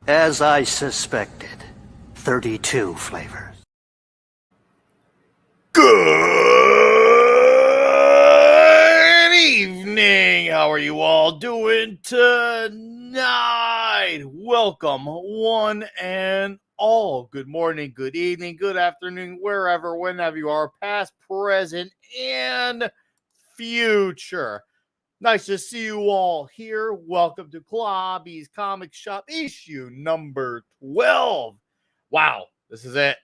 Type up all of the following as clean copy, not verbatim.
As I suspected, 32 flavors. Good evening. How are you all doing tonight? Welcome, one and all. Good morning, good evening, good afternoon, wherever, whenever you are, past, present, and future. Nice to see you all here. Welcome to Clobby's Comic Shop, issue number 12. Wow, this is it.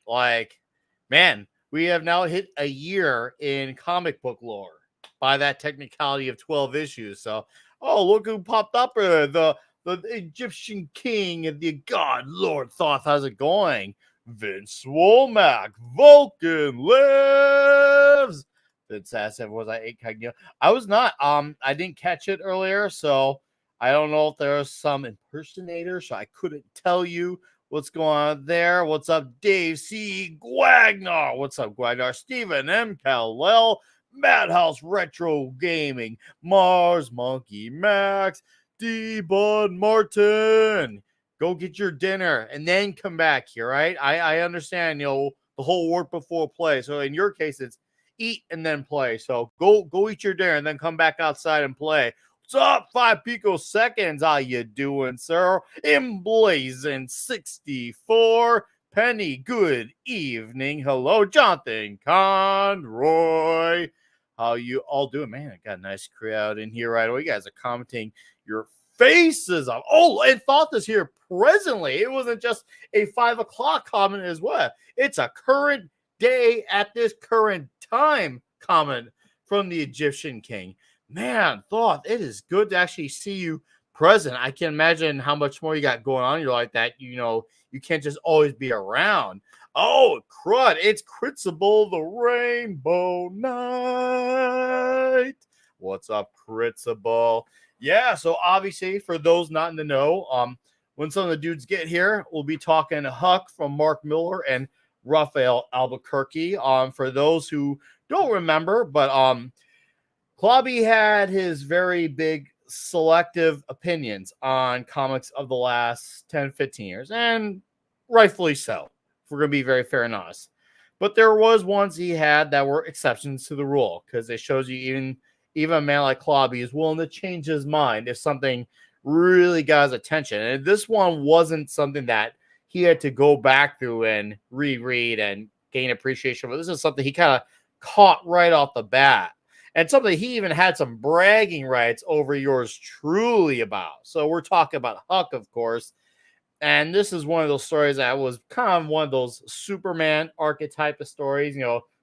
Man, we have now hit a year in comic book lore by that technicality of 12 issues. So, look who popped up. The Egyptian king and the god Lord Thoth. How's it going? Vince Womack, Vulcan lives. Vince asked if was I incognito. I was not. I didn't catch it earlier, so I don't know if there was some impersonator, so I couldn't tell you what's going on there. What's up, Dave C. Guagnar? What's up, Guagnar? Stephen M. Kal-El, Madhouse Retro Gaming, Mars Monkey Max, D. Bud Martin. Go get your dinner and then come back here, right? I understand, the whole work before play. So in your case, it's eat and then play. So go eat your dinner and then come back outside and play. What's up, 5 picoseconds? How you doing, sir? Emblazing 64. Penny, good evening. Hello, Jonathan Conroy. How you all doing? Man, I got a nice crowd in here right away. You guys are commenting your faces off. Oh, and Thoth is here presently. It wasn't just a 5 o'clock comment as well. It's a current day at this current time comment from the Egyptian king. Man, Thoth, it is good to actually see you present. I can imagine how much more you got going on. You're like that, you can't just always be around. Oh, crud. It's Critzable the Rainbow Knight. What's up, Critzable? Yeah, so obviously, for those not in the know, when some of the dudes get here, we'll be talking to Huck from Mark Millar and Raphael Albuquerque. For those who don't remember, but Clobby had his very big selective opinions on comics of the last 10, 15 years, and rightfully so, if we're going to be very fair and honest. But there was ones he had that were exceptions to the rule, because it shows you even a man like Clobby is willing to change his mind if something really got his attention. And this one wasn't something that he had to go back through and reread and gain appreciation for. This is something he kind of caught right off the bat. And something he even had some bragging rights over yours truly about. So we're talking about Huck, of course. And this is one of those stories that was kind of one of those Superman archetype of stories.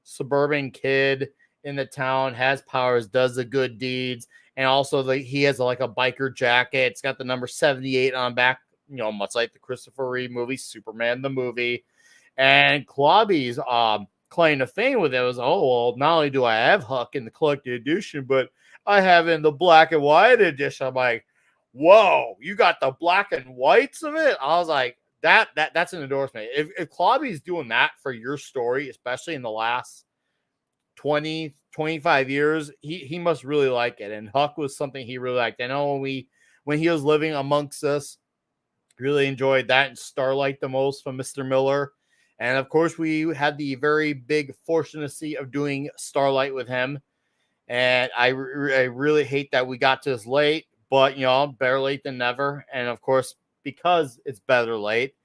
Suburban kid in the town, has powers, does the good deeds. And also he has a biker jacket. It's got the number 78 on back, much like the Christopher Reeve movie, Superman the movie. And Clobby's claim to fame with it was, not only do I have Huck in the collected edition, but I have in the black and white edition. I'm like, whoa, you got the black and whites of it? I was like, that's an endorsement. If Clobby's doing that for your story, especially in the last 20, 25 years, he must really like it. And Huck was something he really liked. I know when he was living amongst us, really enjoyed that and Starlight the most from Mr. Millar. And of course, we had the very big fortunacy of doing Starlight with him. And I really hate that we got to this late, but better late than never. And of course, because it's better late,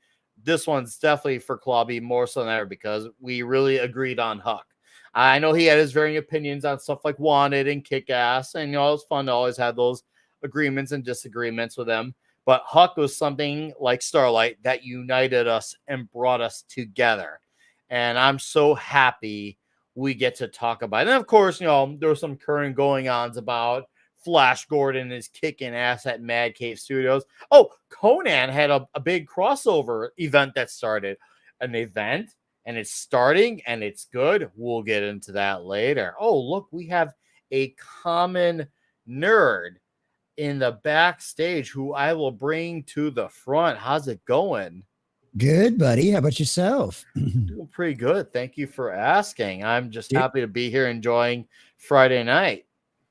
this one's definitely for Clobby more so than ever, because we really agreed on Huck. I know he had his varying opinions on stuff like Wanted and Kick-Ass, and it was fun to always have those agreements and disagreements with him. But Huck was something like Starlight that united us and brought us together. And I'm so happy we get to talk about it. And of course, there were some current going-ons about Flash Gordon is kicking ass at Mad Cave Studios. Oh, Conan had a big crossover event that started. An event? And it's starting, and it's good. We'll get into that later. Oh, look, we have a common nerd in the backstage who I will bring to the front. How's it going? Good, buddy. How about yourself? Doing pretty good. Thank you for asking. I'm just happy to be here enjoying Friday night.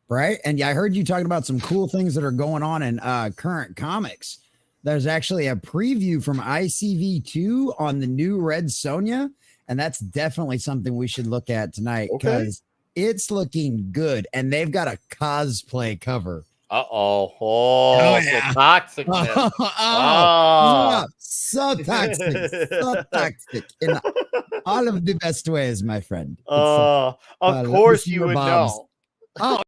Right. And I heard you talking about some cool things that are going on in current comics. There's actually a preview from ICV2 on the new Red Sonja, and that's definitely something we should look at tonight because it's looking good, and they've got a cosplay cover. Oh, yeah. so toxic. So toxic, so toxic in all of the best ways, my friend. Of course you would know. Oh,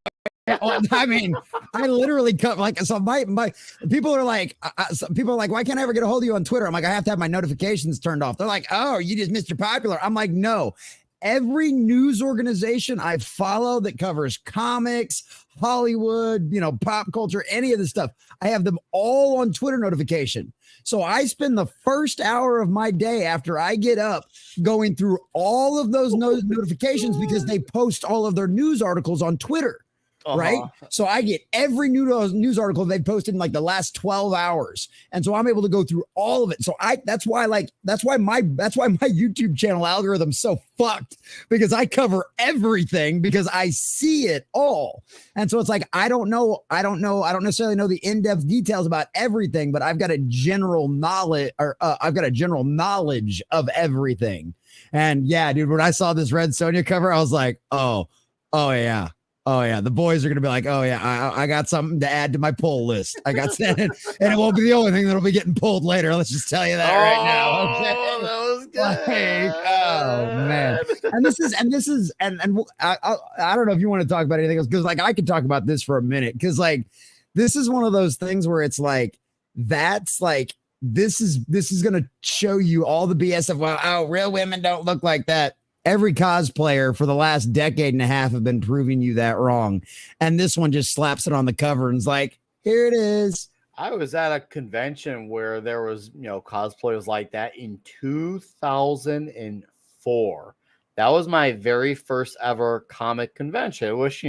well, I mean, I literally cut like so. My people are like, why can't I ever get a hold of you on Twitter? I'm like, I have to have my notifications turned off. They're like, oh, you just Mr. Popular. I'm like, no. Every news organization I follow that covers comics, Hollywood, pop culture, any of this stuff, I have them all on Twitter notification. So I spend the first hour of my day after I get up going through all of those notifications because they post all of their news articles on Twitter. Right. So I get every news article they've posted in like the last 12 hours. And so I'm able to go through all of it. So that's why my YouTube channel algorithm's so fucked because I cover everything because I see it all. And so it's like, I don't necessarily know the in-depth details about everything, but I've got a general knowledge of everything. And yeah, dude, when I saw this Red Sonja cover, I was like, oh yeah. Oh yeah, the boys are gonna be like, oh yeah, I got something to add to my pull list. I got and it won't be the only thing that'll be getting pulled later. Let's just tell you that right now. Okay? That was good. Oh man, and this is I don't know if you want to talk about anything else because like I could talk about this for a minute because like this is one of those things where it's like that's like this is gonna show you all the BS of real women don't look like that. Every cosplayer for the last decade and a half have been proving you that wrong. And this one just slaps it on the cover and is like, here it is. I was at a convention where there was, cosplayers like that in 2004. That was my very first ever comic convention, which,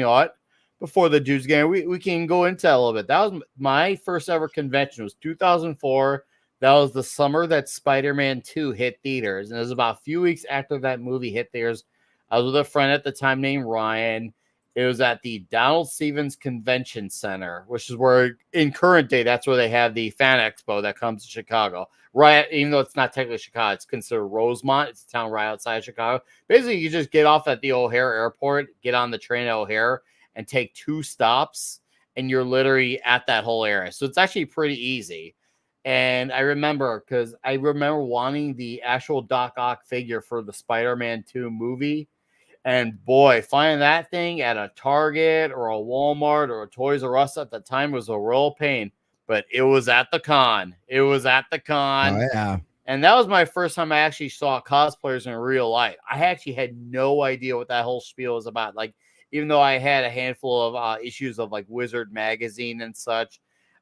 before the dudes game, we can go into that a little bit. That was my first ever convention. It was 2004. That was the summer that Spider-Man 2 hit theaters. And it was about a few weeks after that movie hit theaters. I was with a friend at the time named Ryan. It was at the Donald Stevens Convention Center, which is where, in current day, that's where they have the Fan Expo that comes to Chicago. Right, even though it's not technically Chicago, it's considered Rosemont. It's a town right outside Chicago. Basically, you just get off at the O'Hare Airport, get on the train at O'Hare, and take 2 stops, and you're literally at that whole area. So it's actually pretty easy. And I remember wanting the actual Doc Ock figure for the Spider-Man 2 movie. And boy, finding that thing at a Target or a Walmart or a Toys R Us at the time was a real pain. But it was at the con. Oh, yeah. And that was my first time I actually saw cosplayers in real life. I actually had no idea what that whole spiel was about. Like, even though I had a handful of issues of like Wizard magazine and such,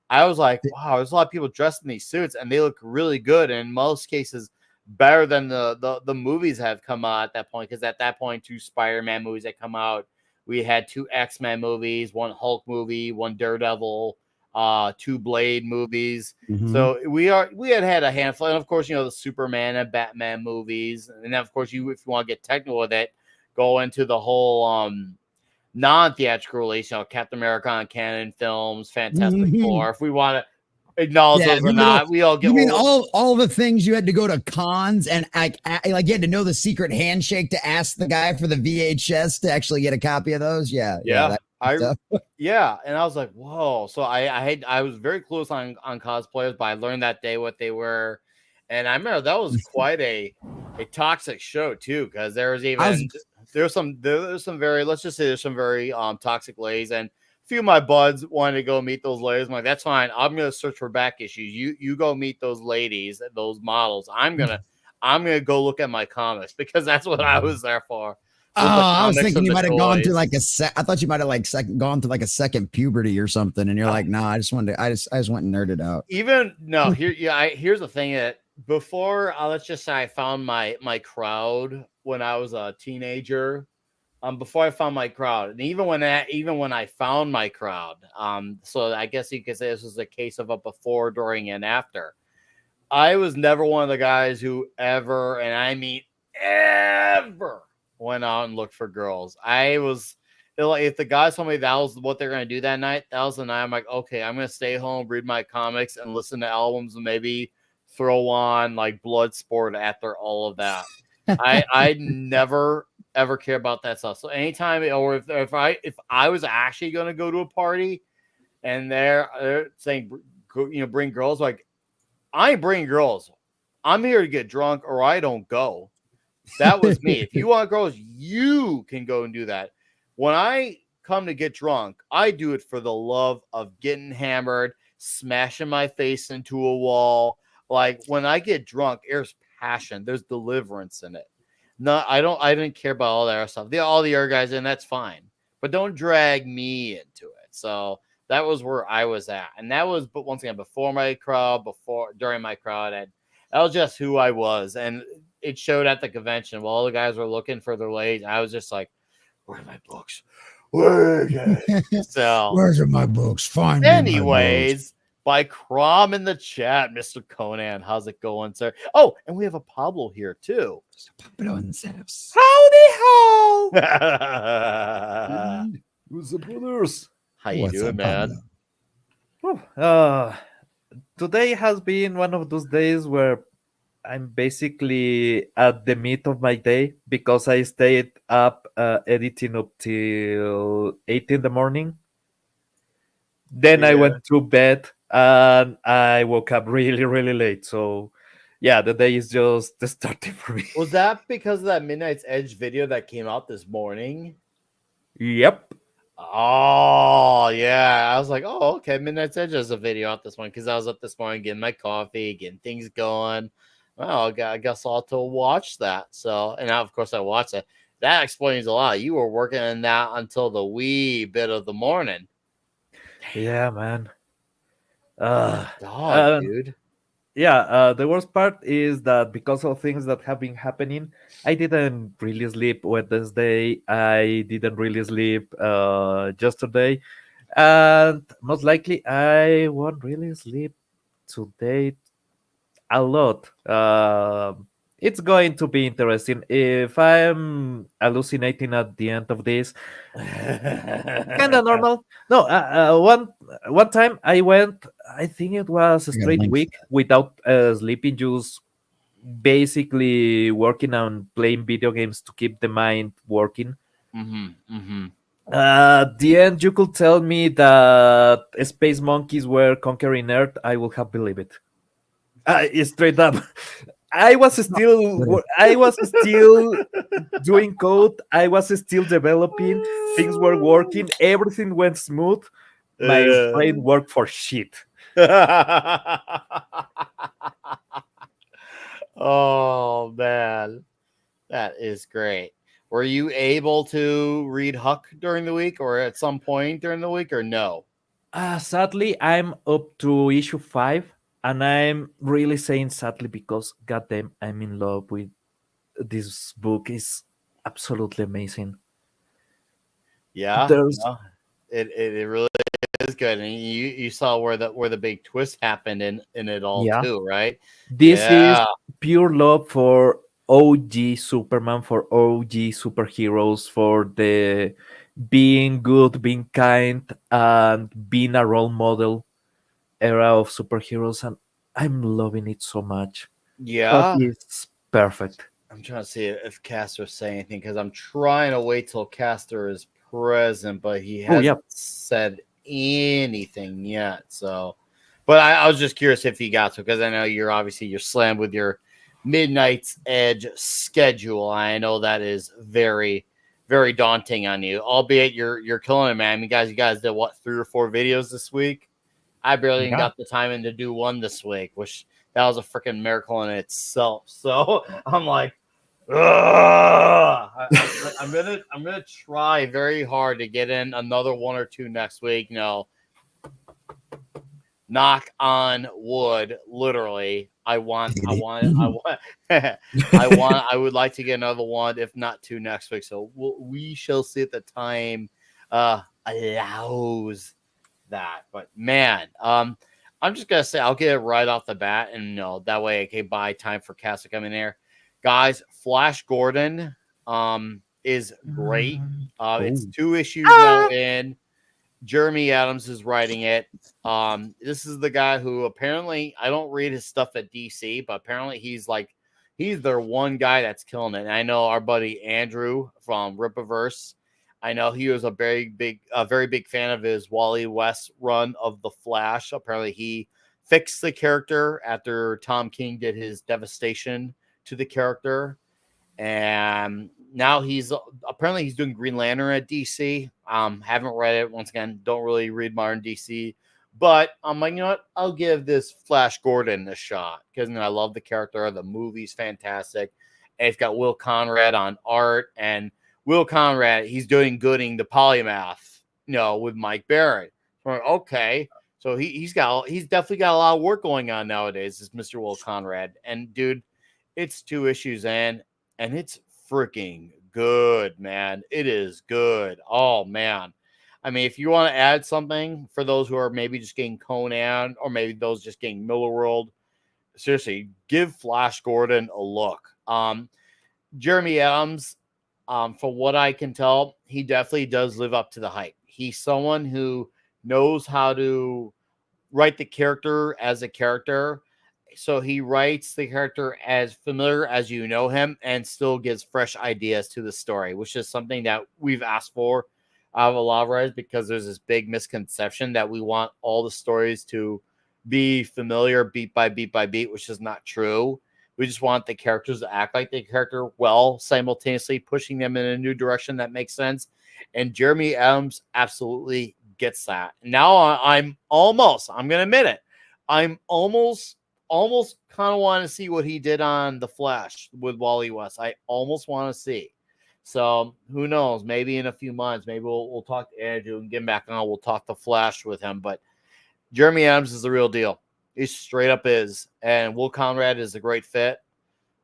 I was like, wow, there's a lot of people dressed in these suits and they look really good. And in most cases, better than the movies have come out at that point. Because at that point, 2 Spider-Man movies had come out. We had 2 X-Men movies, 1 Hulk movie, 1 Daredevil, 2 Blade movies. Mm-hmm. So we had a handful. And of course, the Superman and Batman movies. And then of course, if you want to get technical with it, go into the whole non-theatrical release, Captain America on Canon films, Fantastic Four. If we want to acknowledge those or not, we all get. You mean all the things you had to go to cons and like you had to know the secret handshake to ask the guy for the VHS to actually get a copy of those? Yeah. And I was like, whoa. So I was very close on cosplayers, but I learned that day what they were, and I remember that was quite a toxic show too, because there was even. There's some very toxic ladies, and a few of my buds wanted to go meet those ladies. I'm like, that's fine. I'm gonna search for back issues. You go meet those ladies, those models. I'm gonna go look at my comics because that's what I was there for. I was thinking you might have gone through like I thought you might have gone through like a second puberty or something, and you're like, nah, I just went and nerded out. Here's the thing that before let's just say I found my crowd when I was a teenager. Before I found my crowd, and even when I found my crowd, so I guess you could say this was a case of a before, during, and after. I was never one of the guys who ever, and I mean ever, went out and looked for girls. I was if the guys told me that was what they're going to do that night, that was the night I'm like, okay, I'm going to stay home, read my comics, and listen to albums, and maybe throw on like Bloodsport after all of that. I never ever care about that stuff. So anytime, or if I was actually going to go to a party and they're saying, bring girls, like I ain't bringing girls. I'm here to get drunk, or I don't go. That was me. If you want girls, you can go and do that. When I come to get drunk, I do it for the love of getting hammered, smashing my face into a wall. Like when I get drunk, there's passion, there's deliverance in it. No, I didn't care about all that other stuff. All the other guys, and that's fine. But don't drag me into it. So that was where I was at. And that was, but once again, before my crowd, during my crowd, and that was just who I was. And it showed at the convention while all the guys were looking for their ladies. I was just like, where are my books? Where are they? So, where's my books? Find me anyways, by Crom in the chat, Mr. Conan, how's it going, sir? Oh, and we have a Pablo here too. Pablo and Zeps. Howdy ho! Who's the brothers? How you What's doing, up, man? Pablo? Today has been one of those days where I'm basically at the meat of my day because I stayed up editing up till 8 in the morning. Then I went to bed and I woke up really, really late. So, yeah, the day is just starting for me. Was that because of that Midnight's Edge video that came out this morning? Yep. Oh, yeah. I was like, oh, okay. Midnight's Edge has a video out this morning because I was up this morning getting my coffee, getting things going. Well, I guess I'll have to watch that. So, and now, of course, I watched it. That explains a lot. You were working on that until the wee bit of the morning. Yeah, man. Dude. Yeah, the worst part is that because of things that have been happening, I didn't really sleep Wednesday. I didn't really sleep yesterday. And most likely, I won't really sleep today a lot. It's going to be interesting. If I'm hallucinating at the end of this, kind of normal. No, one time I went. I think it was a I got a straight link for week without sleeping, just basically working on playing video games to keep the mind working. At the end, you could tell me that space monkeys were conquering Earth. I would have believed it. Straight up. I was still doing code. I was still developing. Things were working. Everything went smooth. My brain worked for shit. Oh, man. That is great. Were you able to read Huck during the week or at some point during the week or no? Sadly, I'm up to issue 5, and I'm really saying sadly because, goddamn, I'm in love with this book. It's absolutely amazing. Yeah, There's no, it really is good, and you saw where the big twist happened in it all Yeah. too, right? This is Yeah. pure love for OG Superman, for OG superheroes, for the being good, being kind, and being a role model era of superheroes, and I'm loving it so much. Huck Yeah. is perfect. I'm trying to see if Castor's saying anything because I'm trying to wait till Castor is present, but he Oh, hasn't yeah. said anything yet. So, but I was just curious if he got to, because I know you're slammed with your Midnight's Edge schedule. I know that is very, very daunting on you. Albeit you're killing it, man. I mean, you guys did what, 3 or 4 videos this week? I barely even got the time in to do one this week, which that was a freaking miracle in itself. So I'm like, ugh. I'm gonna try very hard to get in another 1 or 2 next week. No, knock on wood. Literally, I would like to get another one, if not 2 next week. So we shall see if the time allows that. But man, I'm just gonna say I'll get it right off the bat, and that way I can buy time for Cass to come in here. Guys, Flash Gordon is great. It's Oh. 2 issues now in. Jeremy Adams is writing it. This is the guy who apparently, I don't read his stuff at DC, but apparently he's their one guy that's killing it. And I know our buddy Andrew from Rippaverse. I know he was a very big fan of his Wally West run of The Flash. Apparently he fixed the character after Tom King did his devastation to the character. And now he's doing Green Lantern at DC. Haven't read it. Once again, don't really read modern DC, but I'm like, you know what? I'll give this Flash Gordon a shot because I love the character. The movie's fantastic. And it's got Will Conrad on art, and Will Conrad, he's doing Gooding the Polymath, with Mike Barrett. So I'm like, okay, so he's definitely got a lot of work going on nowadays. This Mr. Will Conrad, and dude, it's 2 issues in. And it's freaking good, man. It is good. Oh, man. I mean, if you want to add something for those who are maybe just getting Conan or maybe those just getting Miller World, seriously, give Flash Gordon a look. Jeremy Adams, from what I can tell, he definitely does live up to the hype. He's someone who knows how to write the character as a character. So he writes the character as familiar as you know him and still gives fresh ideas to the story, which is something that we've asked for out of a lot of writers because there's this big misconception that we want all the stories to be familiar beat by beat by beat, which is not true. We just want the characters to act like the character while simultaneously pushing them in a new direction that makes sense. And Jeremy Adams absolutely gets that. Now I'm going to admit it. I'm almost kind of want to see what he did on The Flash with Wally West. I almost want to see. So who knows? Maybe in a few months, maybe we'll talk to Andrew and get him back on. We'll talk The Flash with him. But Jeremy Adams is the real deal. He straight up is. And Will Conrad is a great fit.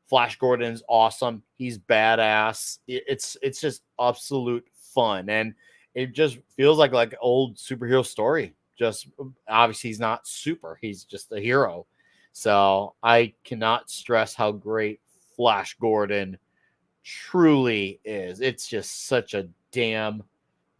Flash Gordon's awesome. He's badass. It's just absolute fun. And it just feels like old superhero story. Just obviously he's not super. He's just a hero. So I cannot stress how great Flash Gordon truly is. It's just such a damn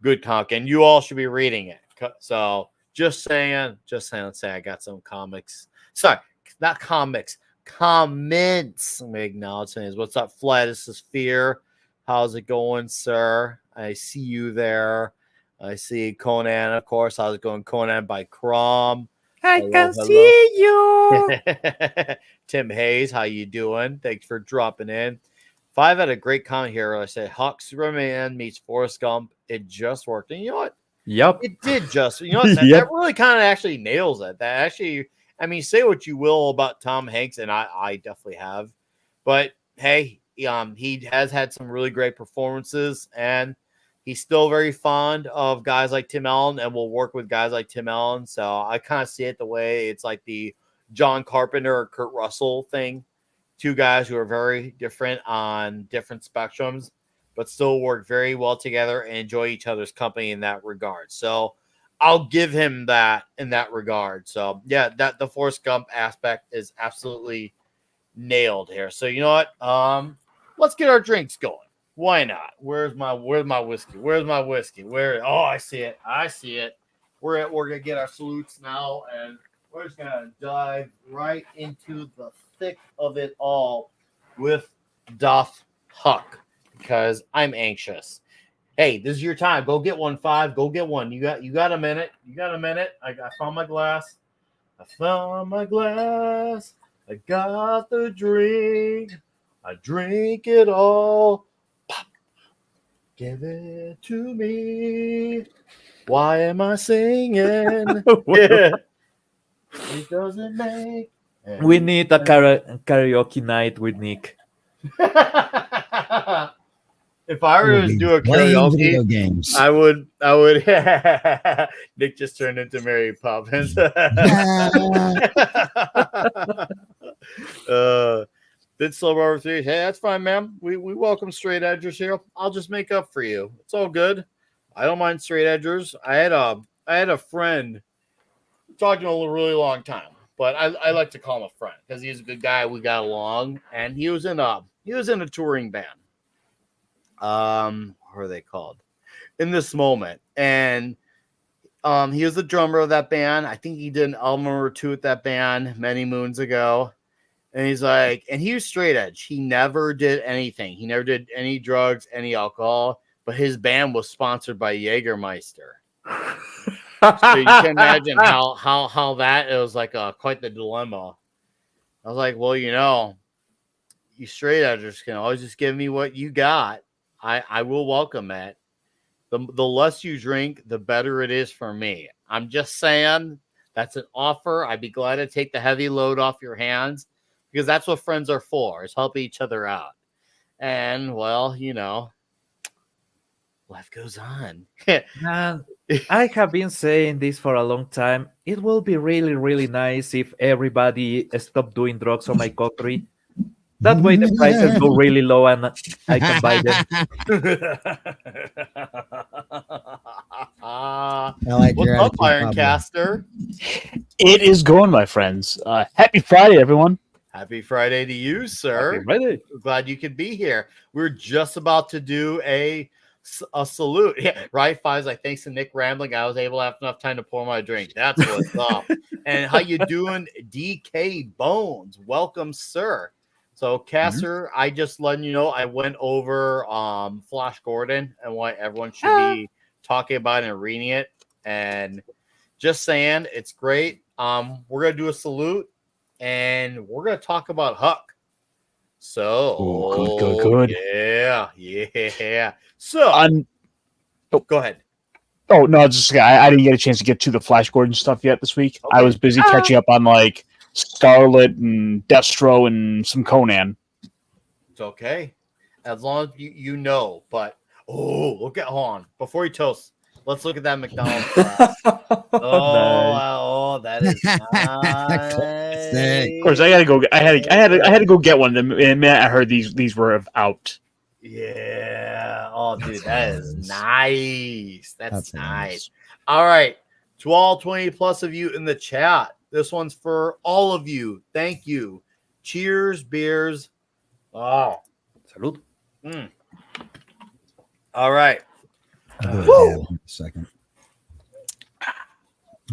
good comic, and you all should be reading it. So just saying, let's say I got some comics. Sorry, not comics, comments. Let me acknowledge things. What's up, Flat? This is Fear. How's it going, sir? I see you there. I see Conan, of course. How's it going, Conan by Crom? Hello. See you. Tim Hayes, how you doing? Thanks for dropping in. 5 had a great comment here. I said, Huck Superman meets Forrest Gump. It just worked. And you know what? Yep. It did just. You know what? That really kind of actually nails it. That actually, I mean, say what you will about Tom Hanks, and I definitely have. But, hey, he has had some really great performances, and he's still very fond of guys like Tim Allen and will work with guys like Tim Allen. So I kind of see it the way it's like the John Carpenter or Kurt Russell thing. 2 guys who are very different on different spectrums, but still work very well together and enjoy each other's company in that regard. So I'll give him that in that regard. So yeah, that the Forrest Gump aspect is absolutely nailed here. So you know what? Let's get our drinks going. Why not? Where's my whiskey? Where's my whiskey? Oh, I see it. We're gonna get our salutes now, and we're just gonna dive right into the thick of it all with Doth Huck because I'm anxious. Hey, this is your time. Go get one, 5. Go get one. You got a minute. I found my glass. I got the drink. I drink it all. Give it to me. Why am I singing? Yeah. It doesn't make. We need a karaoke night with Nick. If I were to do a video karaoke, games. I would. Nick just turned into Mary Poppins. Did Slow Barber 3. Hey, that's fine, ma'am. We welcome straight edgers here. I'll just make up for you. It's all good. I don't mind straight edgers. I had a friend talked to him a really long time, but I like to call him a friend because he's a good guy. We got along, and he was in a touring band. what are they called? In this moment. And he was the drummer of that band. I think he did an album or two with that band many moons ago. And he's like, and he was straight edge. He never did anything. He never did any drugs, any alcohol, but his band was sponsored by Jägermeister. So you can imagine how that, it was like quite the dilemma. I was like, well, you straight edgers can always just give me what you got. I will welcome it. The less you drink, the better it is for me. I'm just saying that's an offer. I'd be glad to take the heavy load off your hands because that's what friends are for, is helping each other out. And, well, life goes on. Man, I have been saying this for a long time. It will be really, really nice if everybody stopped doing drugs on my country. That way the prices go really low and I can buy them. What's up, Ironcaster? It is going, my friends. Happy Friday, everyone. Happy Friday to you, sir. Happy Friday. Glad you could be here. We're just about to do a salute. Yeah, right. Five's like, thanks to Nick rambling, I was able to have enough time to pour my drink. That's what's up. And how you doing, DK Bones? Welcome, sir. So, Caster, I just letting you know I went over Flash Gordon and what everyone should be talking about and reading it. And just saying, it's great. We're gonna do a salute and we're gonna talk about Huck. So, good. Yeah. So, go ahead. Oh no, I didn't get a chance to get to the Flash Gordon stuff yet this week. Okay. I was busy catching up on like Scarlet and Destro and some Conan. It's okay, as long as you know. But look at hold on before you toast. Let's look at that McDonald's. Oh, that is nice. Of course, I gotta go. I had to go get one. And man, I heard these were out. Yeah. Oh, dude, that is nice. That's nice. All right, to all 20 plus of you in the chat. This one's for all of you. Thank you. Cheers, beers. Oh, salud. All right. Second.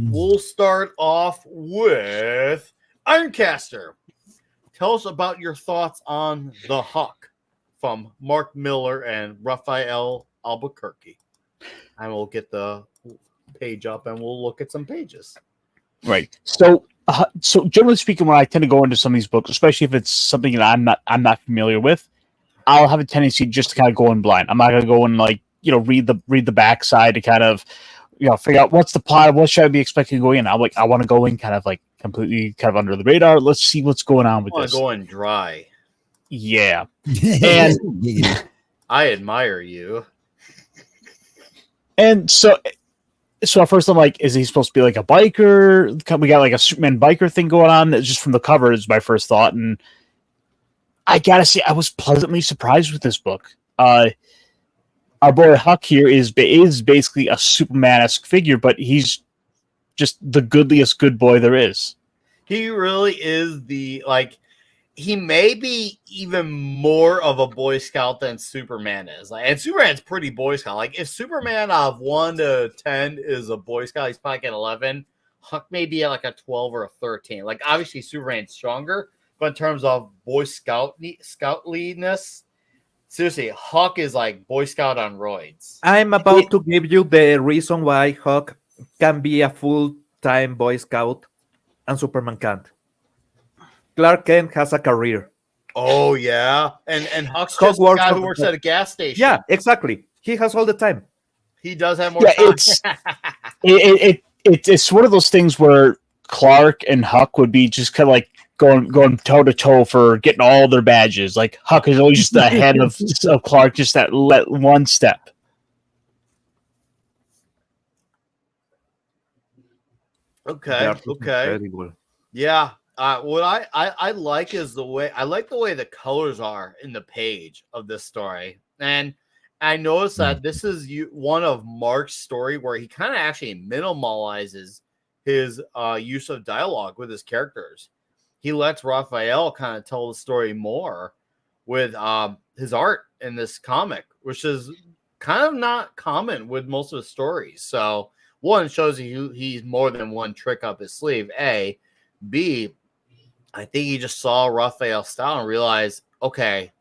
We'll start off with Ironcaster. Tell us about your thoughts on The Huck from Mark Millar and Raphael Albuquerque. And we'll get the page up and we'll look at some pages. Right. So generally speaking, when I tend to go into some of these books, especially if it's something that I'm not familiar with, I'll have a tendency just to kind of go in blind. I'm not going to go and read the backside to kind of figure out what's the plot, what should I be expecting going in. I want to go in kind of like completely kind of under the radar. Let's see what's going on with this. I want to go in dry. Yeah. And I admire you. And so at first I'm like, is he supposed to be like a biker? We got like a Superman biker thing going on. Just from the cover is my first thought. And I gotta say, I was pleasantly surprised with this book. Our boy Huck here is basically a Superman-esque figure, but he's just the goodliest good boy there is. He really is he may be even more of a Boy Scout than Superman is. And Superman's pretty Boy Scout. If Superman of 1 to 10 is a Boy Scout, he's probably at 11. Huck may be at a 12 or a 13. Obviously Superman's stronger, but in terms of Boy Scoutliness, seriously, Huck is like Boy Scout on roids. I'm about to give you the reason why Huck can be a full-time Boy Scout and Superman can't. Clark Kent has a career. Oh, yeah. And Huck's just the guy who works at a gas station. Yeah, exactly. He has all the time. He does have more time. It's one of those things where Clark and Huck would be just kind of like going toe to toe for getting all their badges. Like Huck is always just ahead of Clark, just that one step. Okay. Very well. Yeah. What I like is the way the colors are in the page of this story, and I noticed that this is one of Mark's story where he kind of actually minimalizes his use of dialogue with his characters. He lets Raphael kind of tell the story more, with his art in this comic, which is kind of not common with most of his stories. So one, shows he's more than one trick up his sleeve. A, B, I think he just saw Raphael's style and realized, okay,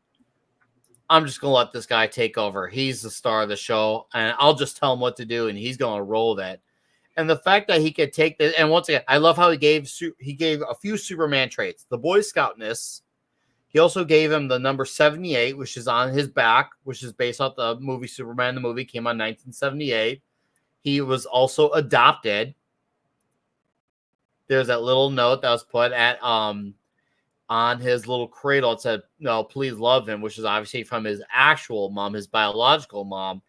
I'm just going to let this guy take over. He's the star of the show, and I'll just tell him what to do, and he's going to roll that. And the fact that he could take this, and once again, I love how he gave a few Superman traits. The Boy Scoutness. He also gave him the number 78, which is on his back, which is based off the movie Superman. The movie came out in 1978. He was also adopted. There's that little note that was put at on his little cradle. It said, "No, please love him," which is obviously from his actual mom, his biological mom.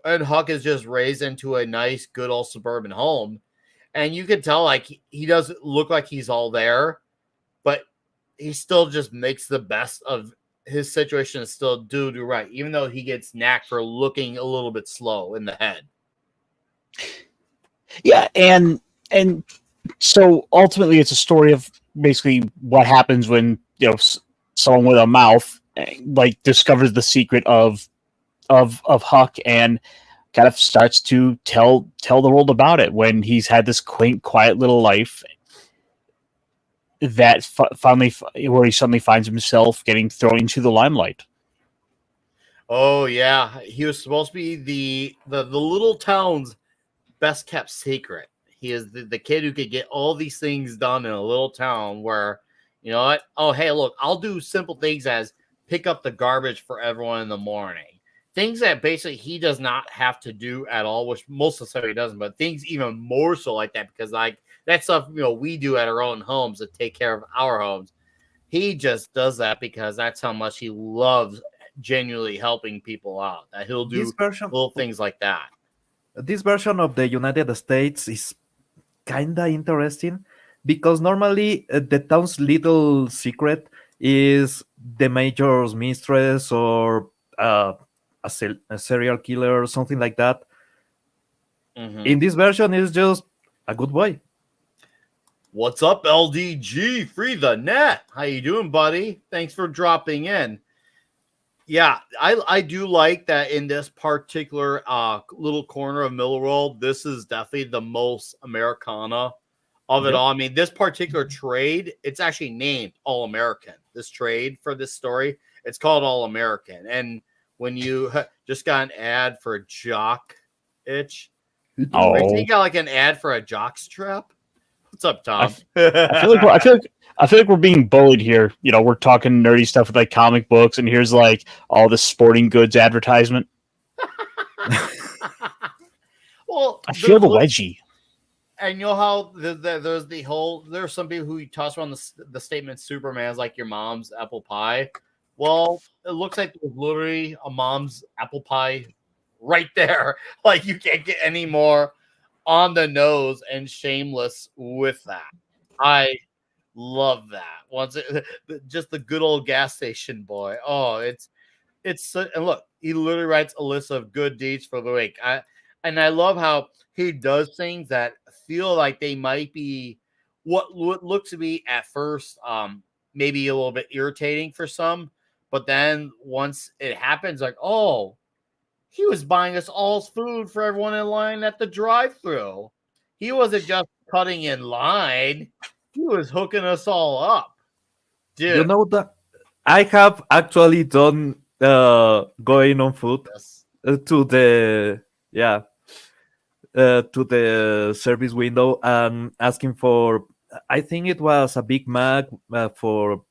And Huck is just raised into a nice, good old suburban home. And you can tell, like, he doesn't look like he's all there, but he still just makes the best of his situation and still do right, even though he gets knacked for looking a little bit slow in the head. Yeah, and so ultimately it's a story of basically what happens when, you know, someone with a mouth like discovers the secret of Huck and kind of starts to tell the world about it when he's had this quaint, quiet little life that finally where he suddenly finds himself getting thrown into the limelight. Oh yeah, he was supposed to be the little town's best kept secret. He is the kid who could get all these things done in a little town where, you know what? Oh, hey, look, I'll do simple things as pick up the garbage for everyone in the morning. Things that basically he does not have to do at all, which most of the time he doesn't, but things even more so like that, because like that stuff, you know, we do at our own homes to take care of our homes. He just does that because that's how much he loves genuinely helping people out. That he'll do little things like that. This version of the United States is kind of interesting because normally the town's little secret is the major's mistress or a serial killer or something like that. Mm-hmm. In this version, it's just a good boy. What's up, LDG? Free the net. How you doing, buddy? Thanks for dropping in. Yeah, I do like that in this particular little corner of Miller World. This is definitely the most Americana of it all. I mean, this particular trade, it's actually named All American. This trade for this story, it's called All American. And when you just got an ad for a jock itch, you got like an ad for a jock strap. What's up, Tom? I feel like we're being bullied here. You know, we're talking nerdy stuff with like comic books, and here's like all this sporting goods advertisement. Well, I feel the wedgie. And you know how there's some people who toss around the statement Superman's like your mom's apple pie. Well, it looks like there's literally a mom's apple pie right there. Like you can't get any more on the nose and shameless with that. I love that. Just the good old gas station boy. Oh, it's and look, he literally writes a list of good deeds for the week. I love how he does things that feel like they might be what looks to be at first maybe a little bit irritating for some, but then once it happens, like, oh, he was buying us all food for everyone in line at the drive-thru. He wasn't just cutting in line. He was hooking us all up. Dude. You know that I have actually done going on foot to the to the service window and asking for, I think it was a Big Mac for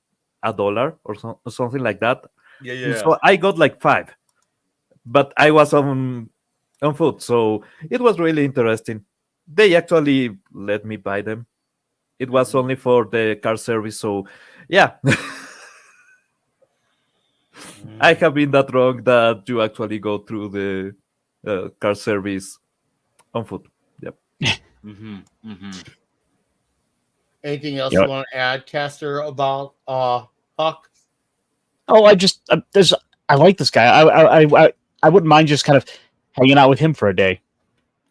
$1 or something like that. Yeah. So I got like 5. But I was on foot, so it was really interesting. They actually let me buy them. It was only for the car service, so yeah. I have been that wrong that you actually go through the car service on foot. Yep. Anything else you want to add, Caster, about Huck? Oh, I like this guy. I wouldn't mind just kind of hanging out with him for a day.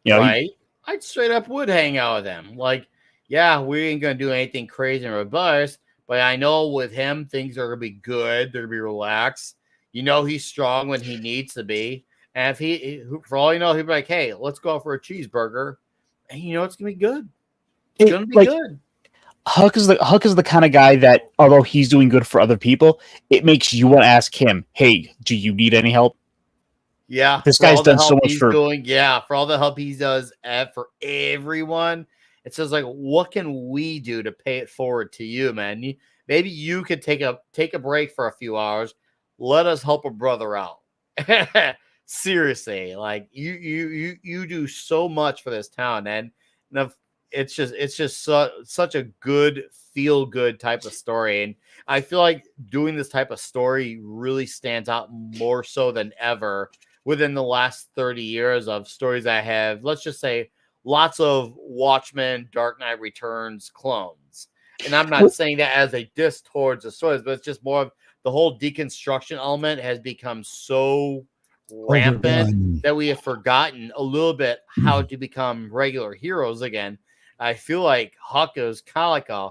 You know, right? I'd straight up would hang out with him. Like, yeah, we ain't gonna do anything crazy or rebellious, But I know with him, things are going to be good. They're going to be relaxed. You know, he's strong when he needs to be. And if he, for all you know, he'll be like, hey, let's go out for a cheeseburger. And you know, it's going to be good. It's going to be good. Huck is the kind of guy that, although he's doing good for other people, it makes you want to ask him, hey, do you need any help? Yeah. This guy's done so much for all the help he does for everyone. It says like, what can we do to pay it forward to you, man? Maybe you could take a break for a few hours. Let us help a brother out. Seriously, like you do so much for this town, and it's just such a good feel good type of story, and I feel like doing this type of story really stands out more so than ever within the last 30 years of stories that have, let's just say, lots of Watchmen, Dark Knight Returns clones. And I'm not saying that as a diss towards the stories, but it's just more of the whole deconstruction element has become so rampant that we have forgotten a little bit how to become regular heroes again. I feel like Huck is kind of like a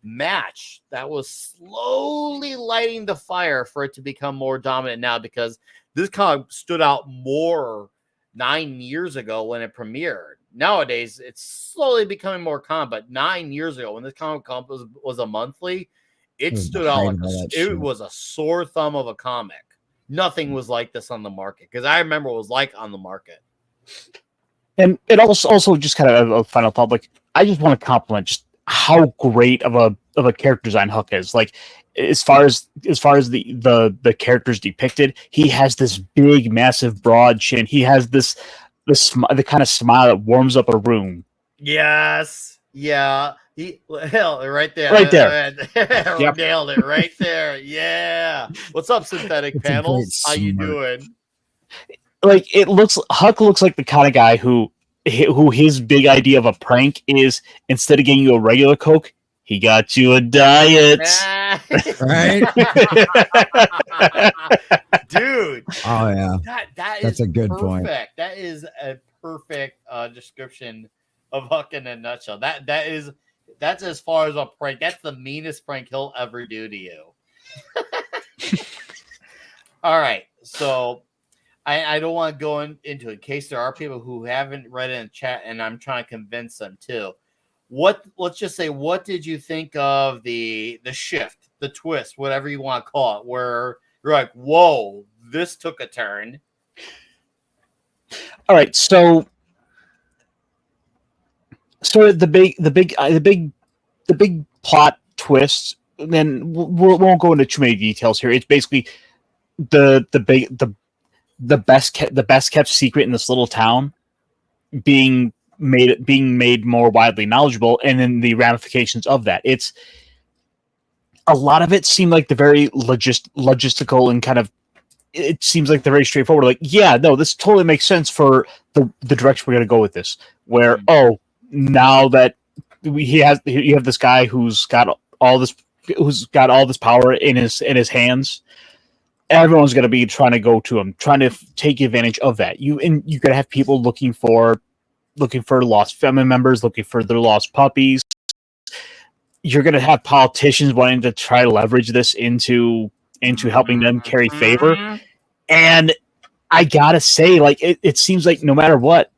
match that was slowly lighting the fire for it to become more dominant now, because this comic stood out more 9 years ago when it premiered. Nowadays, it's slowly becoming more common, but 9 years ago when this comic was a monthly, it stood out like it was a sore thumb of a comic. Nothing was like this on the market, because I remember what it was like on the market. And it also just kind of a final public. I just want to compliment just how great of a character design Huck is. Like as far as the characters depicted, he has this big, massive, broad chin. He has the kind of smile that warms up a room. Yes, yeah. Right there. Yep. Nailed it right there. Yeah. What's up, Synthetic Panels? How you doing? Like Huck looks like the kind of guy who his big idea of a prank is, instead of getting you a regular Coke, he got you a diet. Right? Dude. Oh yeah. That's a good perfect point. That is a perfect description of Huck in a nutshell. That's as far as a prank. That's the meanest prank he'll ever do to you. All right. So I don't want to go into it in case there are people who haven't read it in chat, and I'm trying to convince them too. Let's just say, what did you think of the shift, the twist, whatever you want to call it, where you're like, whoa, this took a turn? All right, so the big plot twist. Then we won't go into too many details here. It's basically the best kept secret in this little town being made more widely knowledgeable, and then the ramifications of that. It's a lot of it seemed like the very logistical and kind of, it seems like they're very straightforward. Like, yeah, no, this totally makes sense for the direction we're going to go with this. Where now that you have this guy who's got all this power in his hands, everyone's going to be trying to go to him, trying to take advantage of that. You're going to have people looking for lost family members, looking for their lost puppies. You're going to have politicians wanting to try to leverage this into helping them carry favor. And I gotta say, like, it seems like no matter what,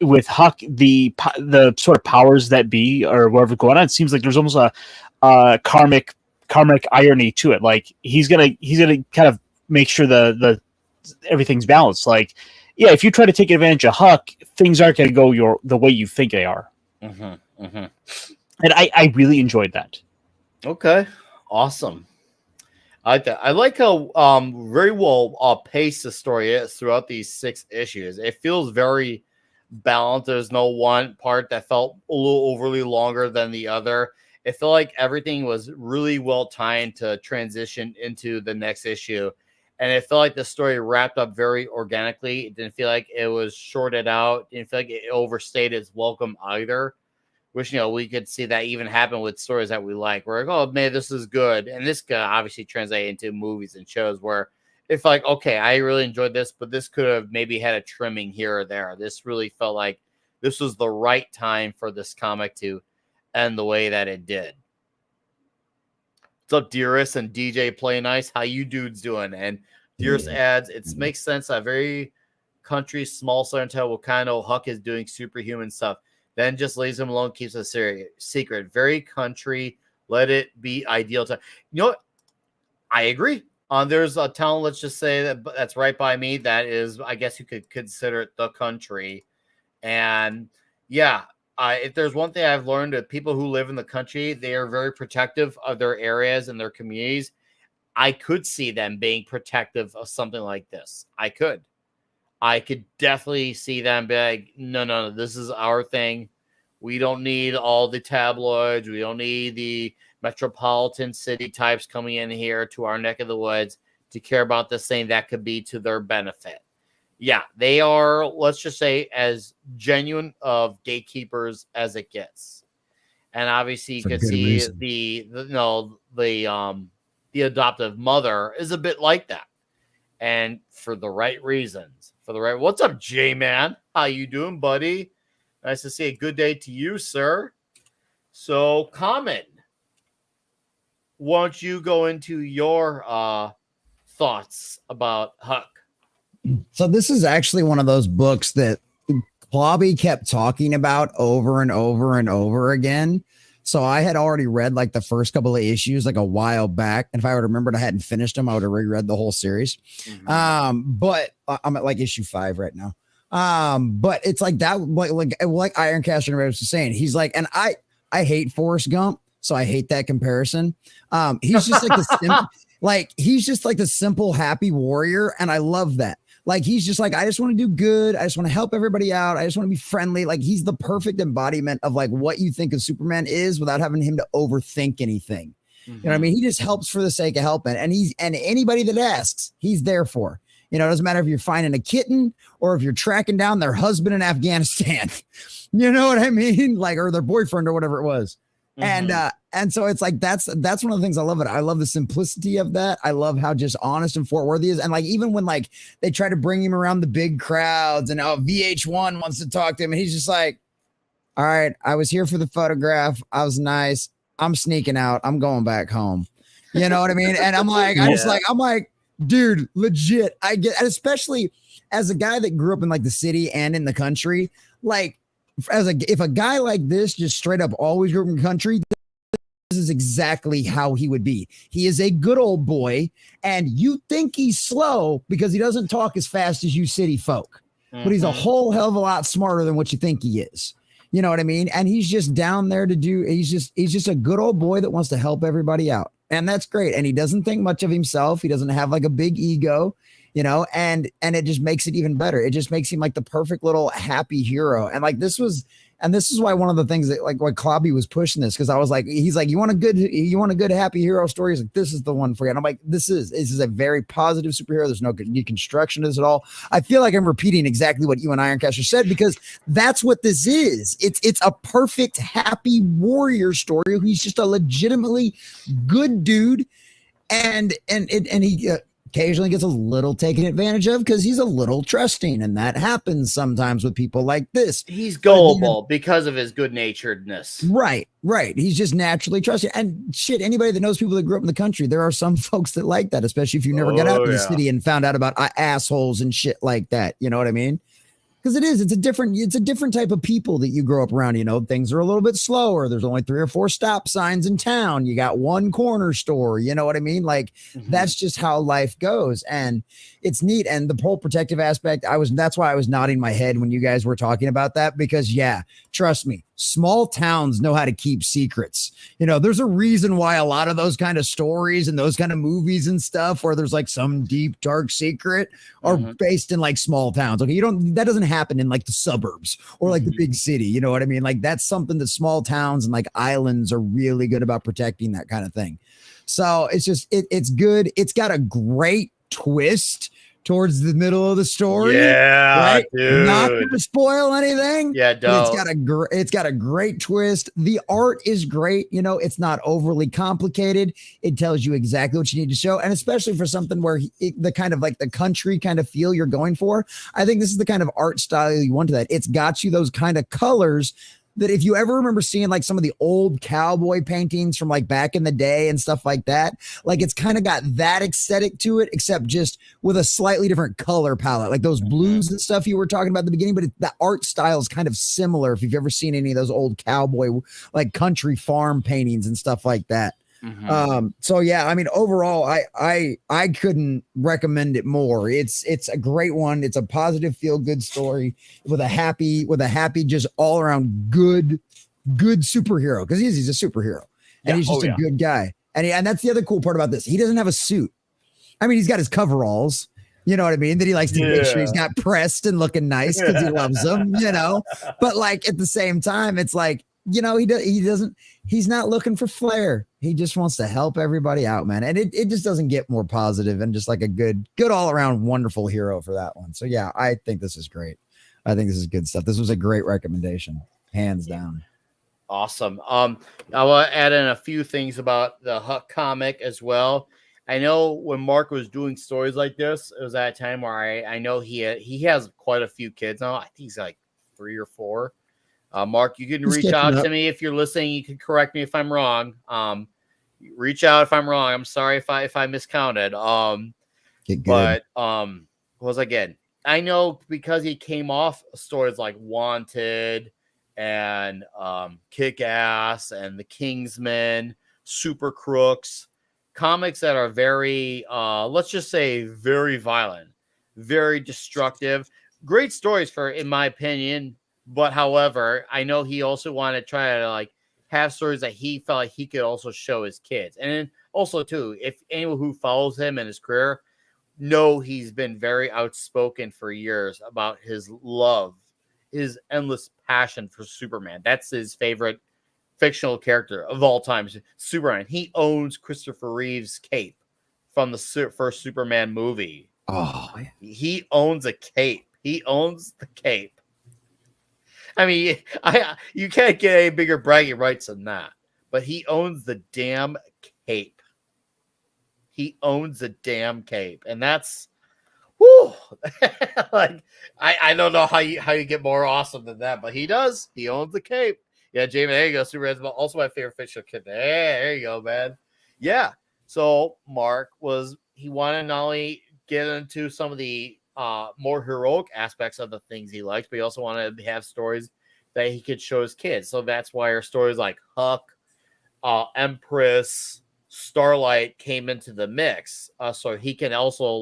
with Huck, the sort of powers that be or whatever going on, it seems like there's almost a karmic irony to it. Like he's gonna kind of make sure the everything's balanced. Like, yeah, if you try to take advantage of Huck, things aren't going to go the way you think they are. And I really enjoyed that. Okay, awesome. I like how very well paced the story is throughout these 6 issues. It feels very balanced. There's no one part that felt a little overly longer than the other. It felt like everything was really well timed to transition into the next issue. And it felt like the story wrapped up very organically. It didn't feel like it was shorted out. It didn't feel like it overstayed its welcome either. Which, we could see that even happen with stories that we like. We're like, oh, man, this is good. And this could obviously translate into movies and shows where it's like, okay, I really enjoyed this, but this could have maybe had a trimming here or there. This really felt like this was the right time for this comic to end the way that it did. What's up, Dearest and DJ Play Nice? How you dudes doing? And Dearest adds, it makes sense that very country, small southern town will kind of know Huck is doing superhuman stuff. Then just leaves him alone, keeps a secret. Very country. Let it be ideal time. You know what? I agree. There's a town, let's just say that's right by me. That is, I guess you could consider it the country. And yeah, if there's one thing I've learned of people who live in the country, they are very protective of their areas and their communities. I could see them being protective of something like this. I could definitely see them be like, no, this is our thing. We don't need all the tabloids. We don't need the metropolitan city types coming in here to our neck of the woods to care about this thing that could be to their benefit. Yeah, they are, let's just say, as genuine of gatekeepers as it gets. And obviously you could see reason. The adoptive mother is a bit like that. And for the right reasons. What's up, J-Man? How you doing, buddy? Nice to see a good day to you, sir. So, Common, why don't you go into your thoughts about Huck? So this is actually one of those books that Clobby kept talking about over and over and over again. So I had already read like the first couple of issues like a while back. And if I would remembered I hadn't finished them, I would have reread the whole series. But I'm at like issue 5 right now. But it's like that, like Ironcaster was saying, he's like, and I hate Forrest Gump, so I hate that comparison. He's just like he's just like the simple, happy warrior, and I love that. Like he's just like, I just want to do good. I just want to help everybody out. I just want to be friendly. Like he's the perfect embodiment of like what you think of Superman is without having him to overthink anything. You know what I mean? He just helps for the sake of helping, and anybody that asks, he's there for. You know, it doesn't matter if you're finding a kitten or if you're tracking down their husband in Afghanistan. You know what I mean? Like, or their boyfriend or whatever it was. And so it's like that's one of the things I love. I love the simplicity of that. I love how just honest and Fort Worth he is. And like even when like they try to bring him around the big crowds and VH1 wants to talk to him, and he's just like, all right, I was here for the photograph. I was nice. I'm sneaking out. I'm going back home. You know what I mean? And I'm like, I'm like, dude, legit. I get, and especially as a guy that grew up in like the city and in the country, like if a guy like this just straight up always grew up in the country, this is exactly how he would be. He is a good old boy, and you think he's slow because he doesn't talk as fast as you city folk, but he's a whole hell of a lot smarter than what you think he is. You know what I mean? And he's just down there to do, he's just a good old boy that wants to help everybody out. And that's great. And he doesn't think much of himself. He doesn't have like a big ego, you know, and it just makes it even better. It just makes him like the perfect little happy hero. And like this is why one of the things that like what Clobby was pushing this, because I was like, he's like, you want a good happy hero story? He's like, this is the one for you. And I'm like, this is a very positive superhero. There's no deconstruction to this at all. I feel like I'm repeating exactly what you and Ironcaster said, because that's what this is. It's a perfect happy warrior story. He's just a legitimately good dude, and he occasionally gets a little taken advantage of because he's a little trusting, and that happens sometimes with people like this. He's gullible because of his good-naturedness. Right. He's just naturally trusting. And shit, anybody that knows people that grew up in the country, there are some folks that like that, especially if you never got out to the city and found out about assholes and shit like that. You know what I mean? Because it's a different type of people that you grow up around. You know, things are a little bit slower. There's only 3 or 4 stop signs in town. You got one corner store. You know what I mean? Like that's just how life goes, and it's neat. And the whole protective aspect, that's why I was nodding my head when you guys were talking about that, because yeah, trust me, small towns know how to keep secrets. You know, there's a reason why a lot of those kind of stories and those kind of movies and stuff where there's like some deep, dark secret are based in like small towns. Okay. That doesn't happen in like the suburbs or like the big city. You know what I mean? Like that's something that small towns and like islands are really good about protecting, that kind of thing. So it's just, it's good. It's got a great twist towards the middle of the story. Yeah, right? dude. Not going to spoil anything. Yeah, don't. It's got a great twist. The art is great. You know, it's not overly complicated. It tells you exactly what you need to show, and especially for something where the kind of like the country kind of feel you're going for. I think this is the kind of art style you want to that. It's got you those kind of colors that if you ever remember seeing like some of the old cowboy paintings from like back in the day and stuff like that, like it's kind of got that aesthetic to it, except just with a slightly different color palette, like those blues and stuff you were talking about at the beginning. But the art style is kind of similar if you've ever seen any of those old cowboy, like country farm paintings and stuff like that. So yeah, I mean, overall, I couldn't recommend it more. It's a great one. It's a positive, feel good story with a happy, just all around good superhero. Cause he's a superhero and he's just a good guy. And that's the other cool part about this. He doesn't have a suit. I mean, he's got his coveralls, you know what I mean? That he likes to make sure he's not pressed and looking nice because he loves them, you know, but like at the same time, it's like, you know, he's not looking for flair. He just wants to help everybody out, man. And it just doesn't get more positive and just like a good all around wonderful hero for that one. So yeah, I think this is great. I think this is good stuff. This was a great recommendation, hands down. Awesome. I want to add in a few things about the Huck comic as well. I know when Mark was doing stories like this, it was at a time where I know he has quite a few kids now. I think he's like 3 or 4. Mark, you can reach out to me if you're listening. You can correct me if I'm wrong. Reach out if I'm wrong. I'm sorry if I miscounted. But was again, I know because he came off stories like Wanted and Kick Ass and The Kingsman, Super Crooks, comics that are very let's just say very violent, very destructive. Great stories for, in my opinion. But however, I know he also wanted to try to like have stories that he felt like he could also show his kids. And then also too, if anyone who follows him in his career know he's been very outspoken for years about his love, his endless passion for Superman. That's his favorite fictional character of all time, Superman. He owns Christopher Reeve's cape from the first Superman movie. Oh, he owns a cape. He owns the cape. I mean, you can't get any bigger bragging rights than that. But he owns the damn cape. He owns the damn cape, and that's, whoo, like I don't know how you get more awesome than that, but he does. He owns the cape. Yeah, Jamie, there you go. Superman's also my favorite fictional kid. Hey, there you go, man. Yeah. So Mark he wanted to not only get into some of the more heroic aspects of the things he likes, but he also wanted to have stories that he could show his kids. So that's why our stories like Huck, Empress, Starlight came into the mix. So he can also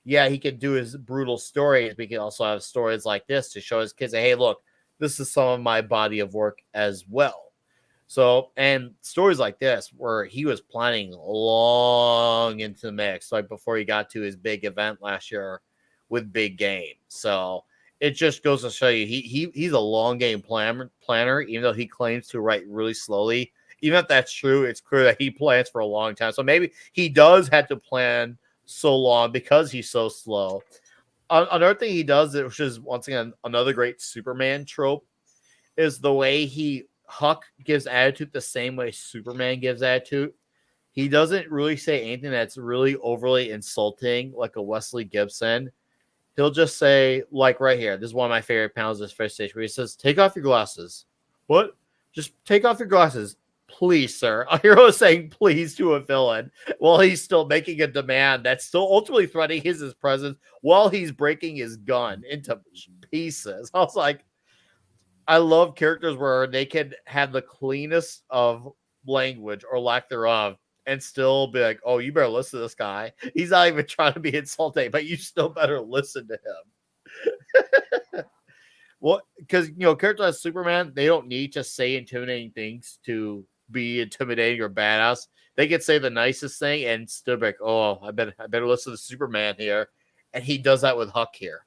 he could do his brutal stories, but he can also have stories like this to show his kids, hey, look, this is some of my body of work as well. So, and stories like this where he was planning long into the mix, like before he got to his big event last year with Big Game. So it just goes to show you he's a long game planner, even though he claims to write really slowly. Even if that's true, it's clear that he plans for a long time. So maybe he does have to plan so long because he's so slow. Another thing he does, which is once again another great Superman trope, is the way Huck gives attitude the same way Superman gives attitude. He doesn't really say anything that's really overly insulting, like a Wesley Gibson. He'll just say, like right here, this is one of my favorite panels of this first stage, where he says, take off your glasses. What? Just take off your glasses. Please, sir. A hero is saying please to a villain while he's still making a demand that's still ultimately threatening his presence while he's breaking his gun into pieces. I was like, I love characters where they can have the cleanest of language or lack thereof and still be like, oh, you better listen to this guy. He's not even trying to be insulting, but you still better listen to him. Well, because, characters like Superman, they don't need to say intimidating things to be intimidating or badass. They can say the nicest thing and still be like, oh, I better listen to Superman here. And he does that with Huck here.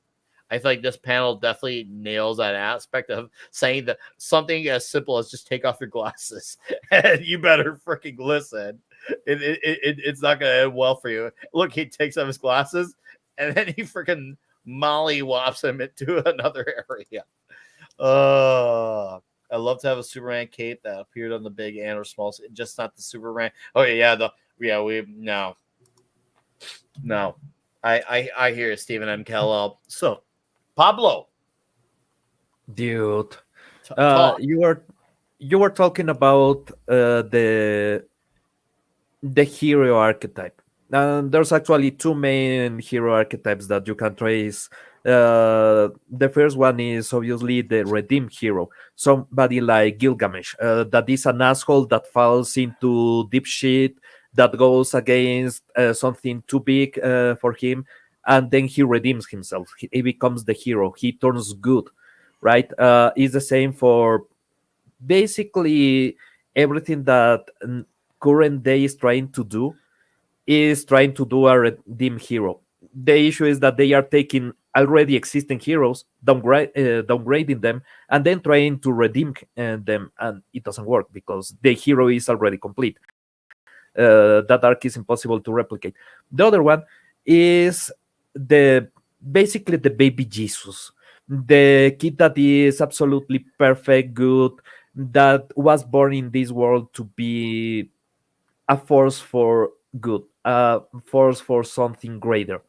I feel like this panel definitely nails that aspect of saying that something as simple as just take off your glasses and you better freaking listen. It's not going to end well for you. Look, he takes off his glasses and then he freaking mollywops him into another area. I love to have a Superman cape that appeared on the big and or small, just not the Superman. Oh yeah, no. I hear Stephen M. Kellogg. So, Pablo, dude, Talk. You were talking about the hero archetype. There's actually two main hero archetypes that you can trace. The first one is obviously the redeemed hero, somebody like Gilgamesh, that is an asshole that falls into deep shit, that goes against something too big for him, and then he redeems himself. He becomes the hero. He turns good, right? It's the same for basically everything that current day is trying to do a redeem hero. The issue is that they are taking already existing heroes, downgrading them, and then trying to redeem them, and it doesn't work because the hero is already complete. That arc is impossible to replicate. The other one is the basically the baby Jesus, the kid that is absolutely perfect, good, that was born in this world to be a force for good, a force for something greater.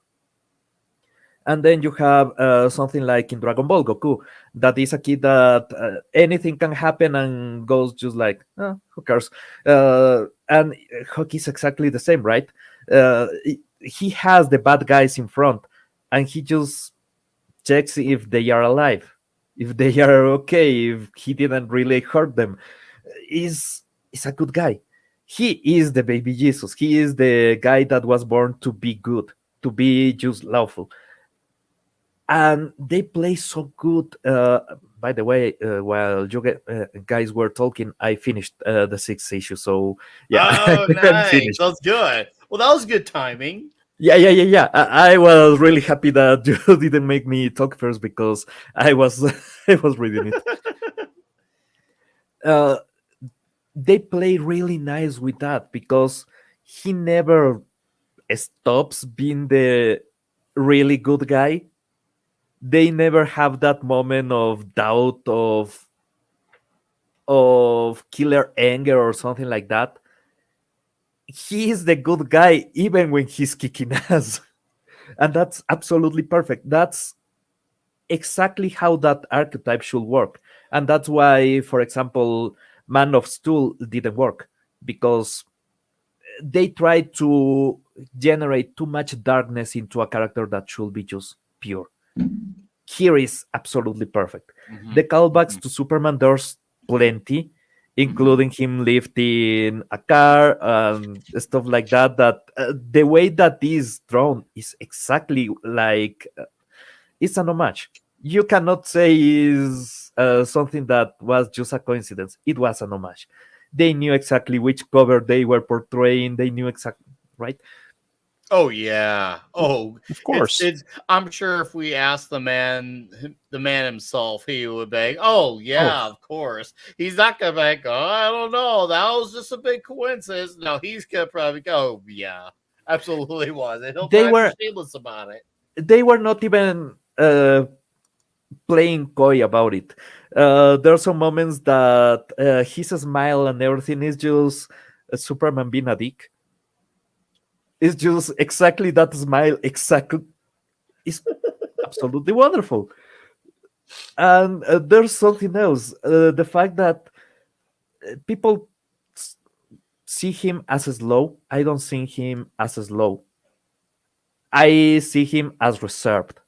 And then you have something like in Dragon Ball Goku, that is a kid that anything can happen and goes just like, who cares? And Huck is exactly the same, right? He has the bad guys in front, and he just checks if they are alive, if they are okay, if he didn't really hurt them. Is a good guy. He is the baby Jesus. He is the guy that was born to be good, to be just lawful. And they play so good. By the way, while you guys were talking, I finished the sixth issue. So yeah, Oh, I'm nice. finished. That's good. Well, that was good timing. Yeah. I was really happy that you didn't make me talk first because I was I was reading it. They play really nice with that because he never stops being the really good guy. They never have that moment of doubt, of killer anger or something like that. He is the good guy even when he's kicking ass. And that's absolutely perfect. That's exactly how that archetype should work. And that's why, for example, Man of Steel didn't work, because they tried to generate too much darkness into a character that should be just pure. Here is absolutely perfect. The callbacks to Superman, there's plenty, including him lifting a car and stuff like that. That the way that is drawn is exactly like it's an homage. You cannot say is something that was just a coincidence. It was an homage. They knew exactly which cover they were portraying. They knew exactly, right? Oh yeah. Oh, Of course. I'm sure if we asked the man himself, he would be, "Oh yeah, of course." He's not gonna be like, "Oh, I don't know. That was just a big coincidence." No, he's gonna probably go, "Oh yeah, absolutely was." And he'll They probably were be shameless about it. they were not even playing coy about it. There are some moments that his smile and everything is just Superman being a dick. It's just exactly that smile. Exactly, it's absolutely wonderful. And there's something else. The fact that people see him as slow. I don't see him as slow. I see him as reserved.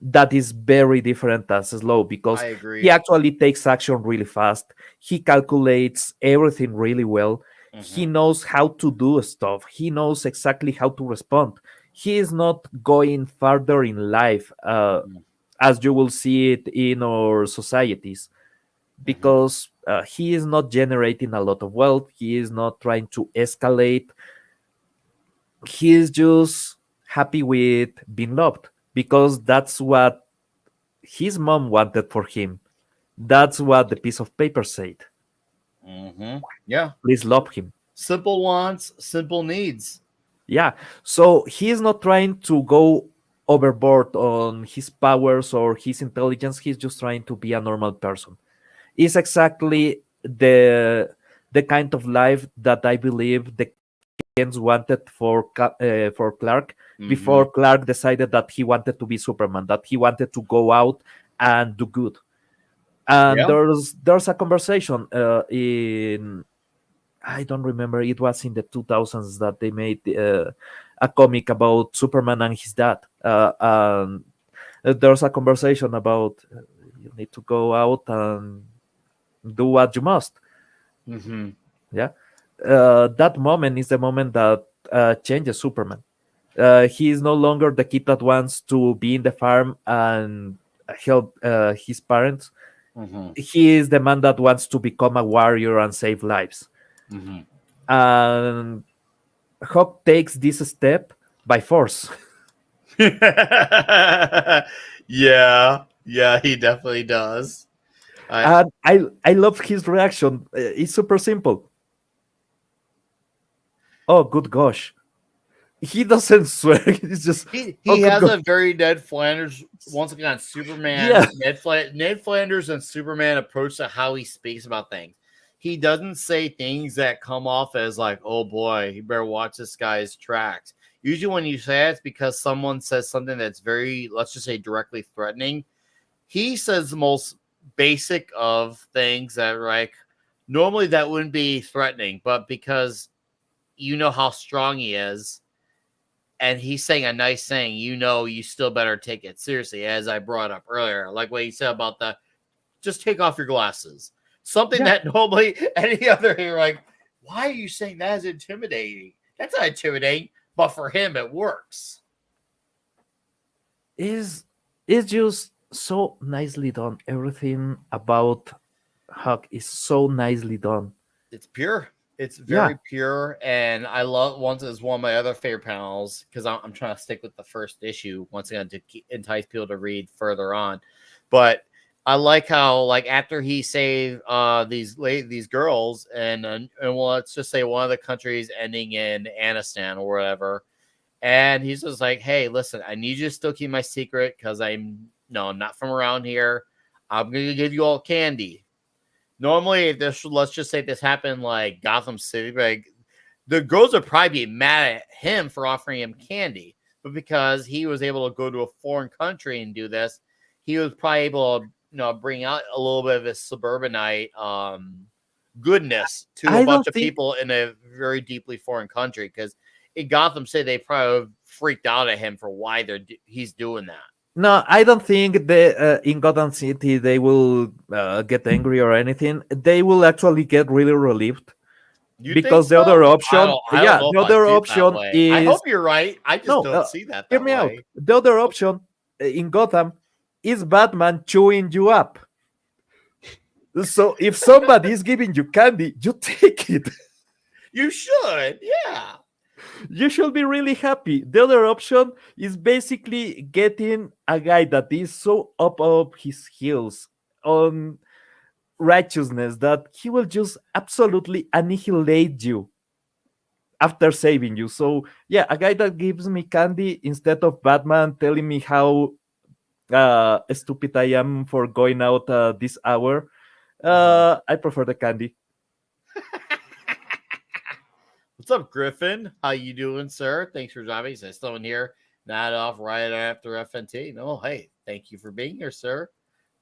That is very different as slow, because I agree. he actually takes action really fast. He calculates everything really well. He knows how to do stuff. He knows exactly how to respond. He is not going further in life, as you will see it in our societies, because he is not generating a lot of wealth. He is not trying to escalate. He is just happy with being loved, because that's what his mom wanted for him. That's what the piece of paper said. Yeah. Please love him. Simple wants, simple needs. Yeah. So he is not trying to go overboard on his powers or his intelligence. He's just trying to be a normal person. It's exactly the kind of life that I believe the Kens wanted for Clark, before Clark decided that he wanted to be Superman, that he wanted to go out and do good. And Yeah. there's a conversation in, I don't remember, it was in the 2000s that they made a comic about Superman and his dad. And there's a conversation about you need to go out and do what you must. Mm-hmm. Yeah. That moment is the moment that changes Superman. He is no longer the kid that wants to be in the farm and help his parents. Mm-hmm. He is the man that wants to become a warrior and save lives. Mm-hmm. And Huck takes this step by force. Yeah, he definitely does. And I love his reaction. It's super simple. Oh, good gosh. He doesn't swear. It's just, He oh, good has gosh. a very Ned Flanders once again Superman. Yeah. Ned Flanders and Superman approach to how he speaks about things. He doesn't say things that come off as like, "Oh boy, you better watch this guy's tracks." Usually, when you say it's because someone says something that's very, let's just say, directly threatening. He says the most basic of things that like normally that wouldn't be threatening, but because you know how strong he is and he's saying a nice thing, you still better take it seriously, as I brought up earlier. Like what he said about the just take off your glasses. Something Yeah. that normally any other hero, like, why are you saying that is intimidating? That's not intimidating, but for him it works. Is just so nicely done. Everything about Huck is so nicely done. It's pure. It's Yeah. very pure, and I love once is one of my other favorite panels because I'm trying to stick with the first issue once again to entice people to read further on. But I like how like after he saved these girls and well, let's just say one of the countries ending in Afghanistan or whatever, and he's just like, hey, listen, I need you to still keep my secret because I'm not from around here. I'm gonna give you all candy. Normally, if this, let's just say this happened like Gotham City, like the girls would probably be mad at him for offering him candy. But because he was able to go to a foreign country and do this, he was probably able to, bring out a little bit of his suburbanite goodness to a I bunch don't of think people in a very deeply foreign country. Because in Gotham City, they probably freaked out at him for why he's doing that. no, I don't think in Gotham City they will get angry or anything. They will actually get really relieved You think because the other so? option, I don't know the if I other see it that option way. I is hope you're right. I just no. don't see that Hear me out. way. The other option in Gotham is Batman chewing you up. So if somebody is giving you candy, you take it. You should, yeah. You should be really happy. The other option is basically getting a guy that is so up his heels on righteousness that he will just absolutely annihilate you after saving you. So yeah, a guy that gives me candy instead of Batman telling me how stupid I am for going out this hour. I prefer the candy. What's up, Griffin? How you doing, sir? Thanks for joining me. Is someone here not off right after FNT? No, hey, thank you for being here, sir.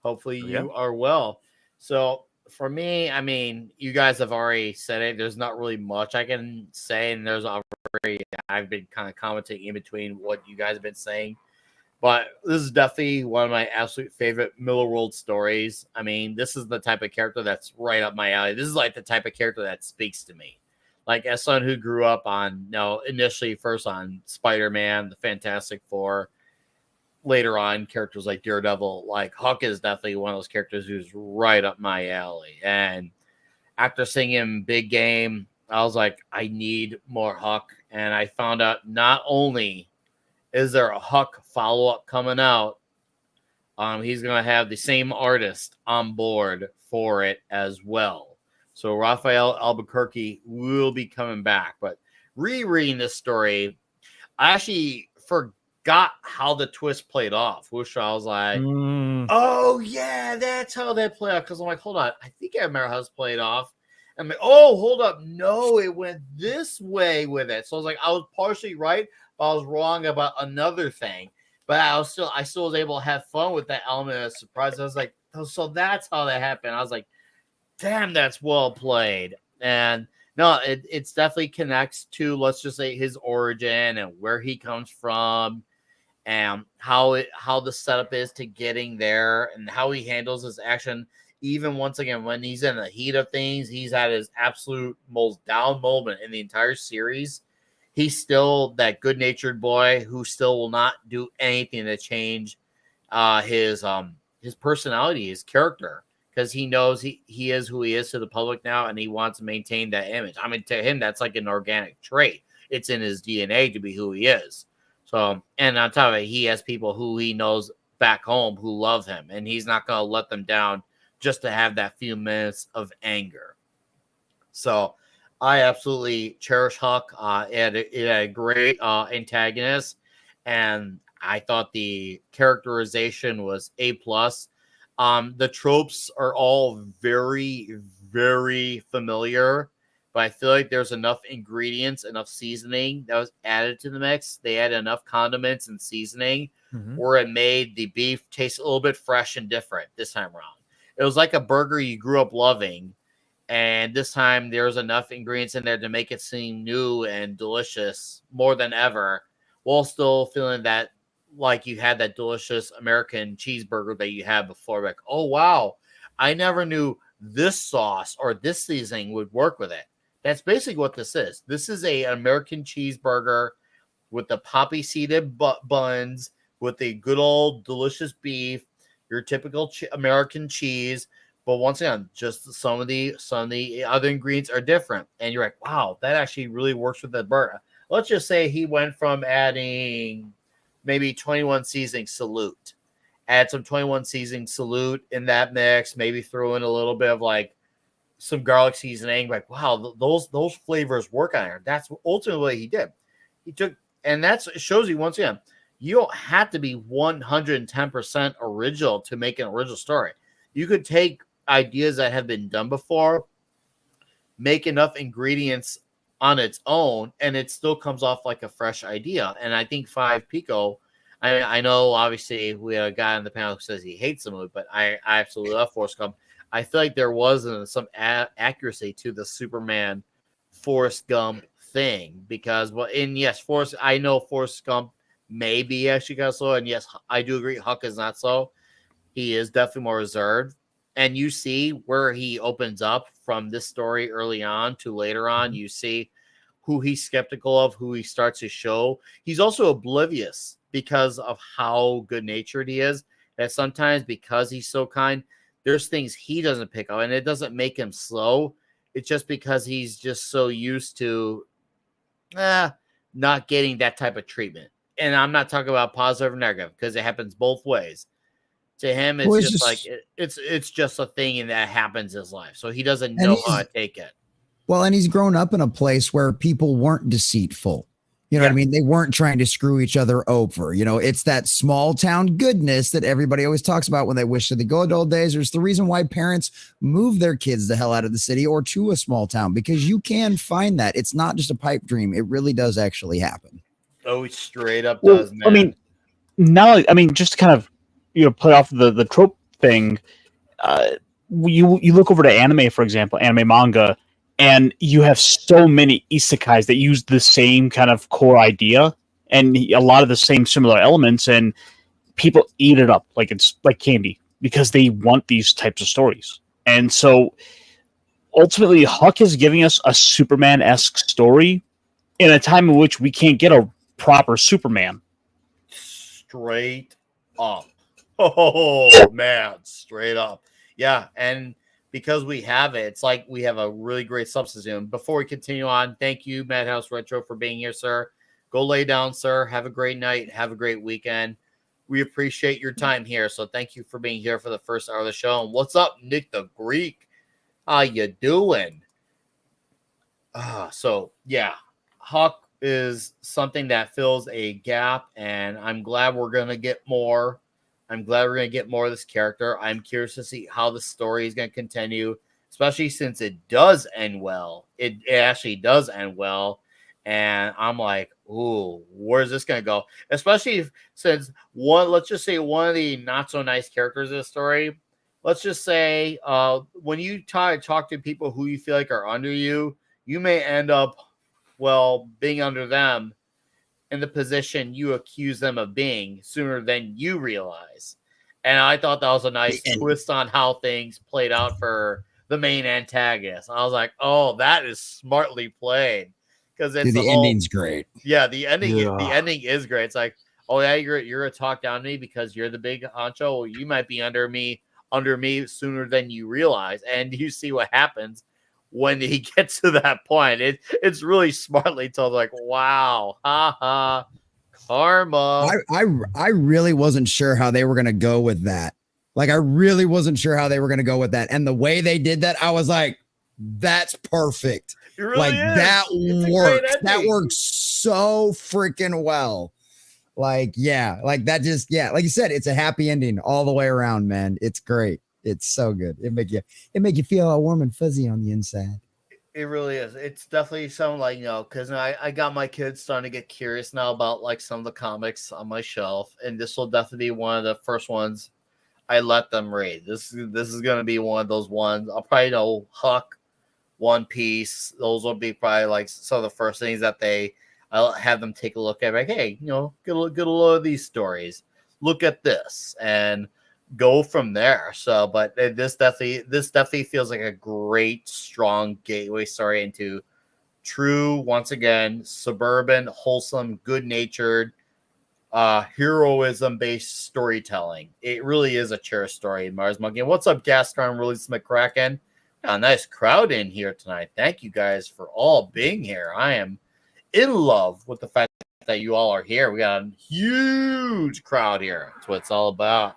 Hopefully you are well. So for me, I mean, you guys have already said it. There's not really much I can say, and I've been kind of commenting in between what you guys have been saying. But this is definitely one of my absolute favorite Miller World stories. I mean, this is the type of character that's right up my alley. This is like the type of character that speaks to me. Like as someone who grew up on, initially first on Spider-Man, the Fantastic Four, later on characters like Daredevil, like Huck is definitely one of those characters who's right up my alley. And after seeing him big game, I was like, I need more Huck. And I found out not only is there a Huck follow-up coming out, he's going to have the same artist on board for it as well. So Raphael Albuquerque will be coming back. But rereading this story, I actually forgot how the twist played off. Which I was like, oh, yeah, that's how that played out. Because I'm like, hold on. I think I remember how it's played off. I'm like, oh, hold up. No, it went this way with it. So I was like, I was partially right, but I was wrong about another thing. but I still was able to have fun with that element of surprise. I was like, oh, so that's how that happened. I was like, damn, that's well played. And no, it's definitely connects to, let's just say, his origin and where he comes from, and how the setup is to getting there, and how he handles his action. Even once again, when he's in the heat of things, he's at his absolute most down moment in the entire series. He's still that good-natured boy who still will not do anything to change his personality, his character, because he knows he is who he is to the public now, and he wants to maintain that image. I mean, to him, that's like an organic trait. It's in his DNA to be who he is. So, and on top of it, he has people who he knows back home who love him, and he's not going to let them down just to have that few minutes of anger. So, I absolutely cherish Huck. It had a great antagonist, and I thought the characterization was A+. The tropes are all very, very familiar, but I feel like there's enough ingredients, enough seasoning that was added to the mix. They added enough condiments and seasoning where it made the beef taste a little bit fresh and different this time around. It was like a burger you grew up loving, and this time there's enough ingredients in there to make it seem new and delicious more than ever, while still feeling that like you had that delicious American cheeseburger that you had before. Like, oh, wow, I never knew this sauce or this seasoning would work with it. That's basically what this is. This is an American cheeseburger with the poppy seeded buns, with the good old delicious beef, your typical American cheese. But once again, just some of the other ingredients are different. And you're like, wow, that actually really works with the burger. Let's just say he went from adding maybe 21 seasoning salute. Add some 21 seasoning salute in that mix. Maybe throw in a little bit of like some garlic seasoning. Like, wow, those flavors work on here. That's ultimately what he did. He took, and that shows you once again, you don't have to be 110% original to make an original story. You could take ideas that have been done before, make enough ingredients on its own, and it still comes off like a fresh idea. And I think Five Pico, I know obviously we have a guy on the panel who says he hates the movie, but I absolutely love Forrest Gump. I feel like there was some accuracy to the Superman Forrest Gump thing, because, well, and yes, I know Forrest Gump may be actually kind of slow, and yes, I do agree Huck is not slow. He is definitely more reserved. And you see where he opens up from this story early on to later on. You see who he's skeptical of, who he starts to show. He's also oblivious because of how good-natured he is, that sometimes because he's so kind, there's things he doesn't pick up, and it doesn't make him slow. It's just because he's just so used to not getting that type of treatment. And I'm not talking about positive or negative, because it happens both ways. To him, it's just like it's just a thing that happens in his life. So he doesn't know how to take it. Well, and he's grown up in a place where people weren't deceitful. You know what I mean? They weren't trying to screw each other over. You know, it's that small town goodness that everybody always talks about when they wish to the good old days. There's the reason why parents move their kids the hell out of the city or to a small town, because you can find that. It's not just a pipe dream. It really does actually happen. Oh, it straight up does, man. I mean, now, just to kind of, play off the trope thing, you look over to anime, for example, anime manga, and you have so many isekais that use the same kind of core idea and a lot of the same similar elements, and people eat it up like it's like candy because they want these types of stories. And so ultimately, Huck is giving us a Superman-esque story in a time in which we can't get a proper Superman. Straight up. Oh, man, straight up. Yeah, and because we have it, it's like we have a really great substitute. Before we continue on, thank you, Madhouse Retro, for being here, sir. Go lay down, sir. Have a great night. Have a great weekend. We appreciate your time here, so thank you for being here for the first hour of the show. And what's up, Nick the Greek? How you doing? So, yeah, Huck is something that fills a gap, and I'm glad we're going to get more. I'm glad we're going to get more of this character. I'm curious to see how the story is going to continue, especially since it does end well. It actually does end well. And I'm like, ooh, where's this gonna go? Especially since let's just say one of the not so nice characters in the story. Let's just say, when you talk to people who you feel like are under you, you may end up, being under them in the position you accuse them of being sooner than you realize. And I thought that was a nice twist on how things played out for the main antagonist. I was like, oh, that is smartly played. Because it's the ending's great. Yeah, the ending is great. It's like, oh yeah, you're gonna talk down to me because you're the big honcho. Well, you might be under me sooner than you realize. And you see what happens when he gets to that point. It's really smartly told, like, wow, haha, karma. I really wasn't sure how they were gonna go with that. Like, I really wasn't sure how they were gonna go with that. And the way they did that, I was like, that's perfect. It really like is. That It's works. That works so freaking well. Like, yeah, like that just, yeah, like you said, it's a happy ending all the way around, man. It's great. It's so good. It make you feel all warm and fuzzy on the inside. It really is. It's definitely something like, because I got my kids starting to get curious now about like some of the comics on my shelf, and this will definitely be one of the first ones I let them read. This is going to be one of those ones. I'll probably know Huck, One Piece. Those will be probably like some of the first things that I'll have them take a look at. Like, hey, get a load of these stories. Look at this and go from there. So, but this definitely feels like a great, strong gateway story into true, once again, suburban, wholesome, good-natured, heroism-based storytelling. It really is a cherished story in Mars Monkey. And what's up, Gaston? Release McCracken. A nice crowd in here tonight. Thank you guys for all being here. I am in love with the fact that you all are here. We got a huge crowd here. That's what it's all about.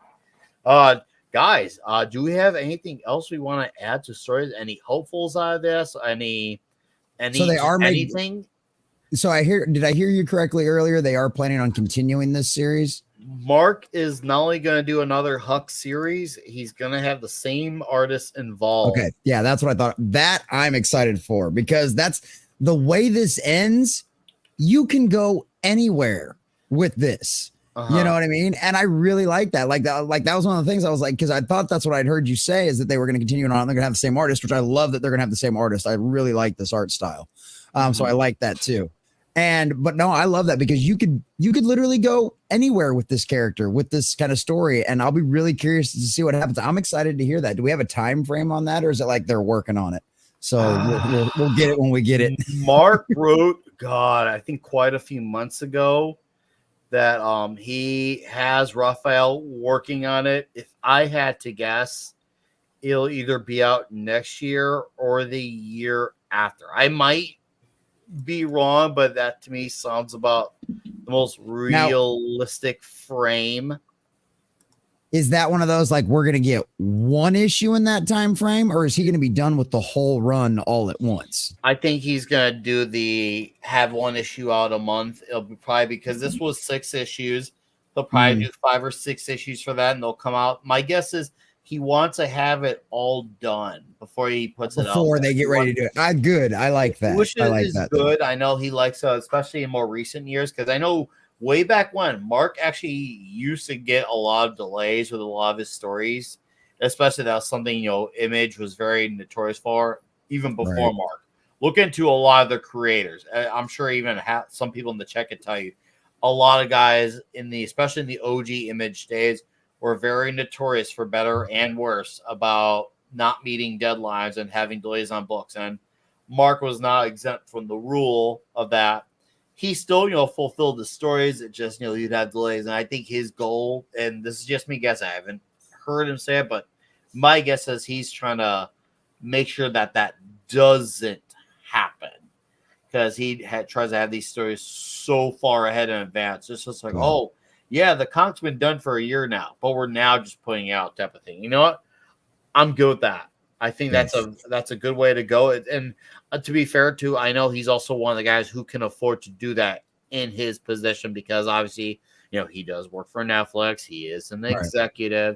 Guys, do we have anything else we want to add to stories? Any hopefuls out of this? Any so they are anything? So did I hear you correctly earlier? They are planning on continuing this series. Mark is not only going to do another Huck series, he's going to have the same artist involved. Okay. Yeah, that's what I thought. That I'm excited for, because that's the way this ends. You can go anywhere with this. You know what I mean? And I really like that. Like that was one of the things I was like, because I thought that's what I'd heard you say, is that they were going to continue on. They're going to have the same artist, which I love that they're going to have the same artist. I really like this art style. So I like that too. But no, I love that, because you could literally go anywhere with this character, with this kind of story. And I'll be really curious to see what happens. I'm excited to hear that. Do we have a time frame on that, or is it like they're working on it? So we'll get it when we get it. Mark wrote, I think quite a few months ago, that he has Raphael working on it. If I had to guess, it'll either be out next year or the year after. I might be wrong, but that to me sounds about the most realistic frame. Is that one of those, like, we're going to get one issue in that time frame, or is he going to be done with the whole run all at once? I think he's going to have one issue out a month. It'll be probably, because this was 6 issues. They'll probably do 5 or 6 issues for that, and they'll come out. My guess is he wants to have it all done before he puts it out. Before they get ready to do it. Good. I like that. Which I like is that good. I know he likes, especially in more recent years, because I know way back when, Mark actually used to get a lot of delays with a lot of his stories, especially that was something, Image was very notorious for, even before Mark. Look into a lot of the creators. I'm sure even some people in the chat could tell you, a lot of guys especially in the OG Image days, were very notorious, for better and worse, about not meeting deadlines and having delays on books. And Mark was not exempt from the rule of that. He still, fulfilled the stories. It just, you'd have delays. And I think his goal, and this is just me guessing, I haven't heard him say it, but my guess is he's trying to make sure that doesn't happen, because he tries to have these stories so far ahead in advance. It's just like, oh, yeah, the comic's been done for a year now, but we're now just putting it out, type of thing. You know what? I'm good with that. I think that's a good way to go. And to be fair, too, I know he's also one of the guys who can afford to do that in his position, because obviously, he does work for Netflix. He is an executive.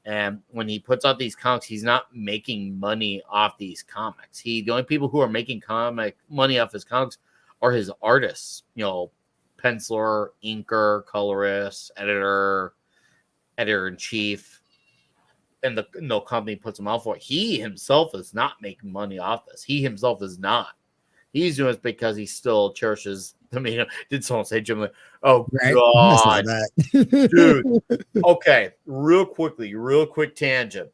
And when he puts out these comics, he's not making money off these comics. The only people who are making money off his comics are his artists, penciler, inker, colorist, editor in chief, and the company puts him out for it. He himself is not making money off this. He himself is not. He's doing it because he still cherishes. I mean, did someone say Jim Lee? Oh, Right? God. That. Dude. Okay, real quick tangent.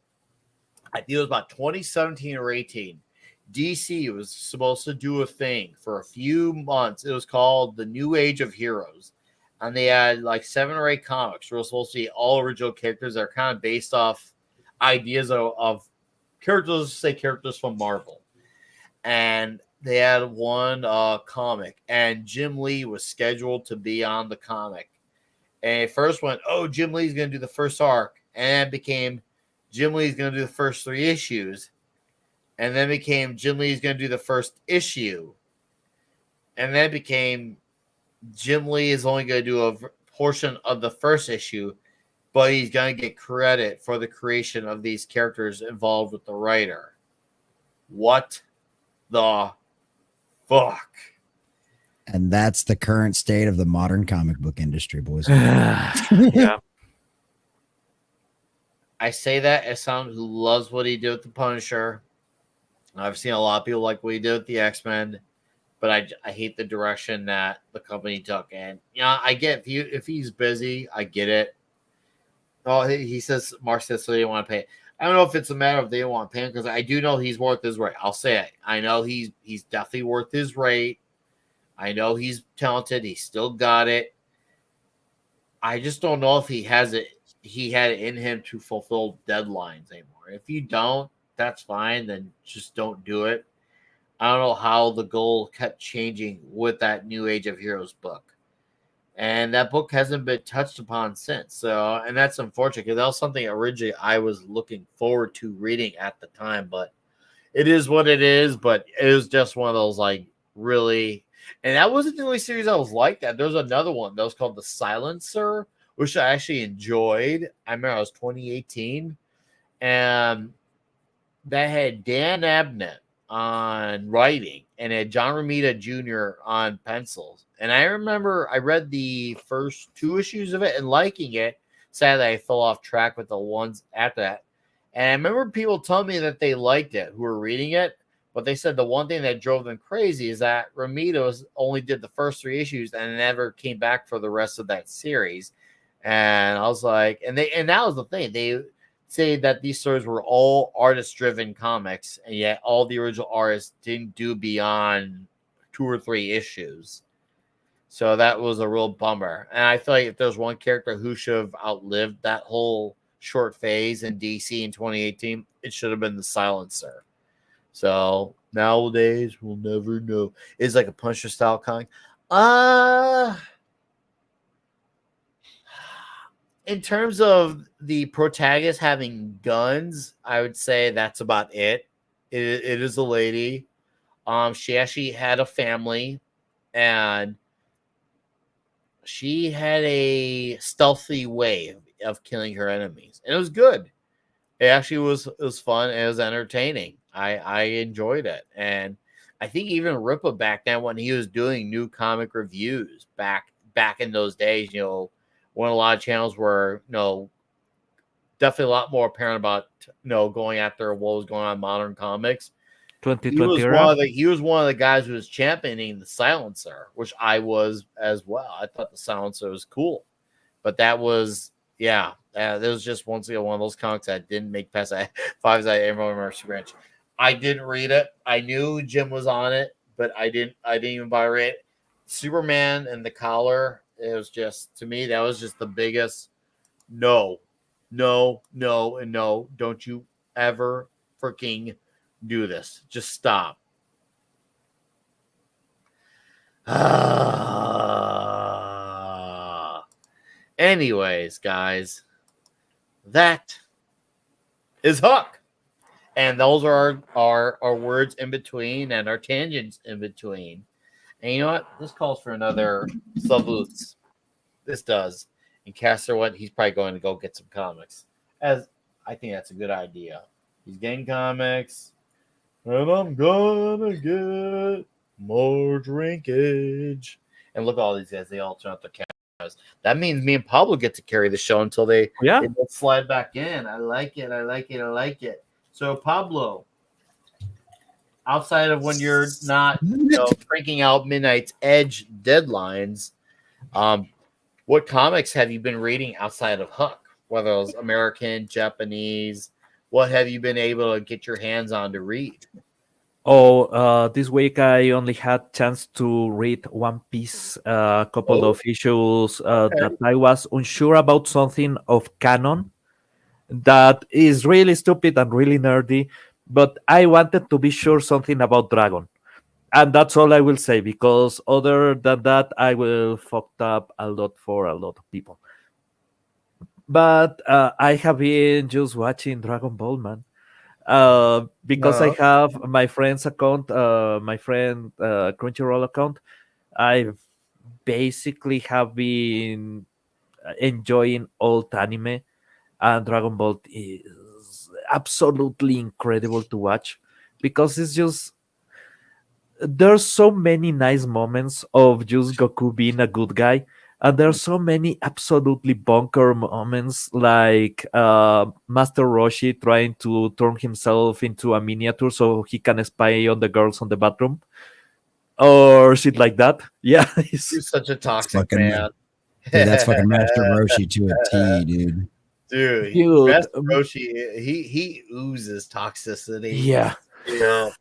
I think it was about 2017 or 18. DC was supposed to do a thing for a few months. It was called the New Age of Heroes. And they had like 7 or 8 comics. They were supposed to be all original characters that are kind of based off ideas of characters, say characters from Marvel. And they had one comic, and Jim Lee was scheduled to be on the comic. And it first went, oh, Jim Lee's going to do the first arc. And it became Jim Lee's going to do the first 3 issues. And then became Jim Lee's going to do the first issue. And then became Jim Lee is only going to do a portion of the first issue, but he's going to get credit for the creation of these characters involved with the writer. What the fuck? And that's the current state of the modern comic book industry, boys. Yeah. I say that as someone who loves what he did with the Punisher. I've seen a lot of people like what he did with the X-Men, but I hate the direction that the company took. And I get if he's busy, I get it. Oh, he says Mark says so they didn't want to pay. I don't know if it's a matter of they don't want to pay him, because I do know he's worth his rate. I'll say it. I know he's definitely worth his rate. I know he's talented. He still got it. I just don't know if he has it. He had it in him to fulfill deadlines anymore. If you don't, that's fine. Then just don't do it. I don't know how the goal kept changing with that New Age of Heroes book. And that book hasn't been touched upon since. So, and that's unfortunate, because that was something originally I was looking forward to reading at the time. But it is what it is. But it was just one of those, like, really. And that wasn't the only series that was like that. There was another one that was called The Silencer, which I actually enjoyed. I remember it was 2018. And that had Dan Abnett on writing and had John Romita Jr. on pencils. And I remember I read the first 2 issues of it and liking it. Sadly, I fell off track with the ones after that. And I remember people telling me that they liked it who were reading it, but they said the one thing that drove them crazy is that Romita only did the first 3 issues and never came back for the rest of that series. And I was like, and that was the thing. They say that these stories were all artist-driven comics, and yet all the original artists didn't do beyond 2 or 3 issues. So that was a real bummer. And I feel like if there's one character who should have outlived that whole short phase in DC in 2018, it should have been the Silencer. So nowadays, we'll never know. It's like a Punisher style comic. In terms of the protagonist having guns, I would say that's about it. It is a lady. She actually had a family, and she had a stealthy way of killing her enemies, and it was good. It actually was fun and it was entertaining. I enjoyed it, and I think even Ripa back then, when he was doing new comic reviews back in those days, when a lot of channels were, definitely a lot more apparent about, going after what was going on in modern comics. 2020 He was one of the guys who was championing the Silencer, which I was as well. I thought the Silencer was cool, but that was, there was just once again one of those comics that didn't make past 5 that I ever remember Ranch. I didn't read it. I knew Jim was on it, but I didn't even buy it. Superman and the Collar. It was just, to me, that was just the biggest no. Don't you ever freaking do this. Just stop. Anyways, guys, that is Huck. And those are our words in between and our tangents in between. And you know what? This calls for another salutes. This does. And Caster, he's probably going to go get some comics. As I think that's a good idea. He's getting comics. And I'm gonna get More drinkage. And look at all these guys. They all turn up their cameras. That means me and Pablo get to carry the show until they Yeah. both slide back in. I like it. I like it. I like it. So, Pablo, outside of when you're not cranking out Midnight's Edge deadlines, what comics have you been reading outside of Huck? Whether it was American, Japanese, what have you been able to get your hands on to read? Oh, this week I only had chance to read One Piece, a couple Oh. of issues that I was unsure about something of canon that is really stupid and really nerdy, but I wanted to be sure something about Dragon. And that's all I will say, because other than that, I will fucked up a lot for a lot of people. But I have been just watching Dragon Ball, man. Because I have my friend's account, my friend Crunchyroll account. I basically have been enjoying old anime, and Dragon Ball is absolutely incredible to watch because it's just there's so many nice moments of just Goku being a good guy, and there's so many absolutely bunker moments like Master Roshi trying to turn himself into a miniature so he can spy on the girls on the bathroom or shit like that. Yeah, You're such a toxic fucking man. Dude, that's fucking Master Roshi to a T, dude. Dude, Master Roshi, he oozes toxicity. Yeah. Yeah.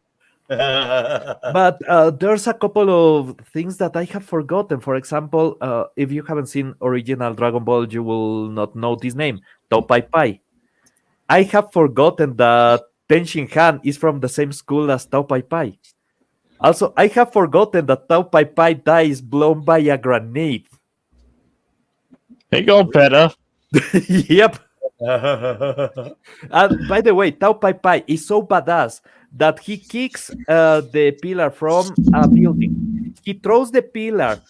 But there's a couple of things that I have forgotten. For example, if you haven't seen original Dragon Ball, you will not know this name, Tao Pai Pai. I have forgotten that Ten Shin Han is from the same school as Tao Pai Pai. Also, I have forgotten that Tao Pai Pai dies blown by a grenade. There you go, Peta. Yep. And by the way, Tao Pai Pai is so badass that he kicks the pillar from a building. He throws the pillar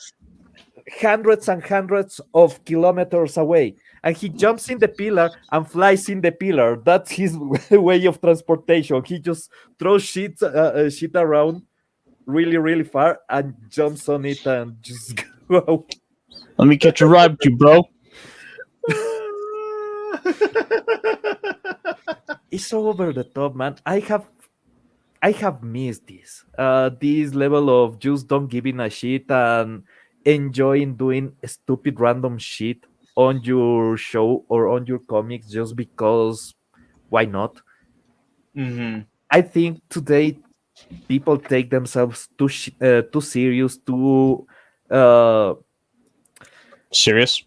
hundreds and hundreds of kilometers away, and he jumps in the pillar and flies in the pillar. That's his way of transportation. He just throws shit around really, really far and jumps on it and just go. Let me catch a ride with you, bro. It's so over the top, man. I have missed this level of just don't giving a shit and enjoying doing stupid random shit on your show or on your comics just because why not? Mm-hmm. I think today people take themselves too serious, too Serious?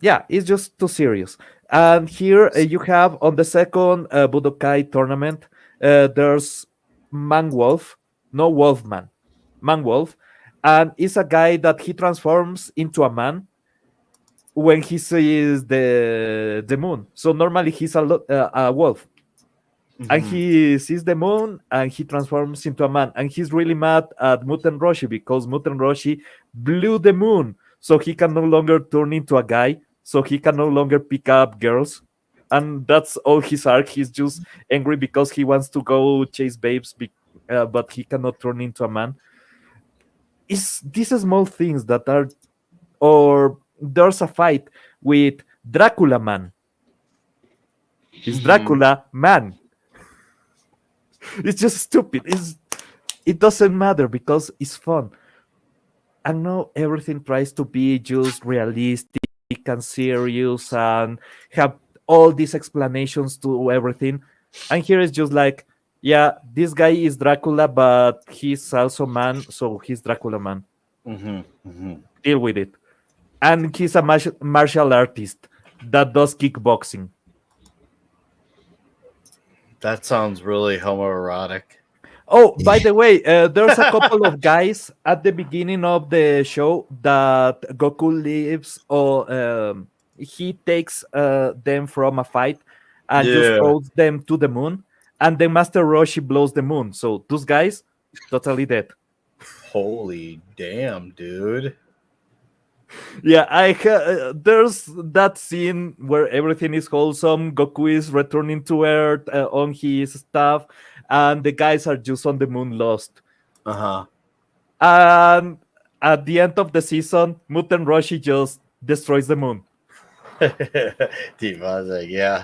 yeah, it's just too serious. And here you have on the second Budokai tournament, there's Manwolf, no Wolfman, Manwolf, and it's a guy that he transforms into a man when he sees the moon. So normally he's a wolf, and he sees the moon and he transforms into a man, and he's really mad at Muten Roshi because Muten Roshi blew the moon, so he can no longer turn into a guy, so he can no longer pick up girls, and that's all his arc. He's just angry because he wants to go chase babes, but he cannot turn into a man. It's these small things that are, or there's a fight with Dracula Man. It's Dracula Man. It's just stupid. It doesn't matter because it's fun. I know everything tries to be just realistic and serious and have all these explanations to everything. And here it's just like, yeah, this guy is Dracula, but he's also man, so he's Dracula Man. Deal with it. And he's a martial artist that does kickboxing. That sounds really homoerotic. Oh, by the way, there's a couple of guys at the beginning of the show that Goku leaves, or he takes them from a fight and just throws them to the moon, and then Master Roshi blows the moon. So those guys, totally dead. Holy damn, dude. Yeah, there's that scene where everything is wholesome. Goku is returning to Earth on his stuff, and the guys are just on the moon lost. Uh-huh. And at the end of the season, Muten Roshi just destroys the moon. T-Von's like, yeah.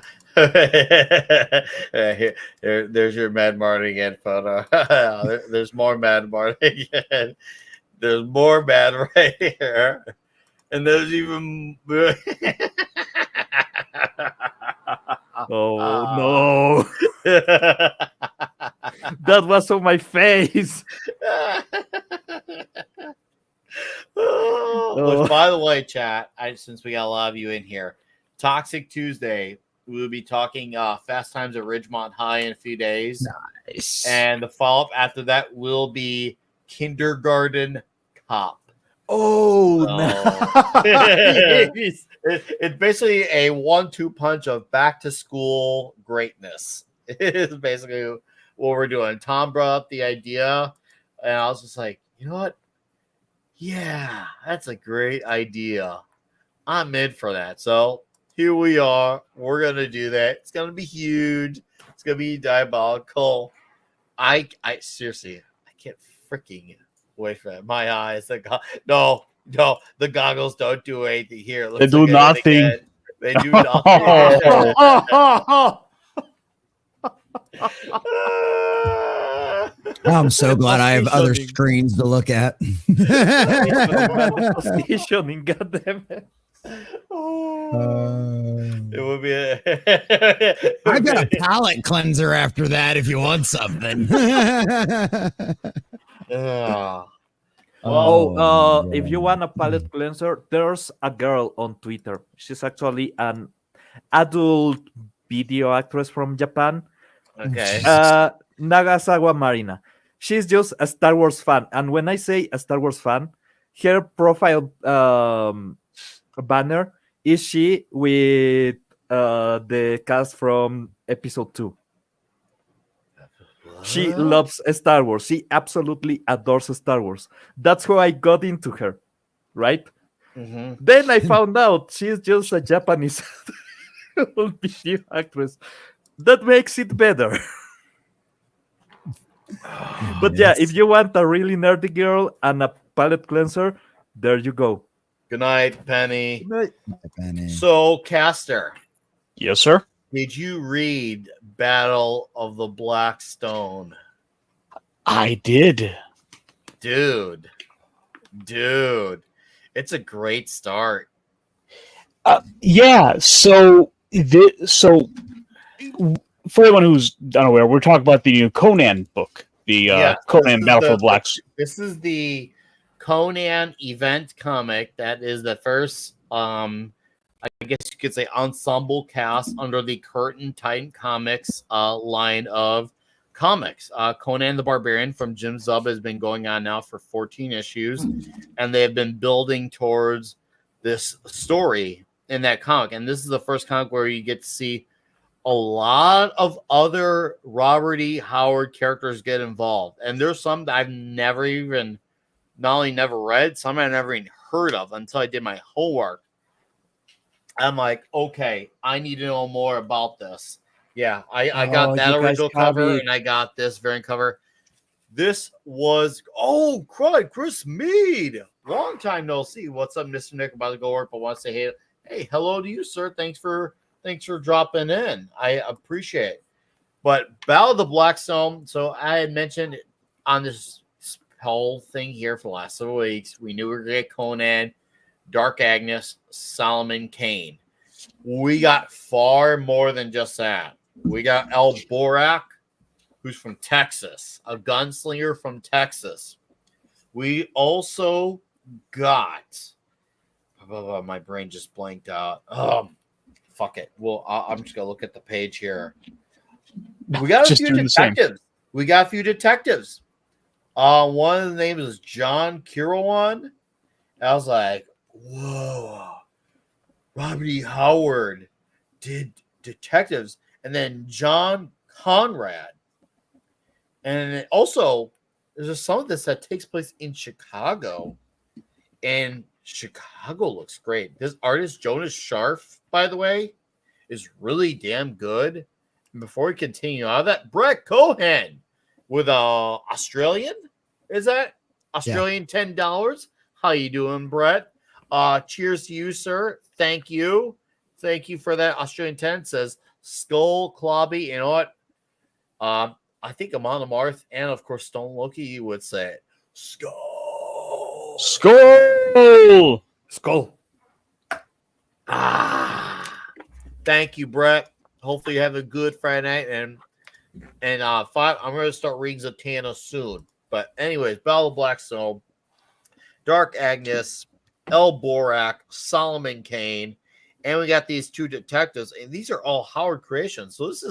There's your Mad Martin again photo. There's more Mad Martin again. There's more Mad right here. And there's even... Oh, no. That was on my face. Which, by the way, chat, since we got a lot of you in here, Toxic Tuesday, we will be talking Fast Times at Ridgemont High in a few days. Nice. And the follow-up after that will be Kindergarten Cop. Oh, So, nice. it's basically a 1-2 punch of back-to-school greatness. It's basically what we're doing. Tom brought up the idea, and I was just like, you know what? Yeah, that's a great idea. I'm in for that. So here we are. We're gonna do that. It's gonna be huge. It's gonna be diabolical. I seriously, I can't freaking wait for that. My eyes. No, the goggles don't do anything here. They do nothing. They do nothing. I'm so glad I have other screens to look at. Positioning, goddammit. It would be I've got a palate cleanser after that if you want something. If you want a palette cleanser, there's a girl on Twitter. She's actually an adult video actress from Japan. Okay. Nagasawa Marina. She's just a Star Wars fan. And when I say a Star Wars fan, her profile banner is she with the cast from episode 2. She loves Star Wars. She absolutely adores Star Wars. That's how I got into her, right? Mm-hmm. Then I found out she's just a Japanese video actress. That makes it better. But yeah, if you want a really nerdy girl and a palette cleanser, there you go. Good night, Penny. Good Penny. So, Caster, Yes, sir. did you read Battle of the Black Stone? I did. Dude, it's a great start. Yeah. So for anyone who's unaware, we're talking about the new Conan book, the Conan Battle for the Black. This is the Conan event comic that is the first, I guess you could say, ensemble cast under the Curtain Titan Comics line of comics. Conan the Barbarian from Jim Zub has been going on now for 14 issues, and they have been building towards this story in that comic. And this is the first comic where you get to see a lot of other Robert E. Howard characters get involved. And there's some that I've never even, not only never read, some I've never even heard of until I did my homework. I'm like, okay, I need to know more about this. Yeah, I got that original cover, and I got this variant cover. This was, Chris Mead. Long time no see. What's up, Mr. Nick? About to go work, but want to say hey, hello to you, sir. Thanks for dropping in. I appreciate it. But Battle of the Blackstone. So I had mentioned on this whole thing here for the last several weeks, we knew we were going to get Conan, Dark Agnes, Solomon Kane. We got far more than just that. We got El Borak, who's from Texas, a gunslinger from Texas. We also got, my brain just blanked out. Fuck it. Well, I'm just gonna look at the page here. We got a few detectives. One of the names is John Kirawan. I was like, whoa. Robert E. Howard did detectives. And then John Conrad. And also, there's some of this that takes place in Chicago. And Chicago looks great. This artist, Jonas Scharf, by the way, is really damn good. And before we continue out of that, Brett Cohen with Australian. Is that Australian $10. How you doing, Brett? Cheers to you, sir. Thank you. Thank you for that. Australian 10 says Skull, Clobby. You know what? I think Amon Amarth and of course Stone Loki, you would say it. Skull. Skull. Skull. Thank you, Brett. Hopefully you have a good Friday night and I'm gonna start reading Zatanna soon. But anyways, Battle of Blackstone, Dark Agnes, El Borak, Solomon Kane, and we got these two detectives, and these are all Howard creations. So this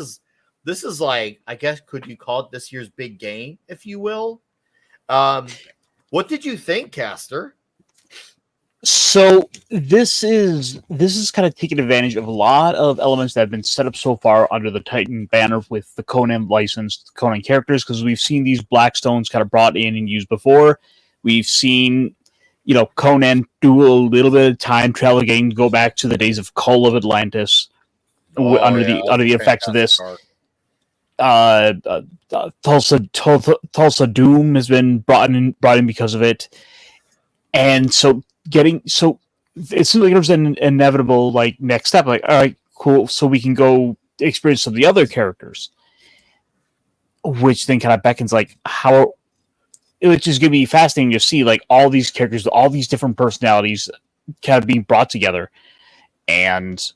is like, I guess, could you call it this year's big game, if you will? What did you think, Caster? So this is kind of taking advantage of a lot of elements that have been set up so far under the Titan banner with the Conan licensed Conan characters, because we've seen these Blackstones kind of brought in and used before. We've seen, Conan do a little bit of time travel again, go back to the days of Cull of Atlantis under the effects of this. Tulsa Doom has been brought in because of it, and so it seems like it was an inevitable next step. Like, all right, cool, so we can go experience some of the other characters, which then kind of beckons which is going to be fascinating to see all these characters, all these different personalities, kind of being brought together, and.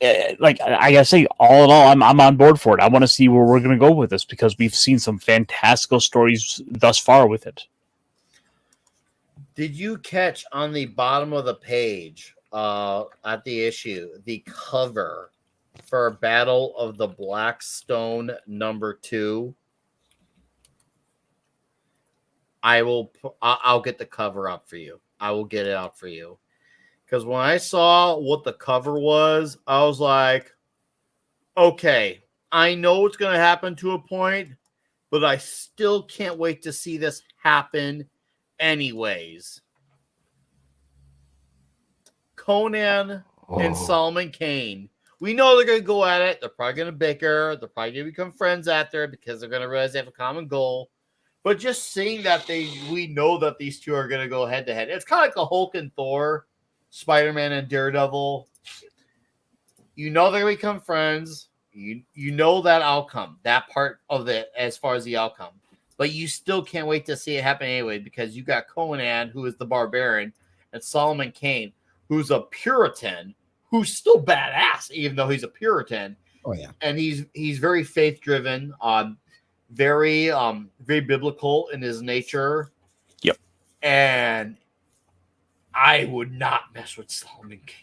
I gotta say, all in all, I'm on board for it. I want to see where we're going to go with this because we've seen some fantastical stories thus far with it. Did you catch on the bottom of the page at the issue the cover for Battle of the Blackstone #2? I'll get the cover up for you. I will get it out for you. Because when I saw what the cover was, I was like, okay, I know it's going to happen to a point, but I still can't wait to see this happen anyways. Conan and Solomon Kane. We know they're going to go at it. They're probably going to bicker. They're probably going to become friends after because they're going to realize they have a common goal. But just seeing that we know that these two are going to go head to head. It's kind of like a Hulk and Thor. Spider-Man and Daredevil, you know they're going to become friends. You know that outcome, that part of it as far as the outcome. But you still can't wait to see it happen anyway because you got Conan, who is the barbarian, and Solomon Kane, who's a Puritan, who's still badass, even though he's a Puritan. Oh, yeah. And he's very faith-driven, very biblical in his nature. Yep. And I would not mess with Solomon Kane.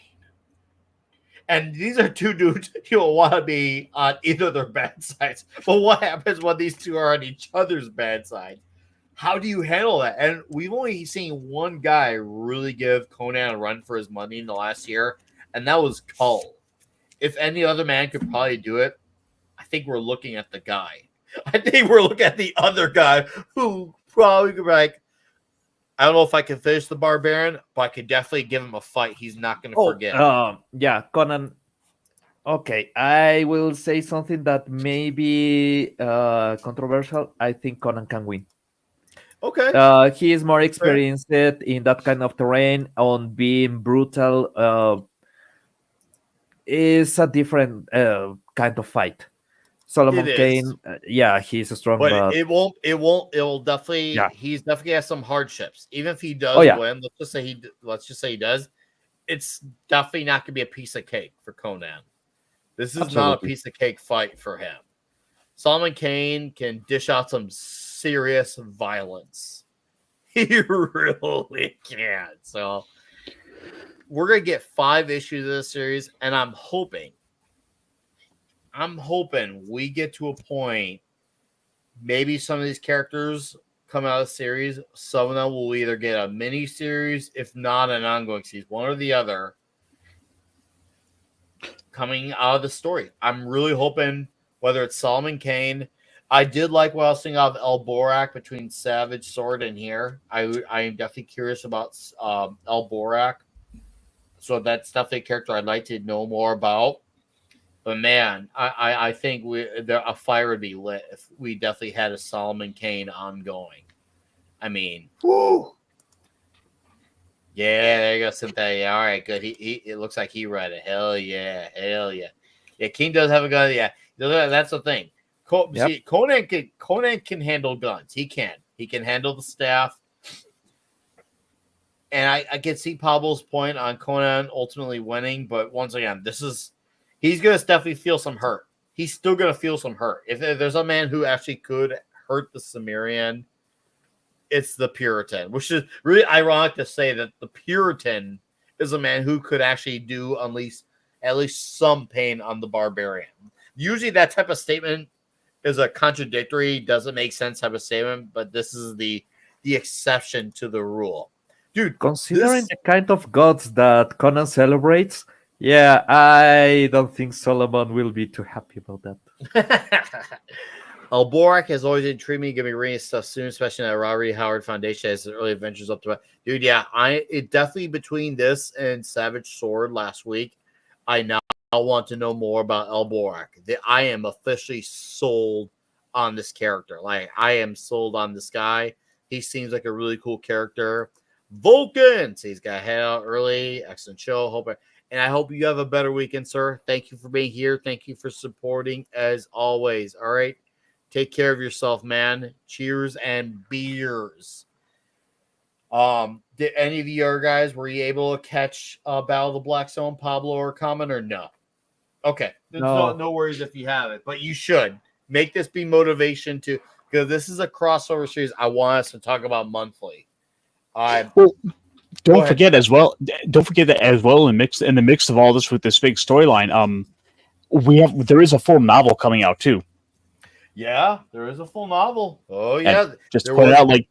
And these are two dudes you don't want to be on either of their bad sides. But what happens when these two are on each other's bad side? How do you handle that? And we've only seen one guy really give Conan a run for his money in the last year, and that was Cull. If any other man could probably do it, I think we're looking at the guy. I think we're looking at the other guy who probably could be like, I don't know if I can finish the barbarian, but I could definitely give him a fight. He's not going to forget. Yeah, Conan. Okay, I will say something that may be controversial. I think Conan can win. Okay. He is more experienced in that kind of terrain, on being brutal. Is a different kind of fight. Solomon Kane, he's strong, but it will definitely. Yeah. He's definitely has some hardships. Even if he does win, let's just say he does. It's definitely not going to be a piece of cake for Conan. This is not a piece of cake fight for him. Solomon Kane can dish out some serious violence. He really can. So we're gonna get 5 issues of this series, and I'm hoping we get to a point, maybe some of these characters come out of the series. Some of them will either get a mini series, if not an ongoing series, one or the other, coming out of the story. I'm really hoping, whether it's Solomon Kane. I did like what I was seeing out of El Borak between Savage Sword and here. I am definitely curious about El Borak. So that's definitely a character I'd like to know more about. But man, I think a fire would be lit if we definitely had a Solomon Kane ongoing. I mean, whoo. Yeah, there you go, Cynthia. Yeah, all right, good. He it looks like he read it. Hell yeah. Yeah, King does have a gun. Yeah, that's the thing. Yep. See, Conan can handle guns. He can handle the staff. And I can see Pablo's point on Conan ultimately winning, but once again, he's gonna definitely feel some hurt. He's still gonna feel some hurt. If there's a man who actually could hurt the Cimmerian, it's the Puritan, which is really ironic to say that the Puritan is a man who could actually do at least some pain on the barbarian. Usually that type of statement is a contradictory, doesn't make sense type of statement, but this is the exception to the rule. Dude, Considering the kind of gods that Conan celebrates, yeah, I don't think Solomon will be too happy about that. Alborak has always intrigued me. Give me reading stuff soon, especially that Robert E. Howard Foundation has early adventures up to it. Dude, yeah, it definitely between this and Savage Sword last week, I now want to know more about Alborak. I am officially sold on this character. Like, I am sold on this guy. He seems like a really cool character. Vulcan, so he's got to head out early. Excellent show. And I hope you have a better weekend, sir. Thank you for being here. Thank you for supporting as always. All right. Take care of yourself, man. Cheers and beers. Did any of you guys, were you able to catch Battle of the Black Stone, Pablo or Common, or no? Okay. No worries if you haven't, but you should. Make this be motivation because this is a crossover series I want us to talk about monthly. Don't forget that as well in the mix of all this with this big storyline, there is a full novel coming out too. Yeah, there is a full novel. Oh yeah, and just to point it out, like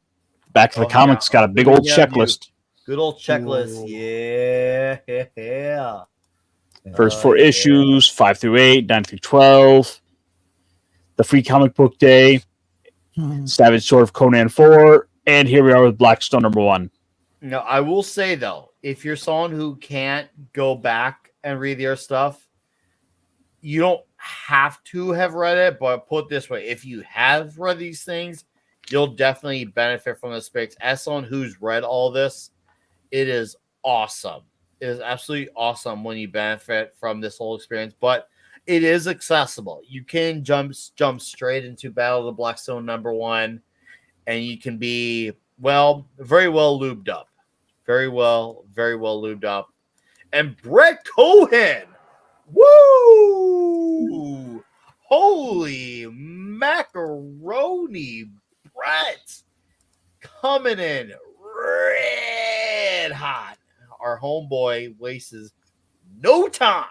Back to the Comics got a big old checklist. Good old checklist. Ooh. Yeah. First 4 issues, 5 through 8, 9 through 12. The Free Comic Book Day, Savage Sword of Conan 4, and here we are with Blackstone #1. Now, I will say though, if you're someone who can't go back and read their stuff, you don't have to have read it, but put it this way, if you have read these things, you'll definitely benefit from this space. As someone who's read all this, it is awesome. It is absolutely awesome when you benefit from this whole experience, but it is accessible. You can jump straight into Battle of the Blackstone #1, and you can be very well lubed up. Very well lubed up. And Brett Cohen, woo! Holy macaroni, Brett coming in red hot. Our homeboy wastes no time.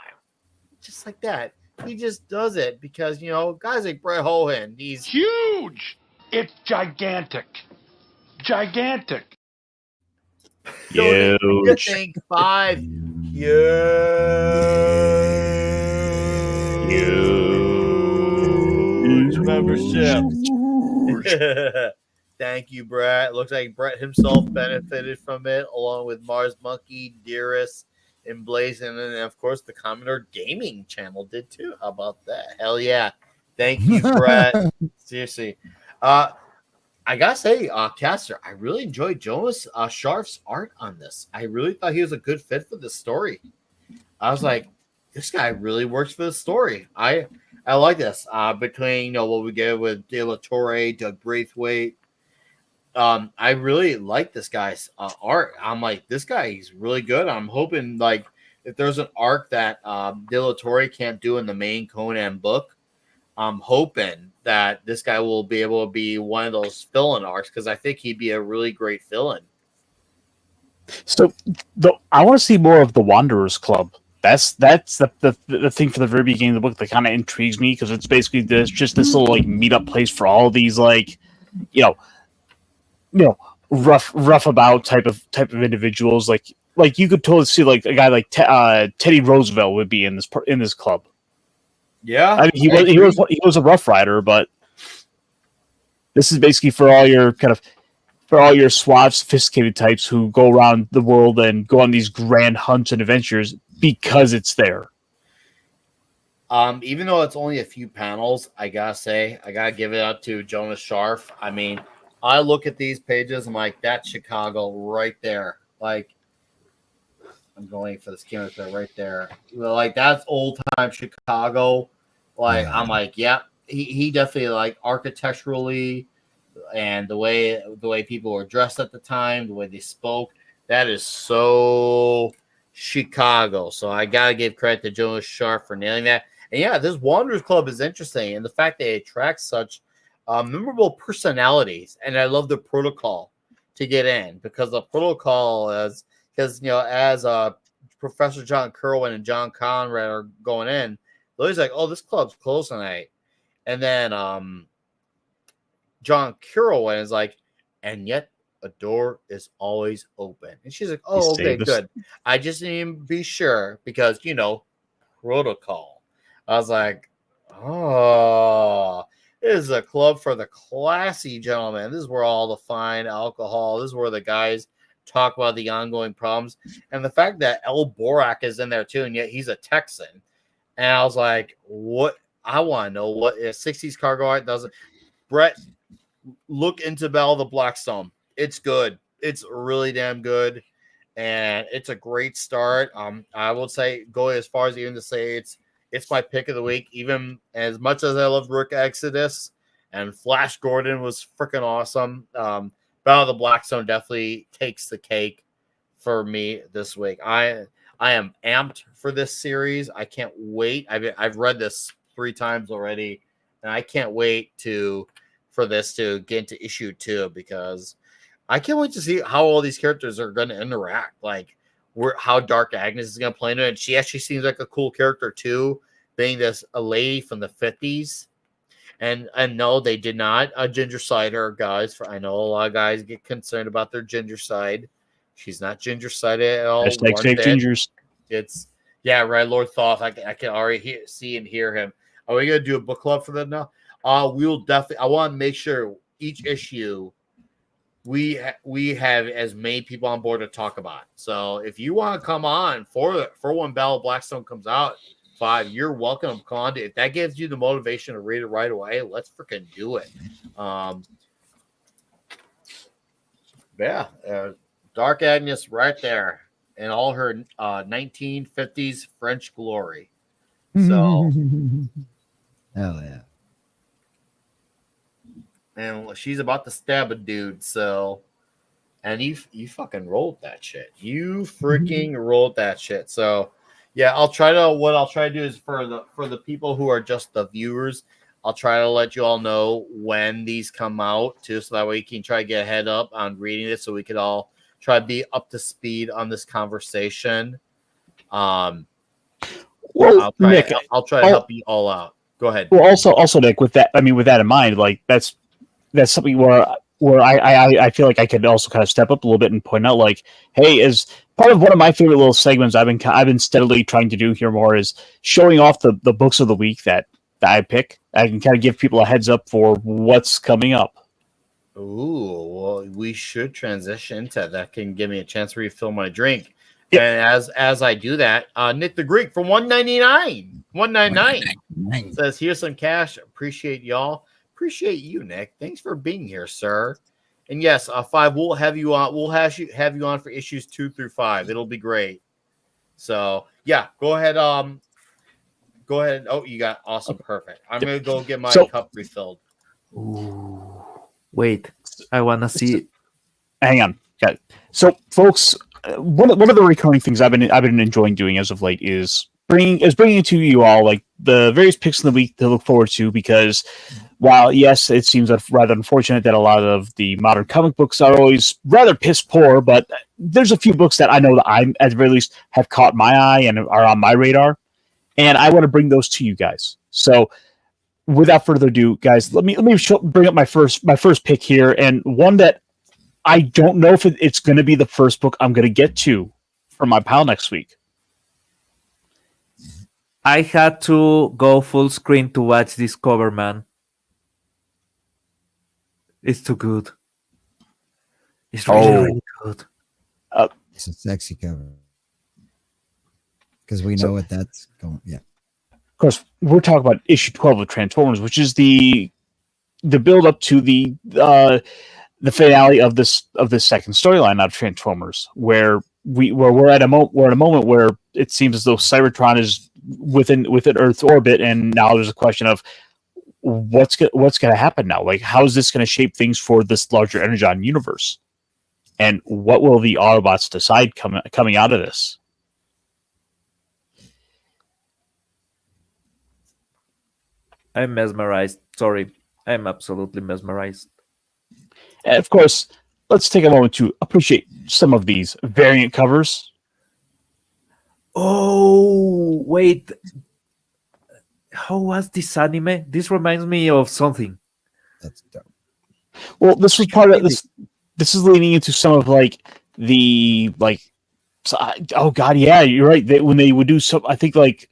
Just like that. He just does it because, guys like Brett Cohen, he's huge. It's gigantic. Gigantic. Huge. You think 5 huge membership. Thank you, Brett. Looks like Brett himself benefited from it, along with Mars Monkey, Dearest, and Blazing, and of course the Commodore Gaming channel did too. How about that? Hell yeah. Thank you, Brett. Seriously. I gotta say, Caster, I really enjoyed Jonas Sharf's art on this. I really thought he was a good fit for this story. I was like, this guy really works for the story. I like this. Between what we get with De La Torre, Doug Braithwaite, I really like this guy's art. I'm like, this guy is really good. I'm hoping if there's an arc that De La Torre can't do in the main Conan book, I'm hoping that this guy will be able to be one of those fill-in arcs because I think he'd be a really great fill-in. So I want to see more of the Wanderers Club. That's the thing for the very beginning of the book that kind of intrigues me because it's basically just this little meetup place for all these rough about type of individuals. Like you could totally see a guy like Teddy Roosevelt would be in this club. Yeah, I mean he was a Rough Rider, but this is basically for all your suave, sophisticated types who go around the world and go on these grand hunts and adventures because it's there. Even though it's only a few panels, I gotta give it up to Jonas Sharf. I mean, I look at these pages, I'm like, that's Chicago right there. Like, I'm going for this camera right there. Like, that's old time Chicago. Like, I'm like, yeah, he definitely, like, architecturally and the way people were dressed at the time, the way they spoke, that is so Chicago. So I gotta give credit to Jonas Sharp for nailing that. And yeah, this Wanderers Club is interesting, and the fact they attract such memorable personalities. And I love the protocol to get in, because the protocol is as Professor John Kerwin and John Conrad are going in, they're always like, oh, this club's closed tonight. And then John Kerwin is like, and yet a door is always open. And she's like, oh, okay, good. I just need to be sure because, protocol. I was like, oh, this is a club for the classy gentlemen. This is where all the fine alcohol, this is where the guys talk about the ongoing problems. And the fact that El Borak is in there too, and yet he's a Texan. And I was like, what? I want to know what a 60s cargo art does. Brett, look into Battle of the Blackstone. It's good. It's really damn good. And it's a great start. I will say, go as far as even to say it's my pick of the week, even as much as I love Rick Exodus and Flash Gordon was freaking awesome. Battle of the Blackstone definitely takes the cake for me this week. I am amped for this series. I can't wait. I've read this 3 times already, and I can't wait for this to get into issue 2, because I can't wait to see how all these characters are going to interact. Like, how Dark Agnes is going to play into it. And she actually seems like a cool character too, being a lady from the 50s. And no, they did not ginger side her, guys. I know a lot of guys get concerned about their ginger side. She's not ginger sided at all. Hashtag save gingers. It's right. Lord Thoth, I can already see and hear him. Are we gonna do a book club for that now? We'll definitely. I want to make sure each issue we have as many people on board to talk about. So if you want to come on for when Battle of Blackstone comes out, 5, you're welcome to come on. If that gives you the motivation to read it right away, let's freaking do it. Dark Agnes right there in all her 1950s French glory. So, hell yeah. And she's about to stab a dude. So, and you fucking rolled that shit. You freaking rolled that shit. So, yeah, what I'll try to do is for the people who are just the viewers, I'll try to let you all know when these come out too, so that way you can try to get a head up on reading it, so we could all try to be up to speed on this conversation. Well, Nick, I'll try to help you all out. Go ahead. Well, also, Nick, with that in mind, like that's something where I feel like I could also kind of step up a little bit and point out, like, hey, as part of one of my favorite little segments I've been steadily trying to do here more is showing off the books of the week that I pick. I can kind of give people a heads up for what's coming up. Ooh, well, we should transition to that. Can give me a chance to refill my drink. Yep. And as I do that, Nick the Greek for $1.99 says, here's some cash. Appreciate y'all. Appreciate you, Nick. Thanks for being here, sir. And yes, 5, we'll have you on. We'll have you on for issues 2 through 5. It'll be great. So yeah, go ahead. Go ahead. Oh, you got awesome. Perfect. I'm gonna go get my cup refilled. Ooh. Wait, I wanna see. Hang on. Okay. So, folks, one of the recurring things I've been enjoying doing as of late is bringing to you all like the various picks in the week to look forward to, because while yes, it seems rather unfortunate that a lot of the modern comic books are always rather piss poor, but there's a few books that I know that I at the very least have caught my eye and are on my radar, and I want to bring those to you guys. So without further ado, guys, let me bring up my first pick here, and one that I don't know if it's going to be the first book I'm going to get to for my pile next week. I had to go full screen to watch this cover, man. It's too good. It's really good. It's a sexy cover. Because we know what that's going. Yeah. Of course, we're talking about issue 12 of Transformers, which is the build up to the the finale of this second storyline out of Transformers, where we're at a moment where it seems as though Cybertron is within Earth's orbit, and now there's a question of what's going to happen now. Like, how is this going to shape things for this larger Energon universe, and what will the Autobots decide coming out of this? I'm mesmerized. Sorry, I'm absolutely mesmerized. And of course, let's take a moment to appreciate some of these variant covers. Oh, wait. How was this anime? This reminds me of something. That's dope. Well, this was part of this. This is leading into some of like the like. Oh God, yeah, you're right. When they would do some, I think like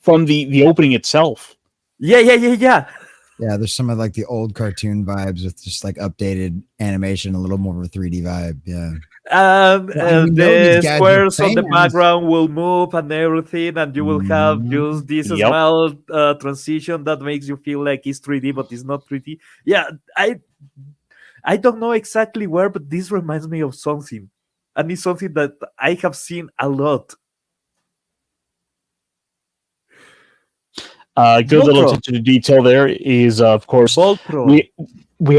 from the opening itself. Yeah. Yeah, there's some of like the old cartoon vibes with just like updated animation, a little more of a 3D vibe. Yeah. We know The these guys are squares on the fans. background will move and everything, and you will have just this Yep. small transition that makes you feel like it's 3D, but it's not 3D. Yeah, I don't know exactly where, but this reminds me of something, and it's something that I have seen a lot. Good little Voltron. attention to detail there is, of course, Voltron. we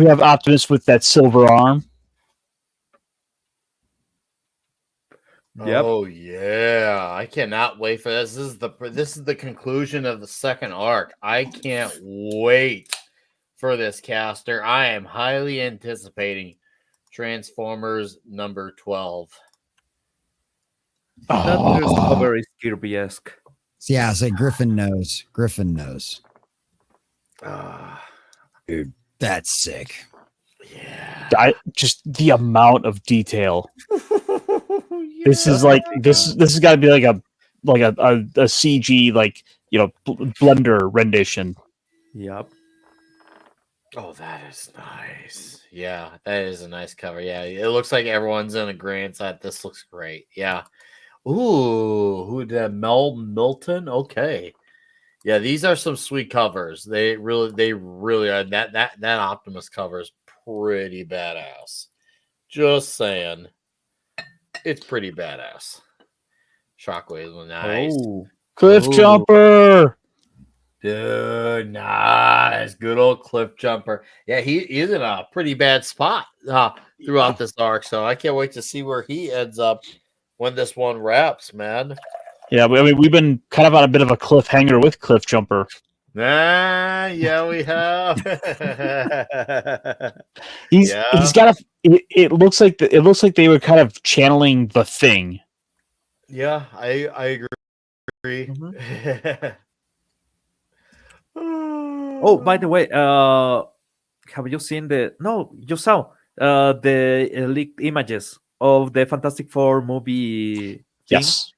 have Optimus with that silver arm. Yep. Oh yeah, I cannot wait for this. This is the conclusion of the second arc. I can't wait for this caster. I am highly anticipating Transformers number 12. That first cover is Kirby-esque. Yeah, say Griffin knows. Griffin knows. Dude, that's sick. Yeah. Just the amount of detail. This is like this has got to be like a CG Blender rendition. Yep. Oh, that is nice. Yeah, that is a nice cover. Yeah, it looks like everyone's in agreement that this looks great. Yeah. Ooh, who did Mel Milton? Okay. Yeah, these are some sweet covers. They really are. That Optimus cover is pretty badass. Just saying. It's pretty badass. Shockwaves were nice. Oh. Cliff Jumper. Dude, nice. Good old Cliff Jumper. Yeah, he's in a pretty bad spot throughout this arc. So I can't wait to see where he ends up when this one wraps, man. Yeah, I mean, we've been kind of on a bit of a cliffhanger with Cliff Jumper. Yeah, we have. He's got a. It looks like they were kind of channeling The Thing. Yeah, I agree. Mm-hmm. Oh, by the way, have you seen you saw the leaked images of the Fantastic Four movie? Yes,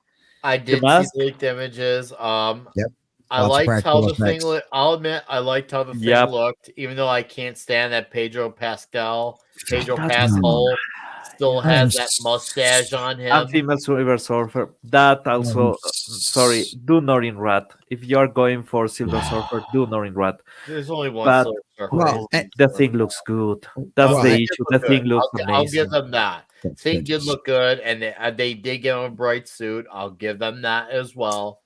I did see the leaked images. Yep. I liked how the thing looked. I'll admit, I liked how the thing looked, even though I can't stand that Pedro Pascal still has that mustache on him. And female Silver Surfer. That also, sorry, do Norin Rat. If you're going for Silver Surfer, do Norin Rat. There's only one But, Silver Surfer. Well, the thing looks good. That's the issue. The thing looks amazing. I'll give them that. Thing did look good, and they did give him a bright suit. I'll give them that as well.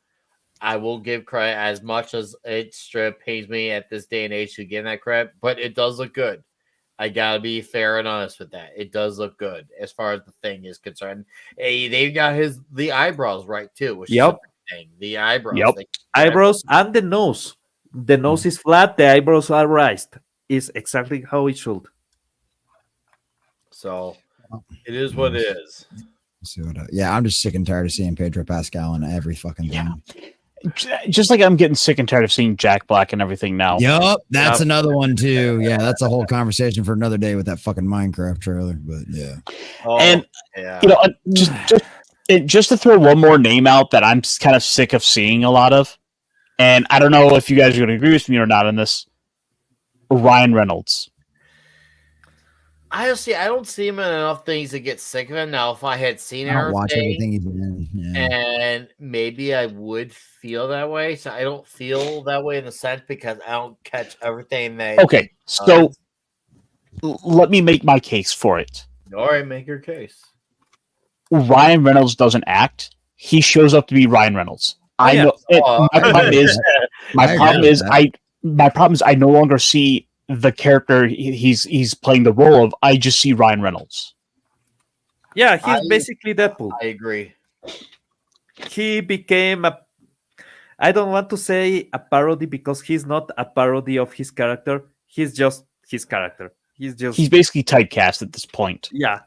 I will give credit as much as it strip pains me at this day and age to give that credit, but it does look good. I gotta be fair and honest with that. It does look good as far as the thing is concerned. Hey, they've got the eyebrows right too, which is a thing. The eyebrows. Yep. Eyebrows and the nose. The nose is flat, the eyebrows are raised. Is exactly how it should. So it is what it is. Yeah, I'm just sick and tired of seeing Pedro Pascal in every fucking thing. Just like I'm getting sick and tired of seeing Jack Black and everything now. Yup, that's another one too. Yeah, that's a whole conversation for another day with that fucking Minecraft trailer. But yeah, just to throw one more name out that I'm kind of sick of seeing a lot of, and I don't know if you guys are going to agree with me or not on this. Ryan Reynolds. Honestly, I don't see him in enough things to get sick of him. Now, if I had seen I don't watch everything, everything he's in. Yeah. And maybe I would feel that way. So I don't feel that way in the sense because I don't catch everything that. Okay, so let me make my case for it. All right, make your case. Ryan Reynolds doesn't act. He shows up to be Ryan Reynolds. I know. My problem is, my problem is, I no longer see the character he's playing the role of. I just see Ryan Reynolds. Yeah, he's basically Deadpool. I agree. He became a. I don't want to say a parody because he's not a parody of his character. He's just his character. He's basically typecast at this point. Yeah.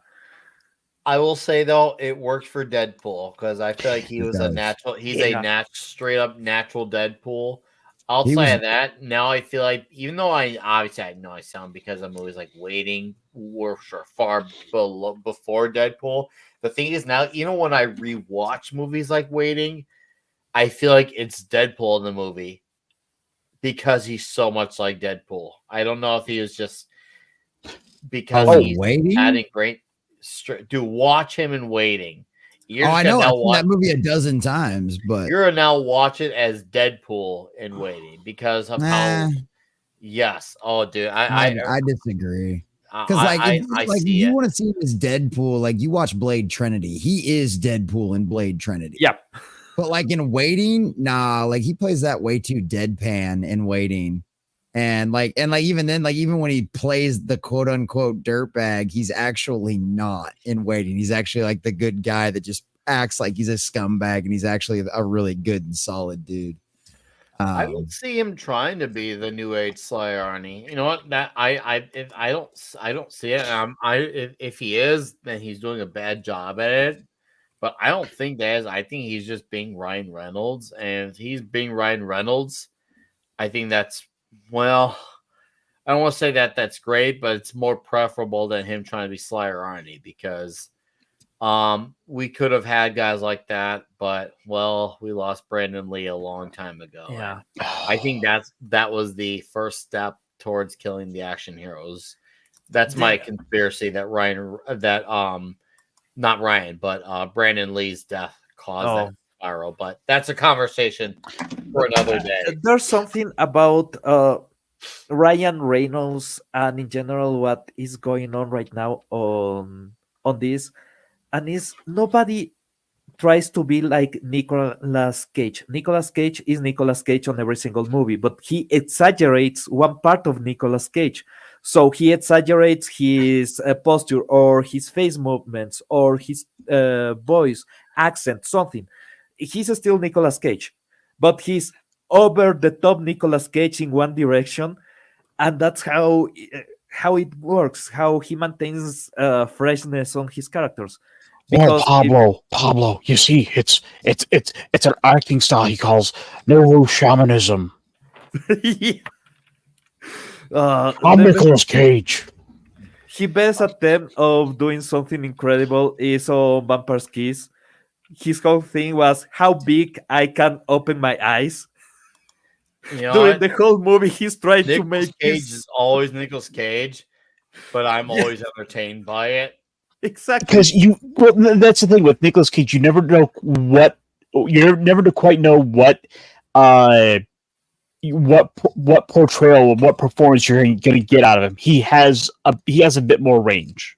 I will say though, it worked for Deadpool because I feel like he was a natural. He's a straight up natural Deadpool. Outside of that, now I feel like even though I know I sound because I'm always like Waiting were far before Deadpool. The thing is now, even when I rewatch movies like Waiting, I feel like it's Deadpool in the movie because he's so much like Deadpool. I don't know if he was just because he's Waiting? adding great. Dude, watch him in Waiting. I know. I've seen that movie a dozen times, but you're now watch it as Deadpool in Waiting because of how. Yes. Oh, dude, I disagree. Because you want to see this Deadpool, like you watch Blade Trinity. He is Deadpool in Blade Trinity. Yeah. But like in Waiting, nah, like he plays that way too deadpan in Waiting. And even then, like even when he plays the quote unquote dirtbag, he's actually not in Waiting. He's actually like the good guy that just acts like he's a scumbag, and he's actually a really good and solid dude. I don't see him trying to be the new age Slayer, Arnie. You know what? That I don't see it. If he is, then he's doing a bad job at it. But I don't think that is. I think he's just being Ryan Reynolds, and if he's being Ryan Reynolds, I think that's. Well, I don't want to say that that's great, but it's more preferable than him trying to be Sly or Arnie because we could have had guys like that, but we lost Brandon Lee a long time ago. Yeah, I think that was the first step towards killing the action heroes. That's my conspiracy that not Ryan, but Brandon Lee's death caused that spiral. But that's a conversation for another day. There's something about Ryan Reynolds and in general what is going on right now on this, and is nobody tries to be like Nicolas Cage. Nicolas Cage is Nicolas Cage on every single movie, but he exaggerates one part of Nicolas Cage. So he exaggerates his posture or his face movements or his voice, accent, something. He's still Nicolas Cage, but he's over the top Nicolas Cage in one direction, and that's how it works. How he maintains freshness on his characters. Because Pablo, you see, it's an acting style he calls neuro shamanism. Yeah. I'm Nicolas Cage. His best attempt of doing something incredible is on Vampire's Kiss. His whole thing was how big I can open my eyes. During the whole movie, he's trying to make Cage is always Nicolas Cage, but I'm always entertained by it. Exactly, because that's the thing with Nicolas Cage. You never know quite know what portrayal, what performance you're going to get out of him. He has a bit more range.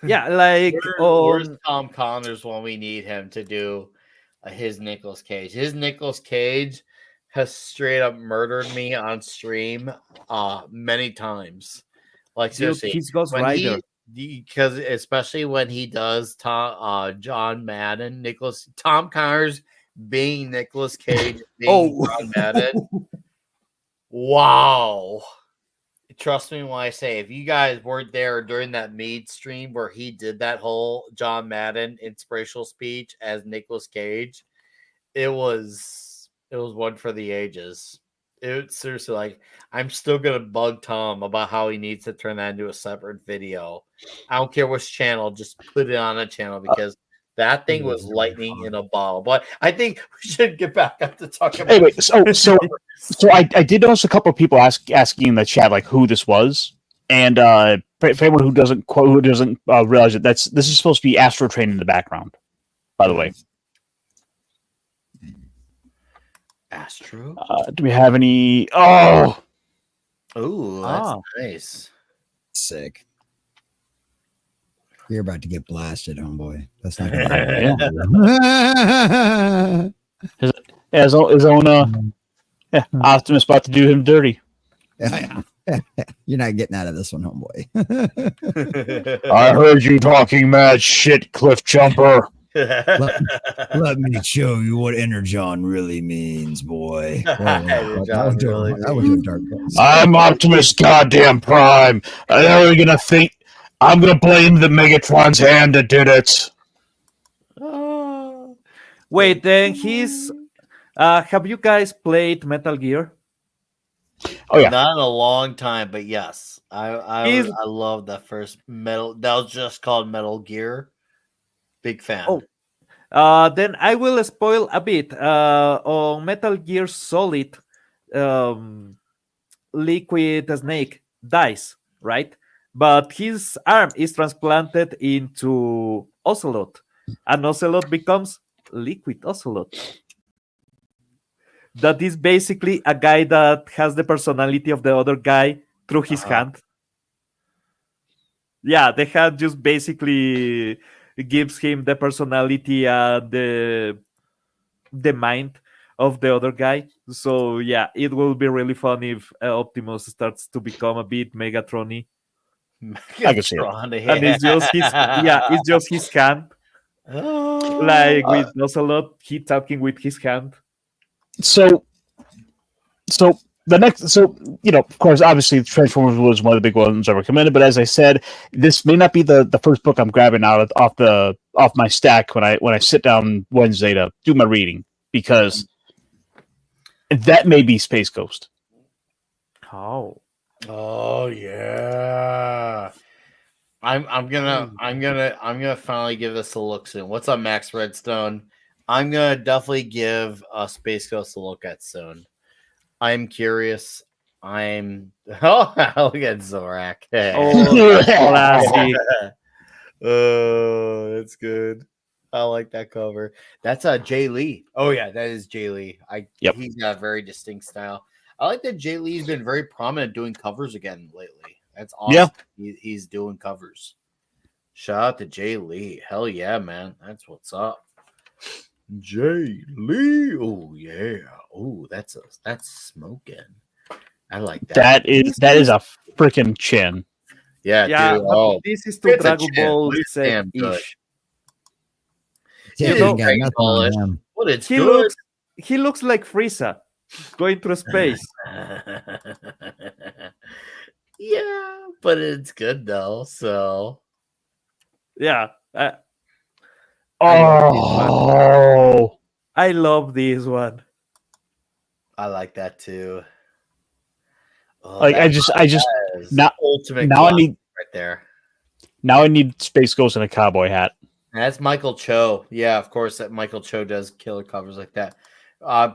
Yeah, like where's Tom Connors when we need him to do his Nicolas Cage? His Nicolas Cage has straight up murdered me on stream many times. Like seriously, he's Ghost Rider. Because especially when he does John Madden, Tom Connors being Nicolas Cage, being John Madden. Wow. Trust me when I say, if you guys weren't there during that Mead stream where he did that whole John Madden inspirational speech as Nicolas Cage, it was one for the ages. It's seriously like, I'm still gonna bug Tom about how he needs to turn that into a separate video. I don't care which channel, just put it on a channel because that thing was lightning in a bottle. But I think we should get back up to talking about. Anyway, so I did notice a couple of people asking in the chat like who this was, and for anyone who doesn't realize it, this is supposed to be Astro Train in the background. by the way. Astro. Do we have any? Oh, Oh, that's Ah. nice. Sick. You're about to get blasted, homeboy. That's not gonna yeah. His own Optimus about to do him dirty. Yeah. You're not getting out of this one, homeboy. I heard you talking mad shit, Cliff Jumper. Let me show you what Energon really means, boy. That was a dark place. I'm Optimus Goddamn Prime. I know you're gonna think I'm gonna blame the Megatron's hand that did it. Wait, then he's. Have you guys played Metal Gear? Oh yeah. Not in a long time, but yes, I He's- love that first Metal. That was just called Metal Gear. Big fan. Then I will spoil a bit. On Metal Gear Solid, Liquid Snake dies, right? But his arm is transplanted into Ocelot, and Ocelot becomes Liquid Ocelot. That is basically a guy that has the personality of the other guy through his hand. Yeah, the hand just basically gives him the personality and the mind of the other guy. So yeah, it will be really fun if Optimus starts to become a bit Megatron-y. I can see it. Megatron, And it's just his it's just his hand. Like with Ocelot, he talking with his hand. So of course, obviously, Transformers was one of the big ones I recommended. But as I said, this may not be the first book I'm grabbing off my stack when I sit down Wednesday to do my reading, because that may be Space Ghost. Oh. Oh yeah. I'm gonna finally give this a look soon. What's up, Max Redstone? I'm gonna definitely give Space Ghost a look at soon. I'm curious. Look at Zorak. Oh, classic. Oh, that's good. I like that cover. That's Jay Lee. Oh yeah, that is Jay Lee. Yep. He's got a very distinct style. I like that Jay Lee's been very prominent doing covers again lately. That's awesome. Yeah. He's doing covers. Shout out to Jay Lee. Hell yeah, man. That's what's up. Jay Lee. Oh yeah. Oh, that's smoking. I like that. That is a freaking chin. Yeah, Yeah, dude. but Oh, this is to it's a Dragon chin. Ball It's damn good. Z-ish. Yeah, You know, ain't got nothing on him. but it's He good. looks like Frieza going through space. Yeah, but it's good though. So Yeah. Oh, I love this one. I like that too. Oh, like that I just is now ultimate now I classic need right there. now I need Space Ghost in a cowboy hat. That's Michael Cho. Yeah, of course that Michael Cho does killer covers like that.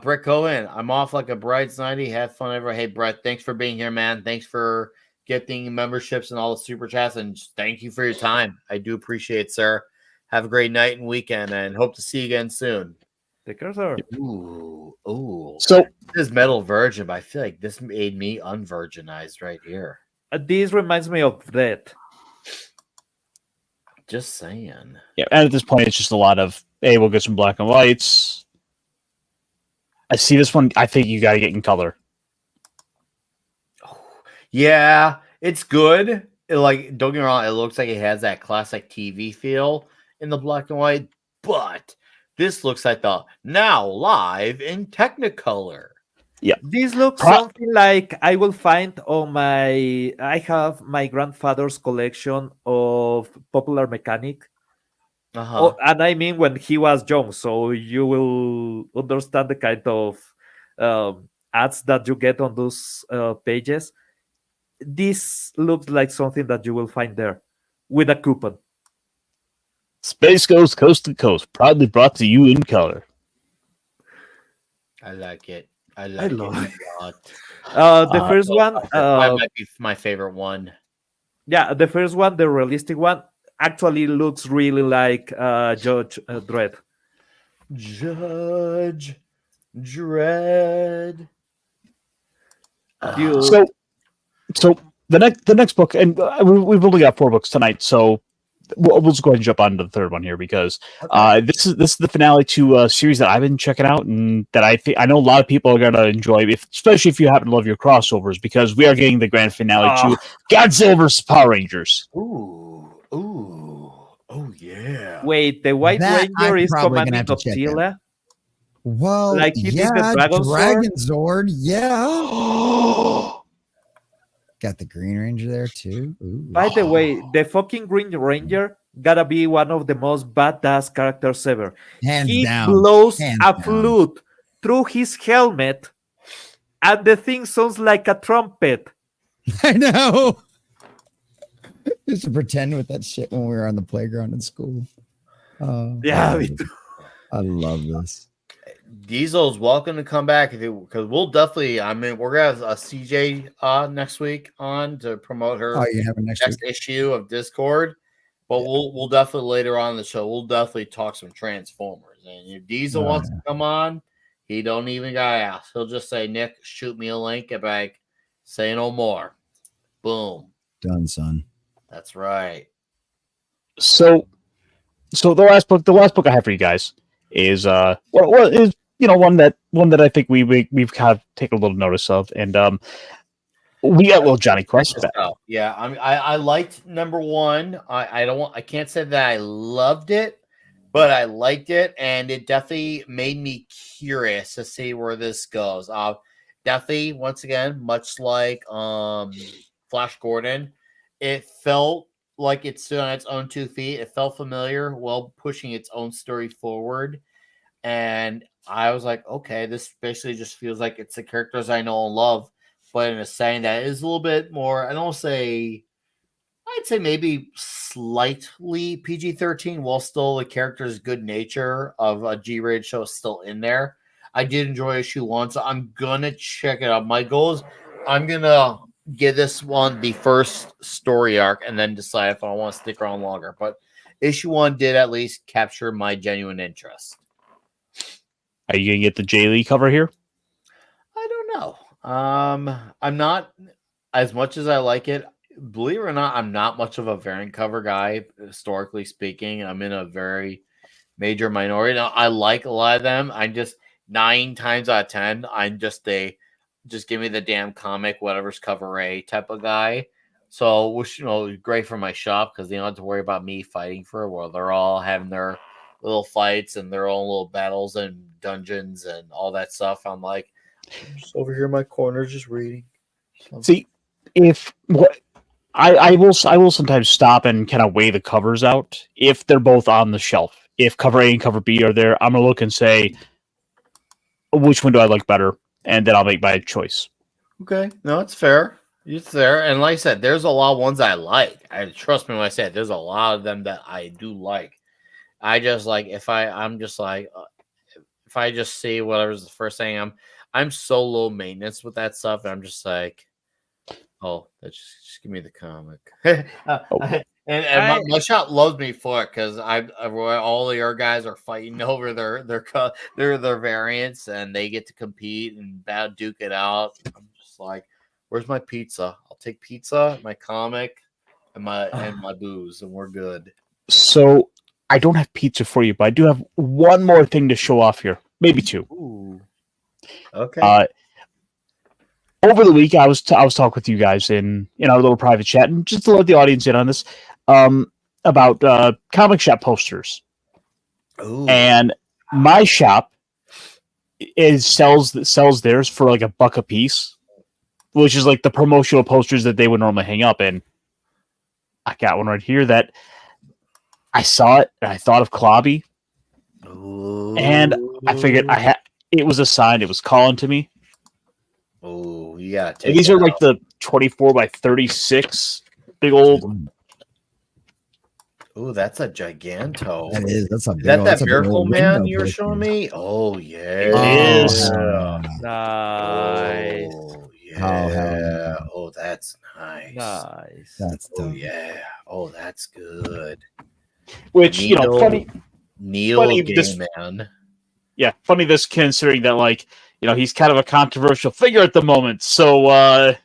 Brett Cohen, I'm off like a bride's nighty. Have fun ever. Hey Brett, thanks for being here, man. Thanks for gifting memberships and all the super chats, and just thank you for your time. I do appreciate it, sir. Have a great night and weekend, and hope to see you again soon. The cursor. Ooh. So This is Metal Virgin, but I feel like this made me unvirginized right here. This reminds me of that. Just saying. yeah, and at this point it's just a lot of, hey, we'll get some black and whites. I see this one. I think you got to get in color. Yeah, it's good. Like, don't get me wrong, it looks like it has that classic TV feel in the black and white, but this looks like the now live in Technicolor. This looks something like I will find on my. I have my grandfather's collection of Popular Mechanic. Oh, and I mean when he was young, so you will understand the kind of ads that you get on those pages. This looks like something that you will find there with a coupon. Space Ghost Coast to Coast, proudly brought to you in color. I like it. I like it a lot. The first one might be my favorite one. Yeah, the first one, the realistic one, actually looks really like Judge Dredd. Judge Dredd. Dude, So the next book, and we've only got 4 books tonight, so we'll just go ahead and jump on to the third one here because this is the finale to a series that I've been checking out and that I know a lot of people are gonna enjoy, especially if you happen to love your crossovers, because we are getting the grand finale to Godzilla vs. Power Rangers. Ooh, oh yeah. wait, the White That I'm Ranger is probably gonna commanding have to check Godzilla? Well, Like he did the yeah, Dragon Sword? Zord, yeah. Got the Green Ranger there too. Ooh. By the way, the fucking Green Ranger gotta be one of the most badass characters ever. Hands He down. blows Hands a down. flute through his helmet, and the thing sounds like a trumpet. I know. Used to pretend with that shit when we were on the playground in school. Yeah, me too. I love this. Diesel's welcome to come back because we'll definitely. I mean, we're gonna have a CJ next week on to promote her Oh, you have it next week? issue of Discord. But we'll definitely later on in the show we'll definitely talk some Transformers. And if Diesel wants to come on, he don't even gotta ask. He'll just say, "Nick, shoot me a link," and like, say no more. Boom. Done, son. That's right. So the last book I have for you guys is is one that I think we've kind of taken a little notice of, and we got little Johnny Quest back. Yeah, I mean, I liked number 1. I can't say that I loved it, but I liked it, and it definitely made me curious to see where this goes. Definitely, once again, much like Flash Gordon, it felt like it stood on its own 2 feet. It felt familiar while pushing its own story forward. And I was like, okay, this basically just feels like it's the characters I know and love, but in a setting that is a little bit more, I'd say maybe slightly PG-13, while still the character's good nature of a G-rated show is still in there. I did enjoy issue 1, so I'm gonna check it out. My goal is I'm gonna give this one the first story arc and then decide if I want to stick around longer. But issue 1 did at least capture my genuine interest. Are you gonna get the Jay Lee cover here? I don't know. I'm not, as much as I like it. Believe it or not, I'm not much of a variant cover guy, historically speaking. I'm in a very major minority. Now, I like a lot of them. I'm just 9 times out of 10. I'm just give me the damn comic, whatever's cover A type of guy. So, which great for my shop because they don't have to worry about me fighting for it. Well, they're all having their little fights and their own little battles and dungeons and all that stuff. I'm like, I'm just over here in my corner, just reading. See, I will sometimes stop and kind of weigh the covers out if they're both on the shelf. If cover A and cover B are there, I'm gonna look and say which one do I like better, and then I'll make my choice. Okay, no, it's fair. It's there, and like I said, there's a lot of ones I like. Trust me when I say it, there's a lot of them that I do like. I just like if I just see whatever's the first thing, I'm so low maintenance with that stuff, and I'm just like, oh, just give me the comic. And my shop loves me for it because all the other guys are fighting over their variants, and they get to compete and duke it out. I'm just like, where's my pizza? I'll take pizza, my comic, and my booze, and we're good. So I don't have pizza for you, but I do have one more thing to show off here, maybe 2. Ooh. Okay. Over the week, I was talking with you guys in our little private chat, and just to let the audience in on this, about comic shop posters. Ooh. And my shop sells theirs for like $1 a piece, which is like the promotional posters that they would normally hang up. And I got one right here that I saw it and I thought of Clobby, and I figured it was a sign. It was calling to me. Oh, yeah. These are like the 24 by 36 big old. Oh, that's a giganto. That is. That's a big that Miracle Man you were showing me? Oh, yeah. It is. Nice. Oh, yeah. Oh, that's nice. Nice. That's Oh, dope. yeah. Oh, that's good. Which, funny. Neil funny Gaiman. this- Man. Yeah, funny this considering that, like, he's kind of a controversial figure at the moment. So I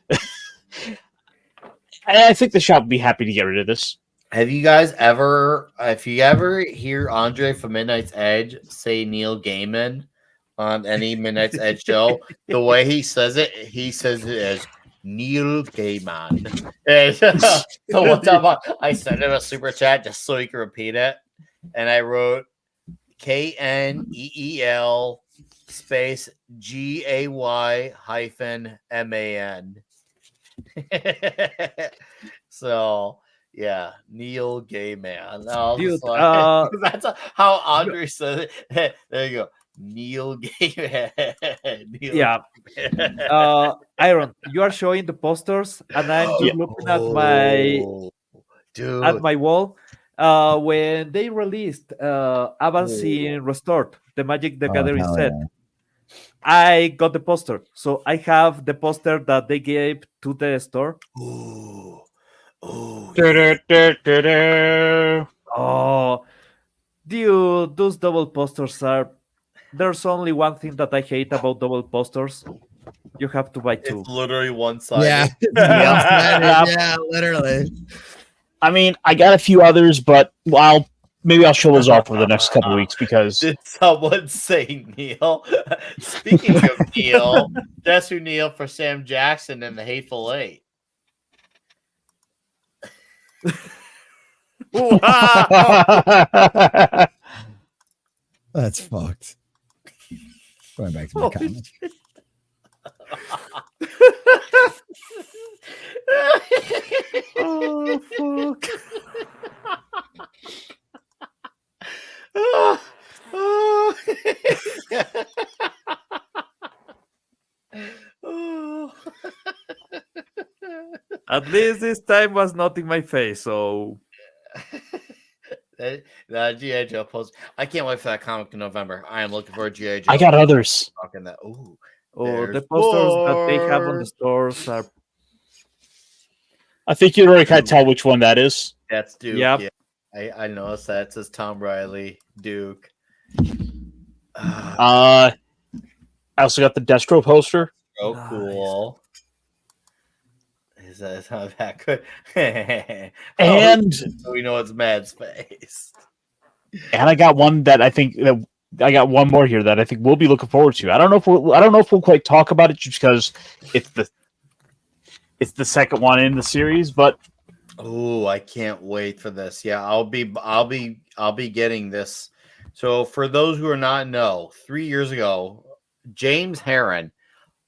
think the shop would be happy to get rid of this. Have you guys ever, if you ever hear Andre from Midnight's Edge say Neil Gaiman on any Midnight's Edge show, the way he says it as Neil Gaiman. And, so one time I sent him a super chat just so he could repeat it, and I wrote KNEEL space GAY-MAN. So yeah, Neil Gaiman. Dude, That's how Andre says it. There you go, Neil Gaiman. Yeah. Iron, you are showing the posters, and I'm just looking at my wall. When they released Avancing Restored, the Magic the Gathering set, I got the poster. So I have the poster that they gave to the store. Oh, dude, those double posters are. There's only one thing that I hate about double posters. You have to buy two. It's literally one-sided. Yeah, yeah, literally. I mean, I got a few others, but maybe I'll show those off for the next couple weeks because. Did someone say Neil? Speaking of Neil, that's who Neil for Sam Jackson and the Hateful Eight. That's fucked. Going back to my comments. Oh, fuck. At least this time was not in my face, so That G.I. Joe post. I can't wait for that comic in November. I am looking for a G.I. Joe. I got others. Talking that. Ooh, the posters that they have on the stores are. I think you already kind of tell which one that is. That's Duke. Yep. Yeah. I noticed that. It says Tom Riley, Duke. I also got the Destro poster. So Nice. cool. Is that that good? And So we know it's Mad's face. and I got one that I think that I got one more here that I think we'll be looking forward to. I don't know if we'll quite talk about it just because it's the second one in the series, but Oh, I can't wait for this. Yeah, I'll be getting this. So for those who are not know, 3 years ago, James Herron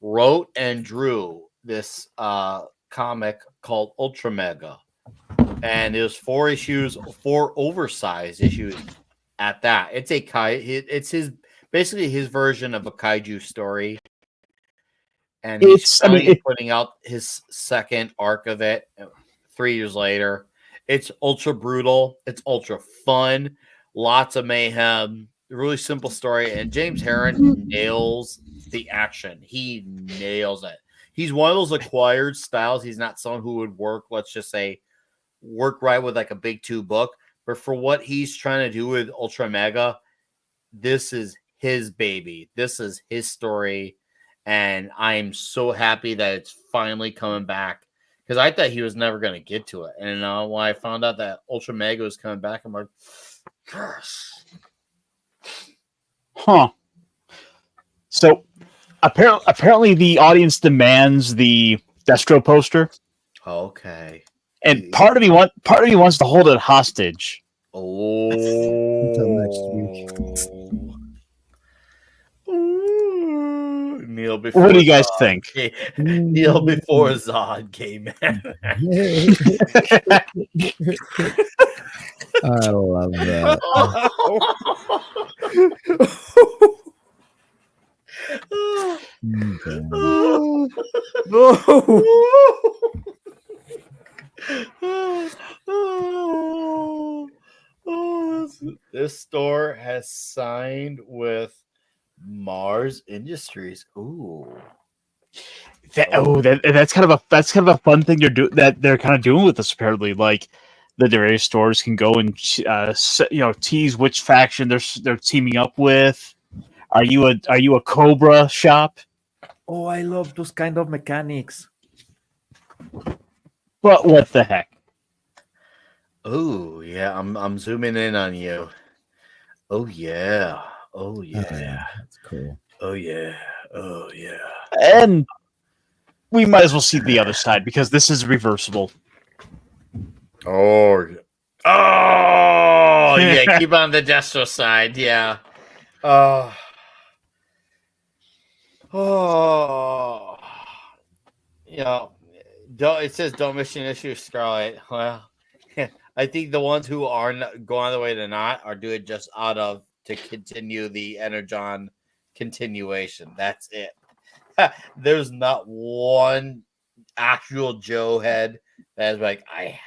wrote and drew this comic called Ultra Mega. And it was 4 issues, 4 oversized issues at that. It's it's basically his version of a kaiju story. And he's putting out his second arc of it 3 years later. It's ultra brutal. It's ultra fun. Lots of mayhem. Really simple story. And James Herron nails the action. He nails it. He's one of those acquired styles. He's not someone who would work, let's just say, work right with like a big 2 book. But for what he's trying to do with Ultra Mega, this is his baby. This is his story. And I'm so happy that it's finally coming back. Because I thought he was never going to get to it. And when I found out that Ultra Mega was coming back, I'm like, gosh. Huh. So apparently the audience demands the Destro poster. Okay. And part of me wants to hold it hostage. Oh. Until next week. Ooh. Neil before. What do you guys think? Neil before Zod came in. I love that. Okay. No. This store has signed with Mars Industries. Ooh. That's kind of a fun thing they're kind of doing with this. Apparently, like the various stores can go and tease which faction they're teaming up with. Are you a Cobra shop? Oh, I love those kind of mechanics. But what the heck? Oh yeah, I'm zooming in on you. Oh yeah. Oh yeah. That's cool. Oh yeah. Oh yeah. And we might as well see the other side because this is reversible. Oh. Oh yeah. Keep on the Destro side. Yeah. Oh. Oh. Yeah. Don't. It says don't miss an issue, Scarlet. Well, I think the ones who are not, go on the way to not are doing just out of to continue the Energon continuation. That's it. There's not one actual Joe head that's like, I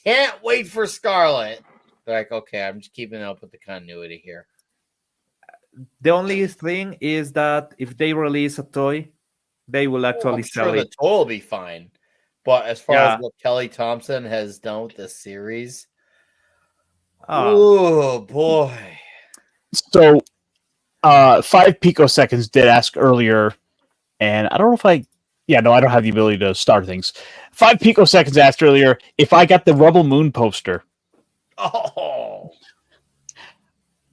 can't wait for Scarlet. They're like, okay, I'm just keeping up with the continuity here. The only thing is that if they release a toy, they will actually I'm sell sure the it. toy will be fine. But as far Yeah. as what Kelly Thompson has done with this series, Ah, oh boy. So 5 picoseconds did ask earlier, and I don't know if I don't have the ability to start things. 5 picoseconds asked earlier if I got the Rebel Moon poster. Oh,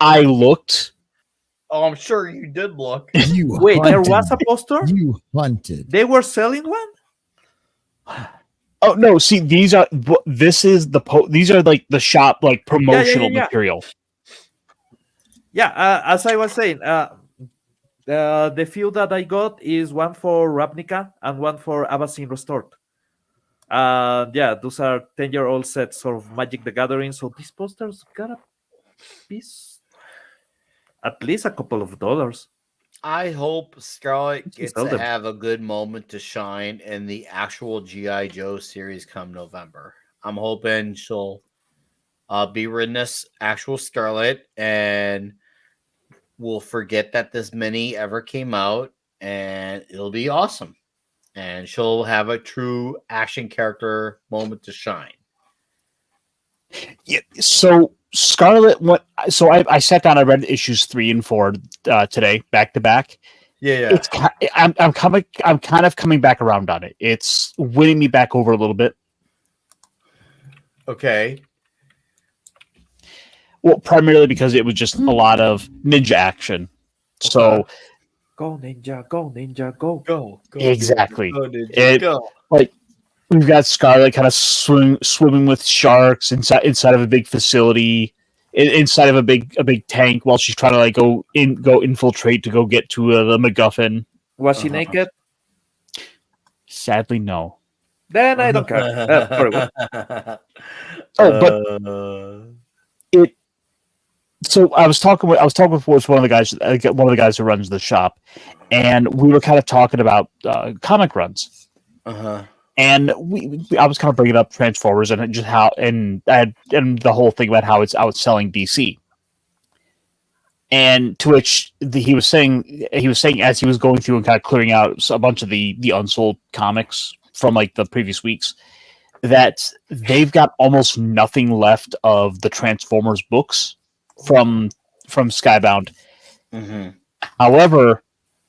I looked. I'm sure you did look. You wait, there hunted. was a poster? You hunted. They were selling one? Oh no! See, these are these are like the shop like promotional yeah. material. Yeah, as I was saying, the few that I got is one for Ravnica and one for Avacyn Restored. Yeah, those are 10-year-old sets of Magic the Gathering. So these posters gotta be at least a couple of dollars. I hope Scarlet gets sell to them. have a good moment to shine in the actual G.I. Joe series come November. I'm hoping she'll be written as actual Scarlet and we'll forget that this mini ever came out and it'll be awesome. And she'll have a true action character moment to shine. Yeah, so Scarlet went. So I sat down. I read issues 3 and 4 today, back to back. Yeah. I'm kind of coming back around on it. It's winning me back over a little bit. Okay. Well, primarily because it was just a lot of ninja action. So Go ninja, go. Go. Exactly. Go, Ninja, It- go. like we've got Scarlet kind of swimming with sharks inside of a big facility, inside of a big tank, while she's trying to like go infiltrate to go get to the MacGuffin. Was she naked? Sadly, no. Then I don't care. Very well. It. So I was talking with one of the guys who runs the shop, and we were kind of talking about comic runs. And I was kind of bringing up Transformers and just how and the whole thing about how it's outselling DC. And to which he was saying as he was going through and kind of clearing out a bunch of the unsold comics from like the previous weeks, that they've got almost nothing left of the Transformers books from Skybound. However,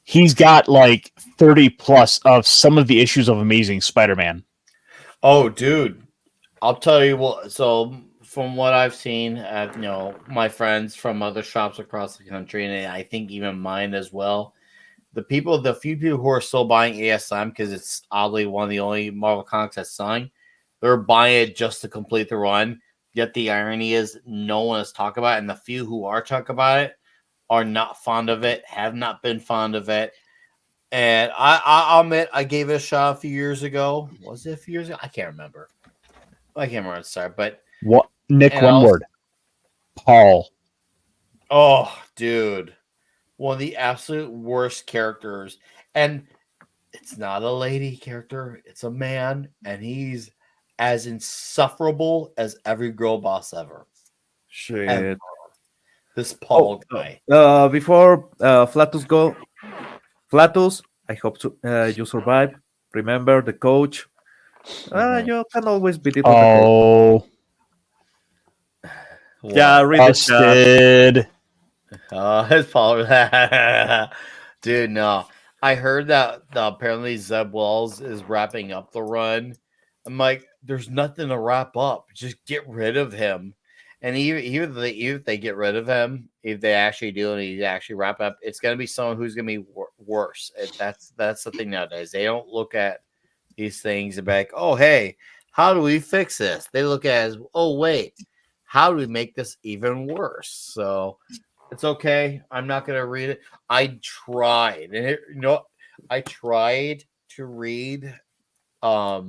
he's got like 30 plus of some of the issues of Amazing Spider-Man. Oh, dude. I'll tell you what. So, from what I've seen, my friends from other shops across the country, and I think even mine as well, the few people who are still buying ASM, because it's oddly one of the only Marvel comics that's selling, they're buying it just to complete the run. Yet the irony is no one is talking about it, and the few who are talking about it are not fond of it, have not been fond of it. And I'll admit, I gave it a shot a few years ago. Was it a few years ago? I can't remember. Sorry, but What, Nick? And One word. Paul. oh, dude, one of the absolute worst characters. And it's not a lady character; it's a man, and he's as insufferable as every girl boss ever. Shit. Ever. This Paul guy. Before Flatus go, Flatus, I hope you survive. Remember the coach. You can always beat it. Oh, Yeah, read the chat. busted. It's Pablo. Dude, no. I heard that apparently Zeb Wells is wrapping up the run. I'm like, there's nothing to wrap up. Just get rid of him. And even if they get rid of him, if they actually do and he actually wrap up, it's gonna be someone who's gonna be worse. That's the thing nowadays. They don't look at these things and be like, oh hey, how do we fix this? They look at it as, oh wait, how do we make this even worse? So it's okay. I'm not gonna read it. I tried, and I tried to read what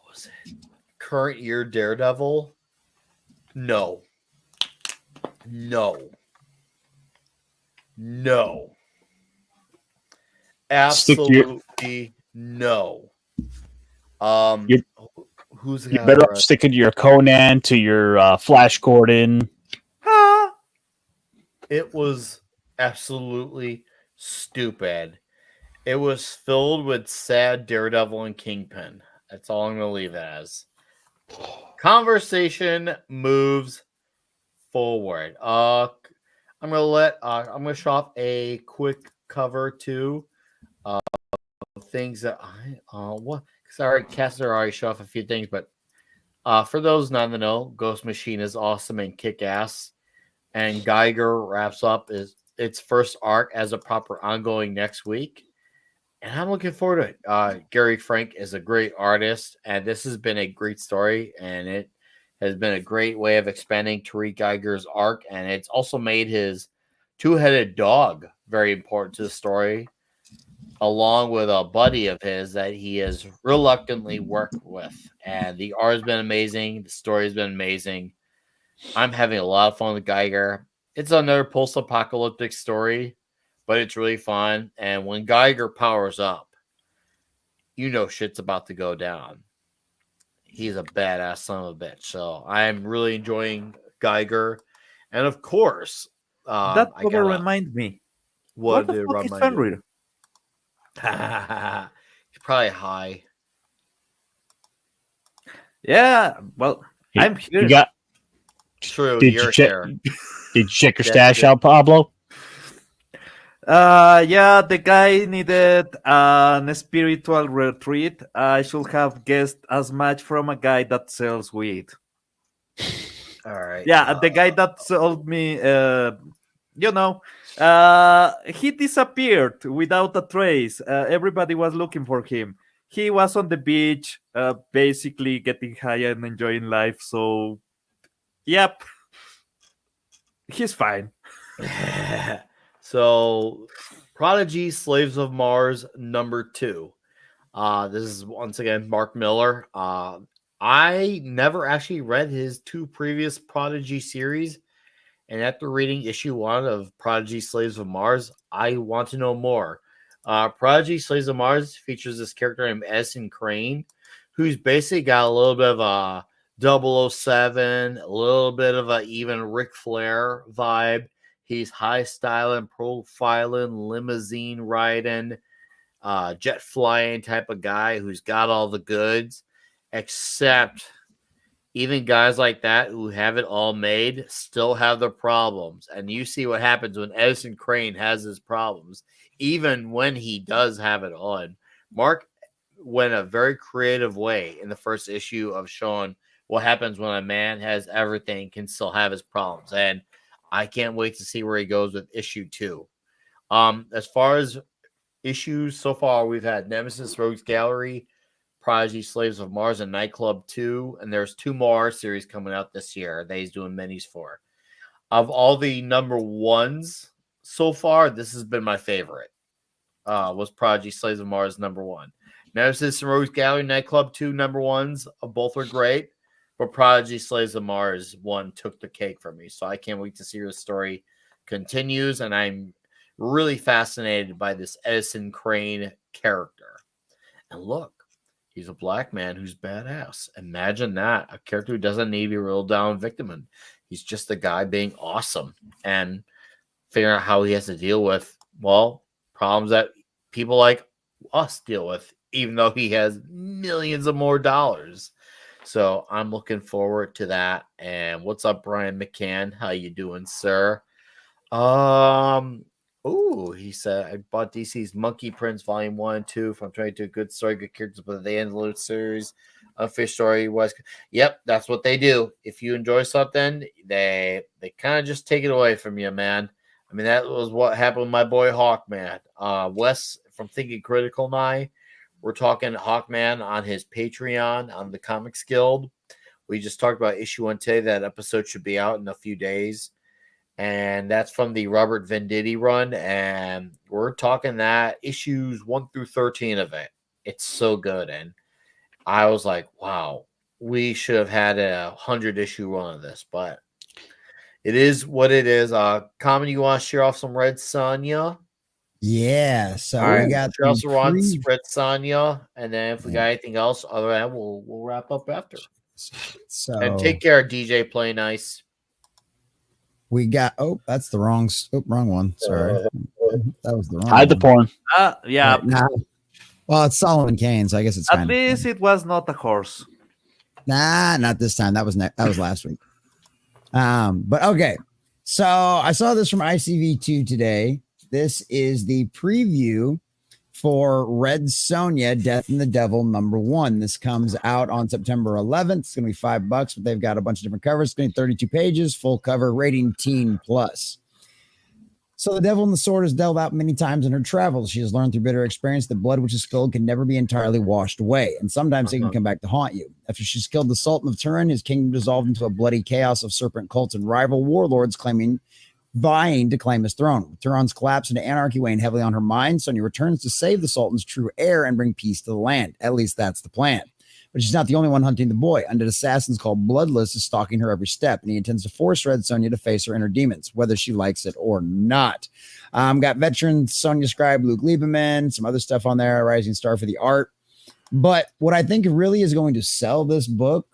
was it? Current year Daredevil. No. Absolutely no. You're, Who's the you're guy? better off sticking to your Conan, to your Flash Gordon. It was absolutely stupid. It was filled with sad Daredevil and Kingpin. That's all I'm going to leave it as. Conversation moves forward. I'm gonna show off a quick cover too. Things that Caster already showed off a few things, but for those not in the know, Ghost Machine is awesome and kick ass. And Geiger wraps up its first arc as a proper ongoing next week. And I'm looking forward to it. Gary Frank is a great artist, and this has been a great story, and it has been a great way of expanding Tariq Geiger's arc, and it's also made his two-headed dog very important to the story, along with a buddy of his that he has reluctantly worked with. And the art has been amazing. The story has been amazing. I'm having a lot of fun with Geiger. It's another post-apocalyptic story, but it's really fun. And when Geiger powers up, you know shit's about to go down. He's a badass son of a bitch. So I'm really enjoying Geiger. And of course, That cover reminds me. What the did it fuck is remind you? Fenrir? He's probably high. Yeah, well, I'm here. You got. True. Did You're you check? here. Did you check your Yeah, stash good. out, Pablo? Yeah, the guy needed an spiritual retreat. I should have guessed as much from a guy that sells weed. All right. Yeah, the guy that sold me, he disappeared without a trace. Everybody was looking for him. He was on the beach, basically getting high and enjoying life. So, yep, he's fine. So, Prodigy Slaves of Mars #2. This is once again Mark Millar. I never actually read his two previous Prodigy series, and after reading issue 1 of Prodigy Slaves of Mars, I want to know more. Prodigy Slaves of Mars features this character named Edison Crane, who's basically got a little bit of a 007, a little bit of a even Ric Flair vibe. He's high styling, profiling, limousine riding, jet flying type of guy who's got all the goods. Except even guys like that who have it all made still have their problems. And you see what happens when Edison Crane has his problems, even when he does have it on. Mark went a very creative way in the first issue of showing what happens when a man has everything, can still have his problems. And I can't wait to see where he goes with issue 2. As far as issues so far, we've had Nemesis Rogues Gallery, Prodigy Slaves of Mars, and Nightclub 2, and there's 2 more series coming out this year that he's doing minis for. Of all the number ones so far, this has been my favorite. Was Prodigy Slaves of Mars #1. Nemesis and Rogues Gallery, Nightclub 2 #1s. Both are great, but Prodigy Slaves of Mars 1 took the cake for me. So I can't wait to see how the story continues, and I'm really fascinated by this Edison Crane character. And look, he's a black man who's badass. Imagine that. A character who doesn't need to be reeled down victim. He's just a guy being awesome and figuring out how he has to deal with, well, problems that people like us deal with, even though he has millions of more dollars. So I'm looking forward to that. And what's up, Brian McCann? How you doing, sir? Oh, he said I bought DC's Monkey Prince Volume 1 and 2 from trying to do a good story, good characters, but they end the series. Unfinished story was. Yep, that's what they do. If you enjoy something, they kind of just take it away from you, man. I mean, that was what happened with my boy Hawkman. Wes from Thinking Critical and I, we're talking Hawkman on his Patreon on the Comics Guild. We just talked about issue 1 today. That episode should be out in a few days. And that's from the Robert Venditti run. And we're talking that issues 1 through 13 of it. It's so good. And I was like, wow, we should have had a 100-issue run of this. But it is what it is. Common, you want to share off some Red Sonja? Yeah. So All right, we got we also run Red Sonja. And then if we got anything else, other than that, we'll wrap up after. So And take care, DJ Play Nice. we got that's the wrong one. Sorry. That was the wrong Hide the one. porn. Yeah. Well, it's Solomon Kane, so I guess it's At least it was not a horse. Nah, not this time. That was last week. But okay. So I saw this from ICV2 today. This is the preview for Red Sonja, Death and the Devil #1. This comes out on September 11th. It's gonna be $5, but they've got a bunch of different covers. It's gonna be 32 pages, full cover, rating teen plus. So the devil and the sword is dealt out many times in her travels. She has learned through bitter experience that blood which is spilled can never be entirely washed away, and sometimes it can come back to haunt you. After she's killed the Sultan of Turin, his kingdom dissolved into a bloody chaos of serpent cults and rival warlords vying to claim his throne. With Turin's collapse into anarchy weighing heavily on her mind, Sonja returns to save the Sultan's true heir and bring peace to the land. At least that's the plan. But she's not the only one hunting the boy. Undead assassins called Bloodless is stalking her every step, and he intends to force Red Sonja to face her inner demons, whether she likes it or not. Got veteran Sonja scribe Luke Lieberman, some other stuff on there, Rising Star for the art. But what I think really is going to sell this book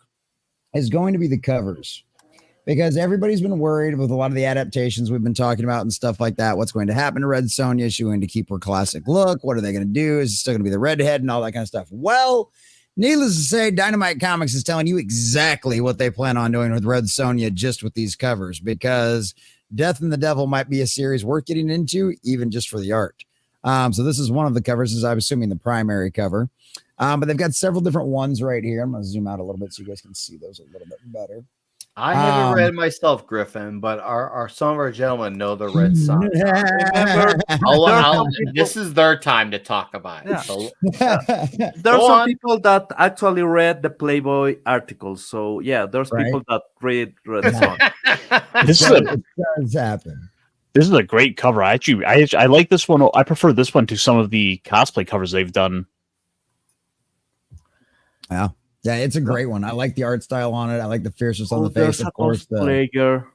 is going to be the covers. Because everybody's been worried with a lot of the adaptations we've been talking about and stuff like that. What's going to happen to Red Sonja? Is she going to keep her classic look? What are they going to do? Is it still going to be the redhead and all that kind of stuff? Well, needless to say, Dynamite Comics is telling you exactly what they plan on doing with Red Sonja just with these covers, because Death and the Devil might be a series worth getting into, even just for the art. So this is one of the covers, as I'm assuming the primary cover. But they've got several different ones right here. I'm going to zoom out a little bit so you guys can see those a little bit better. I haven't read myself, Griffin, but some of our gentlemen know the Red Sonja. Remember, this is their time to talk about it. Yeah. So, There are some people that actually read the Playboy articles. So yeah, there's people that read Red Sonja. It does happen. This is a great cover. I like this one. I prefer this one to some of the cosplay covers they've done. Yeah, it's a great one. I like the art style on it. I like the fierceness on the face. Of course, player.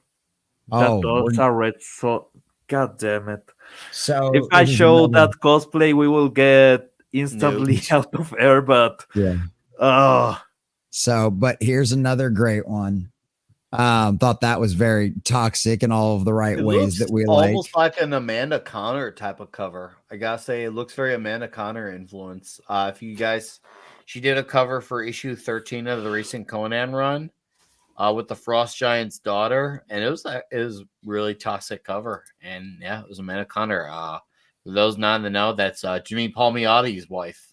Those are red. So, god damn it! So if I show that cosplay, we will get instantly out of air. But but here's another great one. Thought that was very toxic in all of the right ways that we like. Almost like an Amanda Connor type of cover. I gotta say, it looks very Amanda Connor influence. If you guys. She did a cover for issue 13 of the recent Conan run with the Frost Giant's daughter, and it was really toxic cover. And yeah, it was Amanda Connor. For those not in the know, that's Jimmy Palmiotti's wife.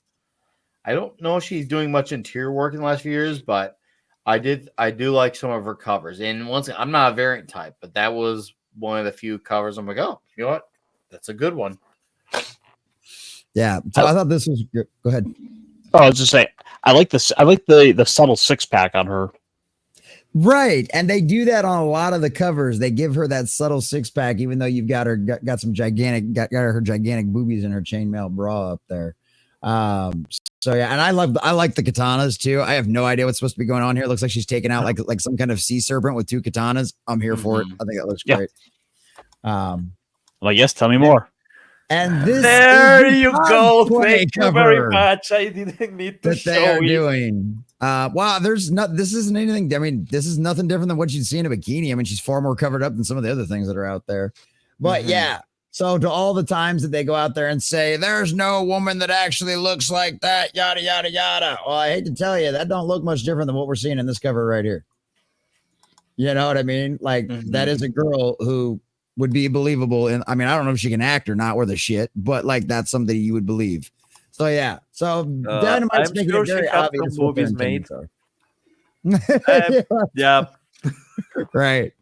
I don't know if she's doing much interior work in the last few years, but I do like some of her covers. And once I'm not a variant type, but that was one of the few covers. I'm like, oh, you know what? That's a good one. Yeah, so I thought this was good. Go ahead. Oh, I was just saying, I like this. I like the subtle 6-pack on her. Right, and they do that on a lot of the covers. They give her that subtle 6-pack, even though you've got her got some gigantic her gigantic boobies in her chainmail bra up there. So yeah, and I like the katanas too. I have no idea what's supposed to be going on here. It looks like she's taking out like some kind of sea serpent with 2 katanas. I'm here for it. I think it looks great. Well, yes, tell me more. And this there you go. Thank you very much. I didn't need to show they are doing. Wow, this isn't anything. I mean, this is nothing different than what you'd see in a bikini. I mean, she's far more covered up than some of the other things that are out there. But yeah, so to all the times that they go out there and say there's no woman that actually looks like that, yada yada yada. Well, I hate to tell you, that don't look much different than what we're seeing in this cover right here. You know what I mean? Like that is a girl who would be believable. And I mean, I don't know if she can act or not, or the shit, but like that's something you would believe. So yeah, so Dynamite's I'm making sure it she very had obvious some what their movies made. intentions are. Yeah. Right.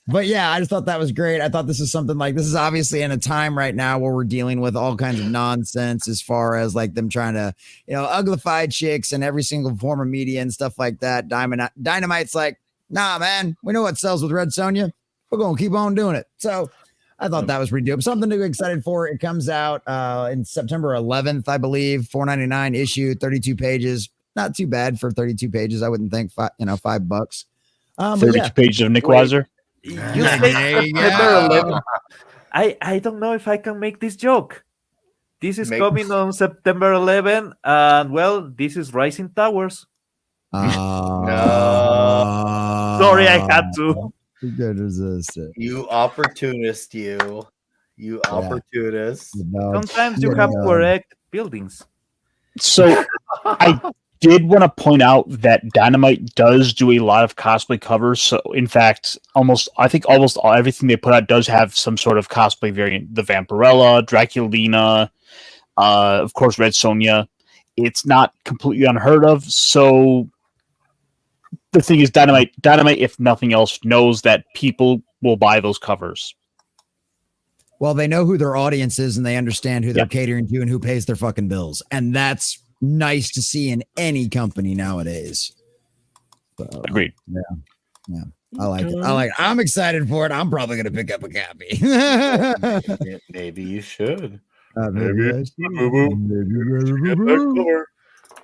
But yeah, I just thought that was great. I thought this is something like this is obviously in a time right now where we're dealing with all kinds of nonsense as far as like them trying to, uglify chicks and every single form of media and stuff like that. Dynamite's like, nah, man, we know what sells with Red Sonja. We're gonna keep on doing it. So I thought that was pretty dope. Something to be excited for. It comes out in September 11th, I believe. $4.99 issue, 32 pages. Not too bad for 32 pages. I wouldn't think $5. 32 pages of Nick Weiser. You There say you September go. 11th. I don't know if I can make this joke. This is coming on September 11th, and well, this is Rising Towers. No. Sorry, I had to. You could resist it. You opportunist, you opportunist. Sometimes you have to erect buildings. So I did want to point out that Dynamite does do a lot of cosplay covers. So in fact, almost everything they put out does have some sort of cosplay variant. The Vampirella, Draculina, of course, Red Sonja. It's not completely unheard of. So the thing is, Dynamite, if nothing else, knows that people will buy those covers. Well, they know who their audience is and they understand who they're catering to and who pays their fucking bills. And that's nice to see in any company nowadays. So, Agreed. Yeah. I like it. I'm excited for it. I'm probably going to pick up a copy. Maybe you should. Maybe I should.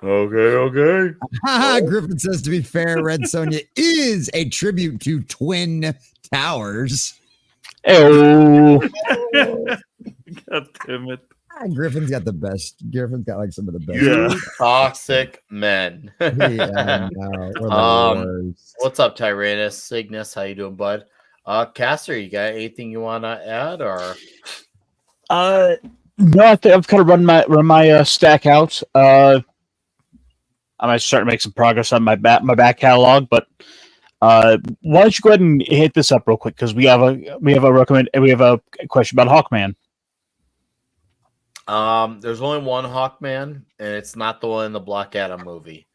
Okay. Griffin says, to be fair, Red Sonja is a tribute to Twin Towers. Oh, God damn it. Griffin's got the best. Griffin's got like some of the best. You toxic men. Yeah, what's up, Tyrannus? Cygnus, how you doing, bud? Caster, you got anything you want to add, or? No, I think I've kind of run my stack out. I might start to make some progress on my back catalog, but why don't you go ahead and hit this up real quick, because we have a question about Hawkman. There's only one Hawkman, and it's not the one in the Black Adam movie.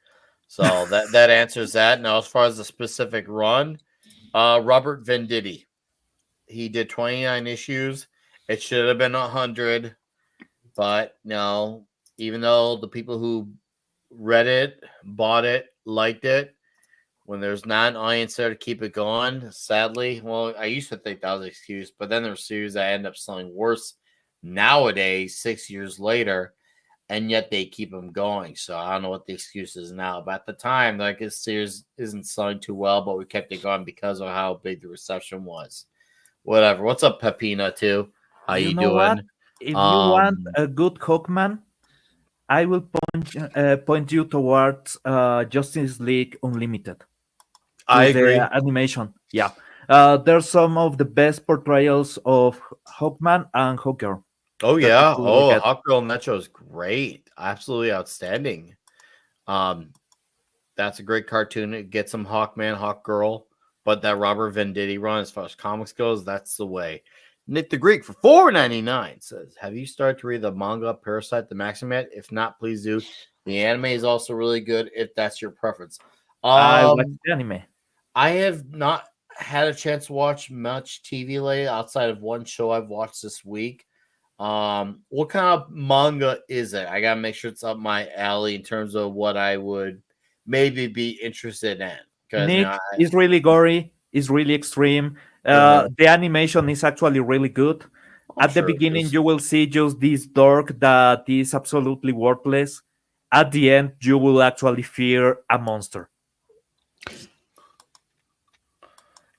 So that answers that. Now, as far as the specific run, Robert Venditti, he did 29 issues. It should have been 100, but no. Even though the people who read it, bought it, liked it, when there's not an audience there to keep it going, sadly, well, I used to think that was an excuse, but then there's series that end up selling worse nowadays, 6 years later, and yet they keep them going. So I don't know what the excuse is now, but at the time, like, this series isn't selling too well, but we kept it going because of how big the reception was. Whatever. What's up, Pepina, too? How you doing? What? If you want a good Hawkman, I will point you towards Justice League Unlimited. I agree. The animation. Yeah. There's some of the best portrayals of Hawkman and Hawkgirl. Oh, yeah. Oh, Hawkgirl and that show is great. Absolutely outstanding. That's a great cartoon. It gets some Hawkman, Hawkgirl, but that Robert Venditti run, as far as comics goes, that's the way. Nick the Greek for $4.99 says, have you started to read the manga Parasite the Maxim yet? If not, please do. The anime is also really good if that's your preference. I watch the anime. I have not had a chance to watch much TV lately outside of one show I've watched this week. What kind of manga is it? I gotta make sure it's up my alley in terms of what I would maybe be interested in. Nick is really gory, is really extreme. The animation is actually really good. At the beginning, you will see just this dork that is absolutely worthless. At the end, you will actually fear a monster.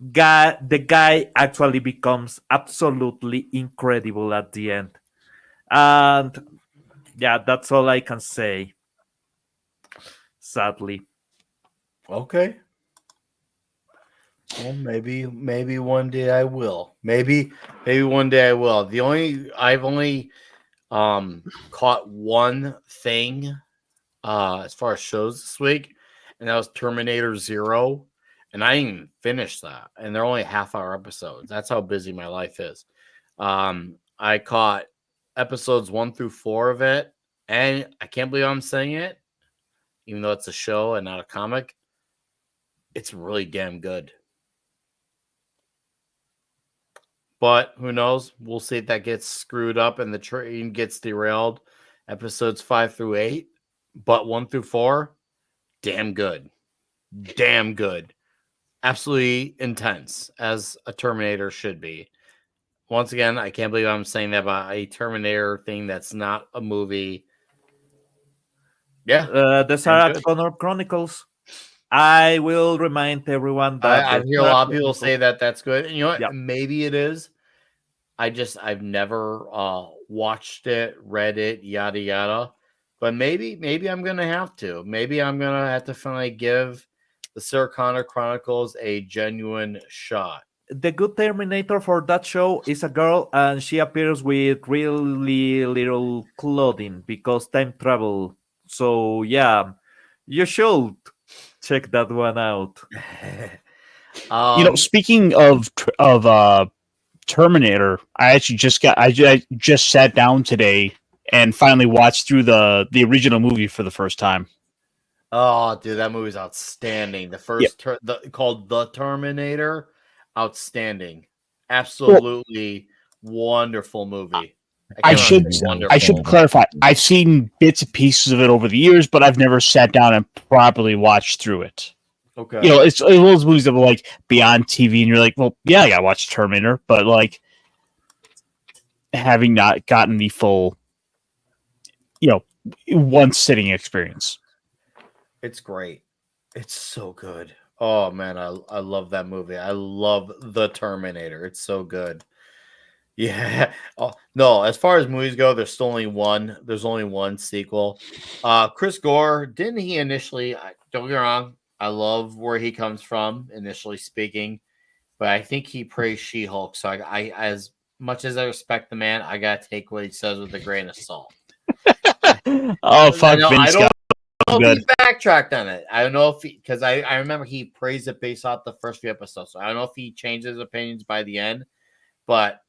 The guy actually becomes absolutely incredible at the end. And yeah, that's all I can say. Sadly. Okay. Well, maybe one day I will. Maybe one day I will. I've only caught one thing as far as shows this week, and that was Terminator 0. and I didn't even finish that. And they're only half-hour episodes. That's how busy my life is. I caught episodes 1 through 4 of it, and I can't believe I'm saying it, even though it's a show and not a comic. It's really damn good. But who knows? We'll see if that gets screwed up and the train gets derailed. Episodes 5 through 8, but 1 through 4, damn good. Damn good. Absolutely intense, as a Terminator should be. Once again, I can't believe I'm saying that about a Terminator thing that's not a movie. Yeah. The Sarah Connor Chronicles. I will remind everyone that I hear a lot of people say that that's good. And you know what? Yeah. Maybe it is. I've never watched it, read it, yada yada. But maybe I'm gonna have to. Maybe I'm gonna have to finally give the Sarah Connor Chronicles a genuine shot. The good Terminator for that show is a girl, and she appears with really little clothing because time travel. So yeah, you should check that one out. Speaking of Terminator, I just sat down today and finally watched through the original movie for the first time. Oh, dude, that movie's outstanding. The first called The Terminator, outstanding, absolutely wonderful movie. I should clarify. I've seen bits and pieces of it over the years, but I've never sat down and properly watched through it. Okay, it's one of those movies that will be on TV, and you're like, well, yeah, I watched Terminator, but having not gotten the full, one sitting experience. It's great. It's so good. Oh man, I love that movie. I love The Terminator. It's so good. Yeah. Oh no, as far as movies go, there's only one sequel. Chris Gore, didn't he initially? Don't get me wrong. I love where he comes from, initially speaking, but I think he praised She-Hulk. So I as much as I respect the man, I gotta take what he says with a grain of salt. Oh fuck, Vince Scott. I don't know if he backtracked on it. I don't know if because I remember he praised it based off the first few episodes. So I don't know if he changed his opinions by the end. But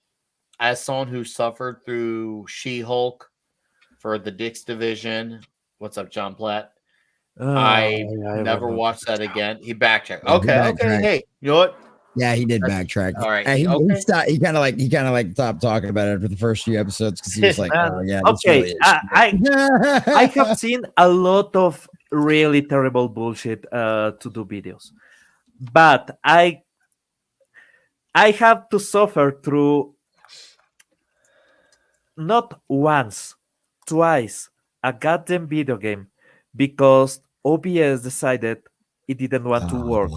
as someone who suffered through She-Hulk for the Dix division, what's up, John Platt? I never watched that again. He backtracked. Okay. Hey, you know what? Yeah, he did backtrack. All right. He kind of stopped talking about it after the first few episodes because he was like, "Oh yeah." Okay, I have seen a lot of really terrible bullshit to do videos, but I have to suffer through not once, twice a goddamn video game because OBS decided it didn't want to work.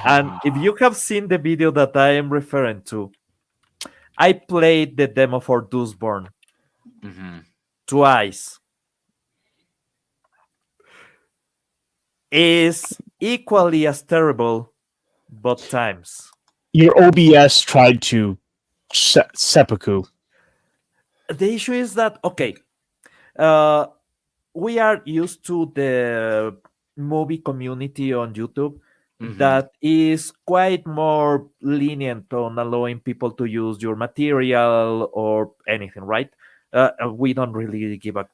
And if you have seen the video that I am referring to, I played the demo for Dooseborn twice. Is equally as terrible both times. Your OBS tried to seppuku. The issue is that, okay, we are used to the movie community on YouTube that is quite more lenient on allowing people to use your material or anything, right? We don't really give a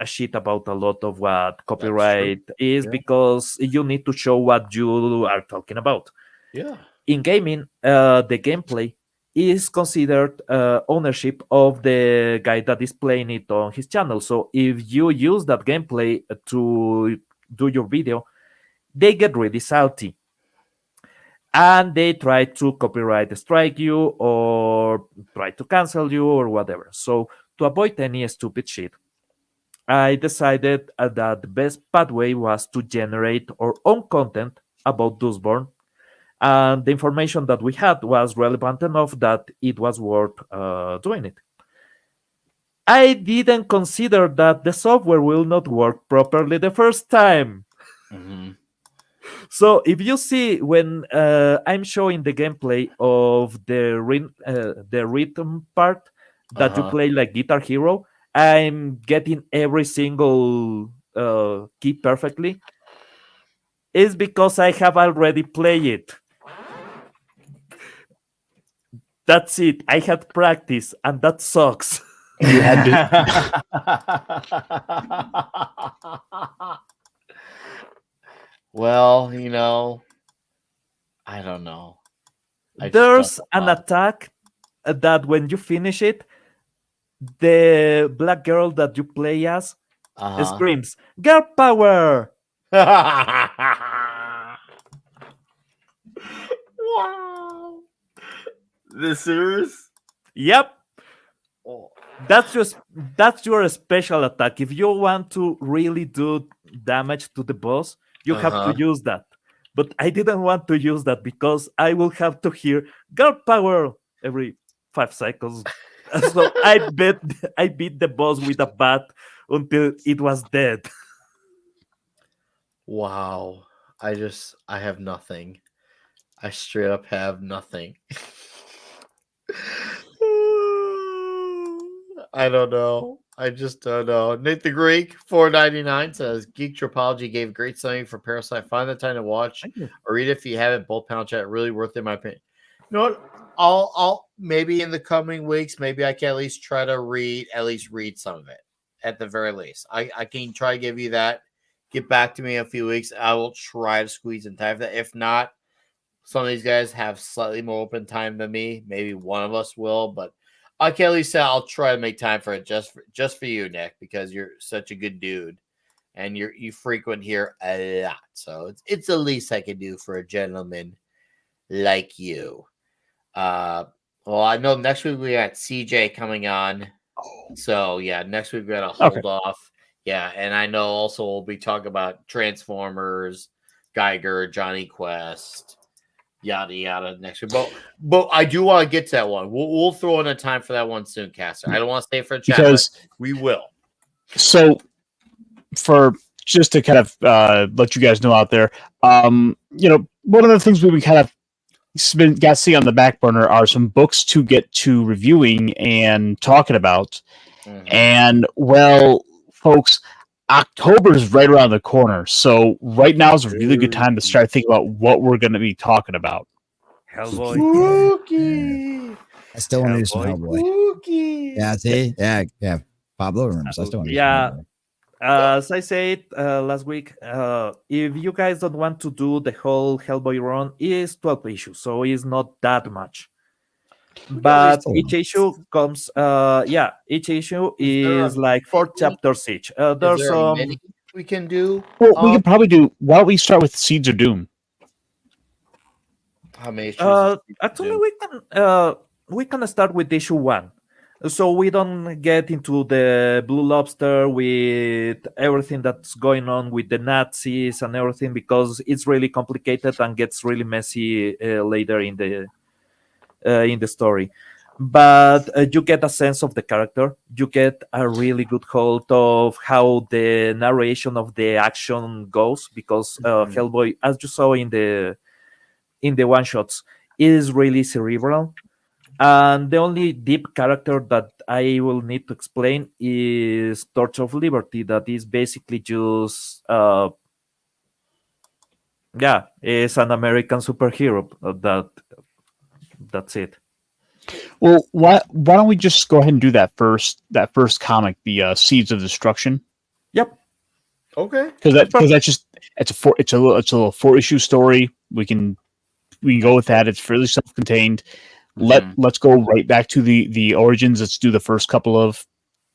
shit about a lot of what copyright is because you need to show what you are talking about. Yeah. In gaming, the gameplay is considered ownership of the guy that is playing it on his channel. So if you use that gameplay to do your video, they get really salty. And they try to copyright strike you or try to cancel you or whatever. So to avoid any stupid shit, I decided that the best pathway was to generate our own content about Dooseborn. And the information that we had was relevant enough that it was worth doing it. I didn't consider that the software will not work properly the first time. So if you see when I'm showing the gameplay of the rhythm part that you play like Guitar Hero, I'm getting every single key perfectly. It's because I have already played it. That's it. I had practice, and that sucks. You had to. Well, I don't know. I just don't There's an know. attack that when you finish it, the black girl that you play as Uh-huh. screams, "Girl power!" Wow. This serious? Yep, Oh. that's your special attack. If you want to really do damage to the boss, you have to Uh-huh. use that. But I didn't want to use that because I will have to hear "Girl power" every 5 seconds. So I beat the boss with a bat until it was dead. Wow. I have nothing. I straight up have nothing. I don't know. I just don't know. Nick the Greek, 4.99 says Geek Tropology gave great summary for Parasite. Find the time to watch Thank you. or read it if you haven't. Both panel chat really worth it, in my opinion. You know what? I'll maybe in the coming weeks, maybe I can at least try to read some of it at the very least. I can try to give you that. Get back to me in a few weeks. I will try to squeeze in time for that. If not, some of these guys have slightly more open time than me. Maybe one of us will, but I can at least say I'll try to make time for it just for you, Nick, because you're such a good dude and you frequent here a lot. So it's the least I can do for a gentleman like you. Well, I know next week we got CJ coming on. So yeah, next week we got to hold off. Yeah, and I know also we'll be talking about Transformers, Geiger, Johnny Quest, yada yada next week. But I do want to get to that one. We'll throw in a time for that one soon, Caster. I don't want to stay for a chat, Because but we will. so for just to kind of let you guys know out there, one of the things we kind of got to see on the back burner are some books to get to reviewing and talking about. Mhm. And well, folks, October's right around the corner, so right now is a really good time to start thinking about what we're going to be talking about. Hellboy. Spooky. I still want to do some Hellboy. Hellboy. Spooky. Yeah, see? Yeah. Pablo remembers. I still want to do Yeah. some Hellboy. As I said last week, if you guys don't want to do the whole Hellboy run, it's 12 issues, so it's not that much. But still each issue comes, each issue there is a like 4 mini? chapters each. Is There's there a some. mini we can do? Well, we could probably do. Why don't we start with Seeds of Doom? How many issues? Actually, we can start with issue 1, so we don't get into the Blue Lobster with everything that's going on with the Nazis and everything, because it's really complicated and gets really messy later in the story. But you get a sense of the character. You get a really good hold of how the narration of the action goes, because Hellboy, as you saw in the one shots, is really cerebral. And the only deep character that I will need to explain is Torch of Liberty, that is basically just is an American superhero. That's it. Well, why don't we just go ahead and do that first comic, the Seeds of Destruction? Yep. Okay. Because it's a little 4-issue story. We can go with that. It's fairly self-contained. Let's go right back to the origins. Let's do the first couple of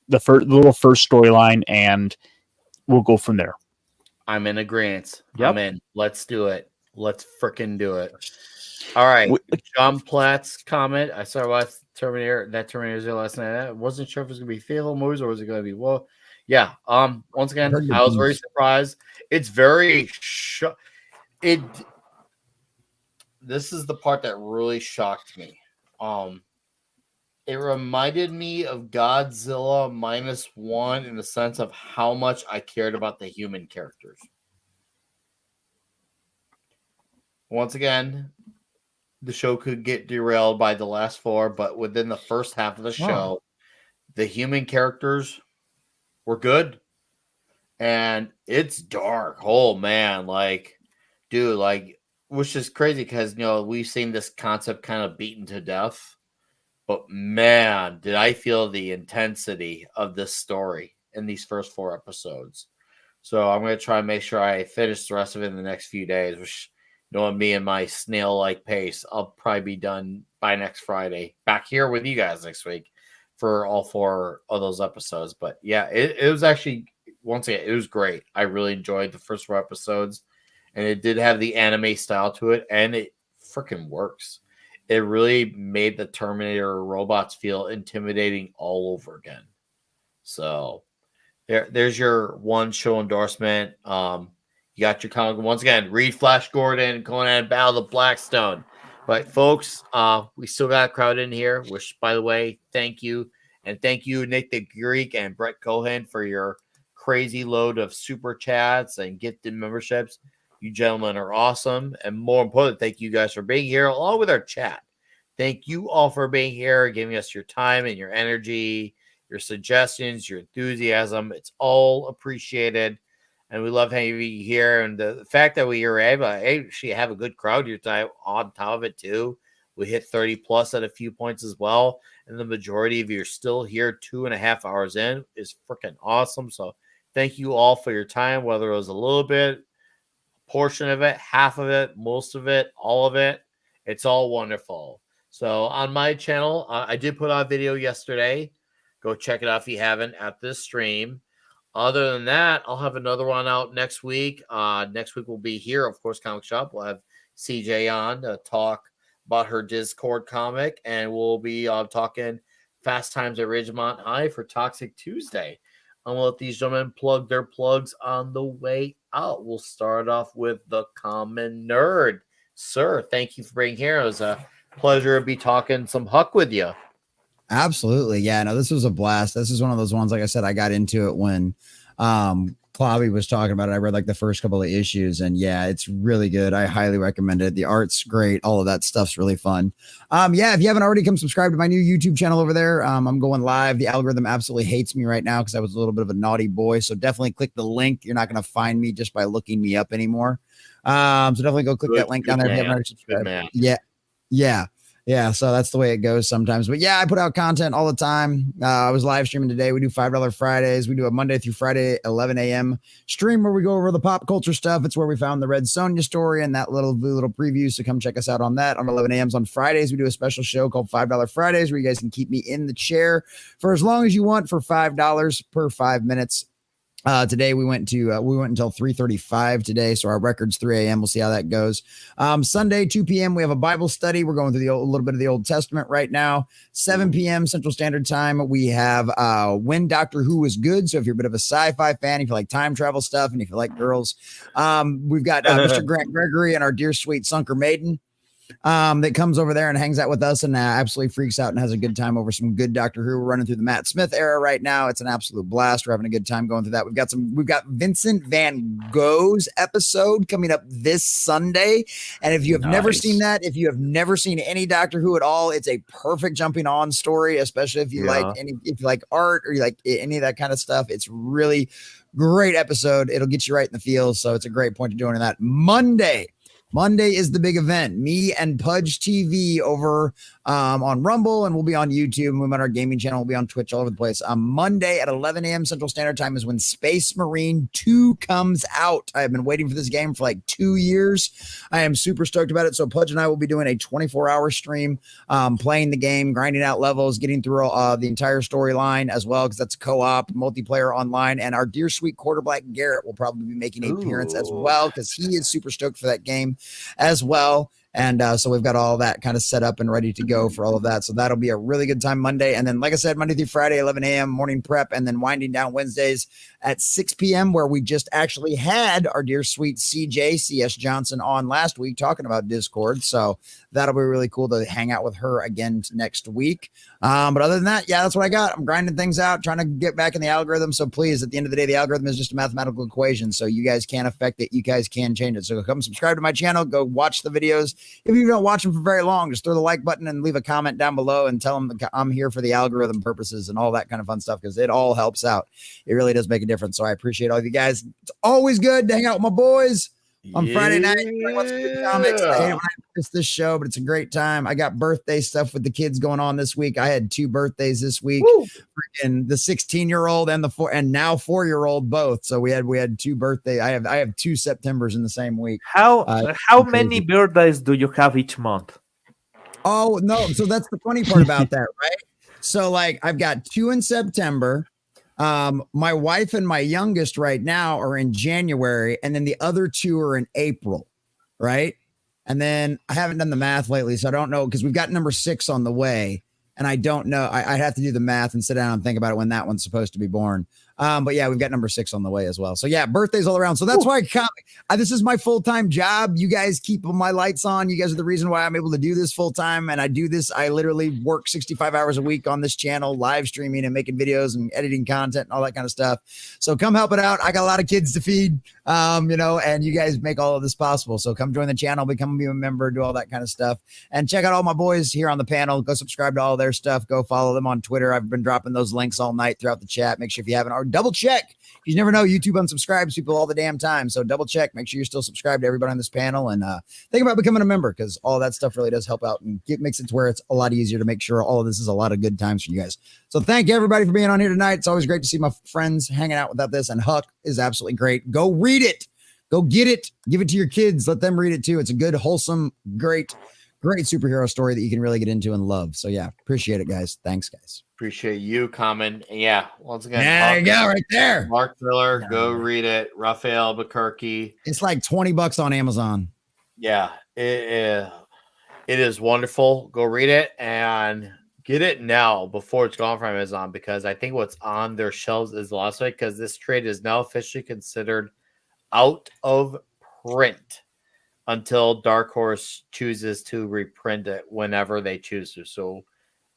the little first storyline, and we'll go from there. I'm in agreement. Yep. I'm in. Let's do it. Let's freaking do it. All right. John Platt's comment. I saw last Terminator. That Terminator's there last night. I wasn't sure if it was gonna be faithful movies or was it gonna be yeah. Once again, I was very surprised. It's very this is the part that really shocked me. It reminded me of Godzilla -1 in the sense of how much I cared about the human characters. Once again, the show could get derailed by the last 4, but within the first half of the show, the human characters were good. And it's dark. Oh man, like dude, like, which is crazy because we've seen this concept kind of beaten to death, but man, did I feel the intensity of this story in these first 4 episodes. So I'm going to try and make sure I finish the rest of it in the next few days, which, me and my snail-like pace, I'll probably be done by next Friday. Back here with you guys next week for all 4 of those episodes. But yeah, it was actually, once again, it was great. I really enjoyed the first 4 episodes, and it did have the anime style to it, and it freaking works. It really made the Terminator robots feel intimidating all over again. So there's your one show endorsement. You got your comic. Once again, read Flash Gordon, Conan, Battle of Blackstone. But folks, we still got a crowd in here, which, by the way, thank you. And thank you, Nick the Greek and Brett Cohen, for your crazy load of super chats and gifted memberships. You gentlemen are awesome. And more importantly, thank you guys for being here along with our chat. Thank you all for being here, giving us your time and your energy, your suggestions, your enthusiasm. It's all appreciated. And we love having you here. And the fact that we are able to actually have a good crowd here tonight on top of it, too. We hit 30 plus at a few points as well. And the majority of you are still here 2.5 hours in is freaking awesome. So thank you all for your time, whether it was a little bit, a portion of it, half of it, most of it, all of it. It's all wonderful. So on my channel, I did put out a video yesterday. Go check it out if you haven't at this stream. Other than that, I'll have another one out next week. Next week we'll be here, of course, Comic Shop. We'll have CJ on to talk about her Discord comic, and we'll be talking Fast Times at Ridgemont High for Toxic Tuesday. I'm going to let these gentlemen plug their plugs on the way out. We'll start off with the Common Nerd. Sir, thank you for being here. It was a pleasure to be talking some Huck with you. Absolutely. Yeah, no, this was a blast. This is one of those ones, like I said, I got into it when Clobby was talking about it. I read like the first couple of issues, and yeah, it's really good. I highly recommend it. The art's great. All of that stuff's really fun. Yeah, if you haven't already, come subscribe to my new YouTube channel over there. I'm going live. The algorithm absolutely hates me right now because I was a little bit of a naughty boy. So definitely click the link. You're not going to find me just by looking me up anymore. So definitely go click that link down there if you haven't already subscribed. Yeah, so that's the way it goes sometimes. But yeah, I put out content all the time. I was live streaming today. We do $5 Fridays. We do a Monday through Friday, 11 a.m. stream where we go over the pop culture stuff. It's where we found the Red Sonja story and that little preview. So come check us out on that. On 11 a.m. on Fridays, we do a special show called $5 Fridays where you guys can keep me in the chair for as long as you want for $5 per 5 minutes. Today we went until 3:35 today. So our record's 3 a.m. We'll see how that goes. Sunday, 2 p.m. we have a Bible study. We're going through a little bit of the Old Testament right now. 7 p.m. Central Standard Time. We have When Doctor Who is Good. So if you're a bit of a sci-fi fan, if you like time travel stuff, and if you like girls, we've got Mr. Grant Gregory and our dear sweet Sunker Maiden. That comes over there and hangs out with us and absolutely freaks out and has a good time over some good Doctor Who. We're running through the Matt Smith era right now. It's an absolute blast. We're having a good time going through that. We've got Vincent Van Gogh's episode coming up this Sunday. And if you have never seen that, if you have never seen any Doctor Who at all, it's a perfect jumping on story, especially if you if you like art or you like any of that kind of stuff. It's really great episode. It'll get you right in the feels. So it's a great point to join in that. Monday is the big event. Me and Pudge TV over on Rumble, and we'll be on YouTube. And we're on our gaming channel. We'll be on Twitch all over the place. Monday at 11 a.m. Central Standard Time is when Space Marine 2 comes out. I have been waiting for this game for like 2 years. I am super stoked about it. So Pudge and I will be doing a 24-hour stream, playing the game, grinding out levels, getting through the entire storyline as well, because that's co-op, multiplayer online. And our dear sweet Quarterback Garrett will probably be making an appearance as well, because he is super stoked for that game as well. And so we've got all that kind of set up and ready to go for all of that. So that'll be a really good time Monday. And then, like I said, Monday through Friday, 11 a.m. morning prep, and then winding down Wednesdays at 6 p.m., where we just actually had our dear sweet CJ, C.S. Johnson, on last week talking about Discord. So that'll be really cool to hang out with her again next week. But other than that, yeah, that's what I got. I'm grinding things out, trying to get back in the algorithm. So please, at the end of the day, the algorithm is just a mathematical equation. So you guys can't affect it. You guys can change it. So come subscribe to my channel. Go watch the videos. If you don't watch them for very long, just throw the like button and leave a comment down below and tell them I'm here for the algorithm purposes and all that kind of fun stuff, because it all helps out. It really does make a difference. So I appreciate all of you guys. It's always good to hang out with my boys. on Friday night. Everybody wants to do comics. I hate it when I miss this show, but it's a great time. I got birthday stuff with the kids going on this week. I had 2 birthdays this week. Freaking the 16-year-old and the 4-year-old both. So we had 2 birthdays. I have 2 Septembers in the same week. How many birthdays do you have each month? Oh no! So that's the funny part about that, right? So like I've got 2 in September. My wife and my youngest right now are in January, and then the other 2 are in April, right? And then I haven't done the math lately, so I don't know because we've got number 6 on the way, and I don't know. I'd have to do the math and sit down and think about it when that one's supposed to be born. But yeah, we've got number 6 on the way as well. So yeah, birthdays all around. So that's why this is my full-time job. You guys keep my lights on. You guys are the reason why I'm able to do this full-time. And I do this. I literally work 65 hours a week on this channel, live streaming and making videos and editing content and all that kind of stuff. So come help it out. I got a lot of kids to feed, and you guys make all of this possible. So come join the channel, become a member, do all that kind of stuff. And check out all my boys here on the panel. Go subscribe to all their stuff. Go follow them on Twitter. I've been dropping those links all night throughout the chat. Make sure if you haven't already, double check. You never know. YouTube unsubscribes people all the damn time. So double check. Make sure you're still subscribed to everybody on this panel and think about becoming a member because all that stuff really does help out and makes it to where it's a lot easier to make sure all of this is a lot of good times for you guys. So thank you everybody for being on here tonight. It's always great to see my friends hanging out without this. And Huck is absolutely great. Go read it. Go get it. Give it to your kids. Let them read it too. It's a good, wholesome, great superhero story that you can really get into and love. So yeah, appreciate it, guys. Thanks, guys. Appreciate you coming. Yeah, once again, there you go, right there. Mark Millar, go read it. Raphael Albuquerque. It's like $20 on Amazon. Yeah, it is wonderful. Go read it and get it now before it's gone from Amazon because I think what's on their shelves is the last way because this trade is now officially considered out of print until Dark Horse chooses to reprint it whenever they choose to. So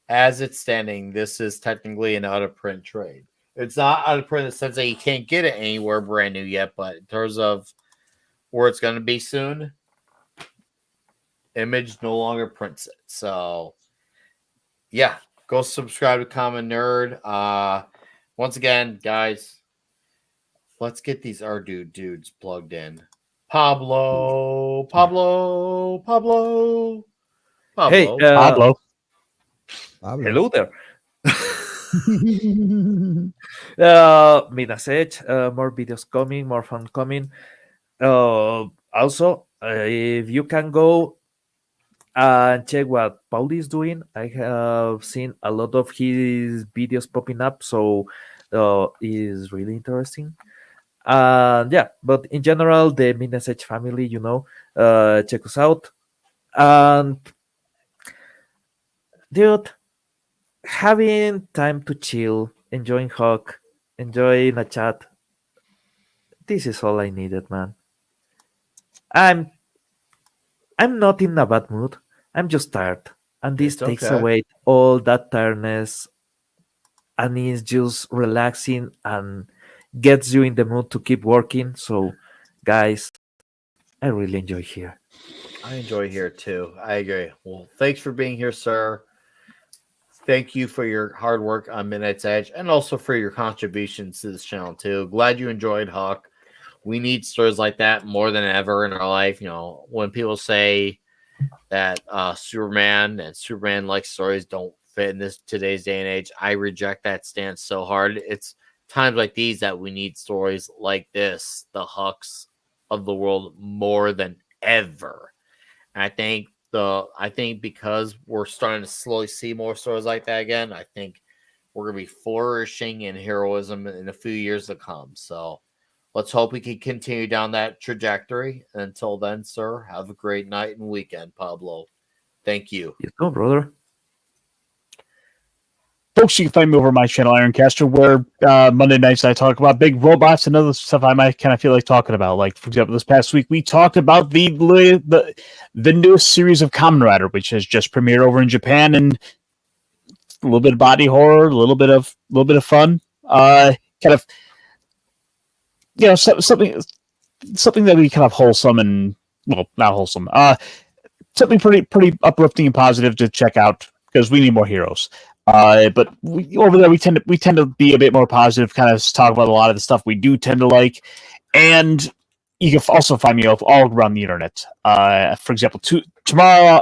as it's standing, this is technically an out-of-print trade. It's not out of print in the sense that you can't get it anywhere brand new yet, but in terms of where it's going to be soon, Image no longer prints it. So, yeah, go subscribe to Common Nerd. Once again, guys, let's get these dudes plugged in. Pablo. Hey, Pablo. Hello there. Message, more videos coming, more fun coming. Also, if you can go and check what Paul is doing, I have seen a lot of his videos popping up, so it's really interesting. Yeah, but in general, the message family, check us out. And dude, having time to chill, enjoying Huck, enjoying a chat. This is all I needed, man. I'm not in a bad mood. I'm just tired. And this takes away all that tiredness and is just relaxing and gets you in the mood to keep working. So, guys, I really enjoy here. I enjoy here too. I agree. Well, thanks for being here, sir. Thank you for your hard work on Midnight's Edge and also for your contributions to this channel too. Glad you enjoyed Huck. We need stories like that more than ever in our life. When people say that Superman and Superman-like stories don't fit in today's day and age, I reject that stance so hard. It's times like these that we need stories like this, the Hucks of the world, more than ever. And I think because we're starting to slowly see more stories like that again, I think we're going to be flourishing in heroism in a few years to come. So let's hope we can continue down that trajectory. Until then, sir, have a great night and weekend, Pablo. Thank you. You go, brother. Folks, you can find me over my channel, Ironcaster, where Monday nights I talk about big robots and other stuff I might kind of feel like talking about. Like, for example, this past week we talked about the newest series of Kamen Rider, which has just premiered over in Japan, and a little bit of body horror, a little bit of fun, kind of, something that we kind of wholesome and not wholesome, something pretty uplifting and positive to check out because we need more heroes. But over there we tend to be a bit more positive, kind of talk about a lot of the stuff we do tend to like, and you can also find me all around the internet. For example, tomorrow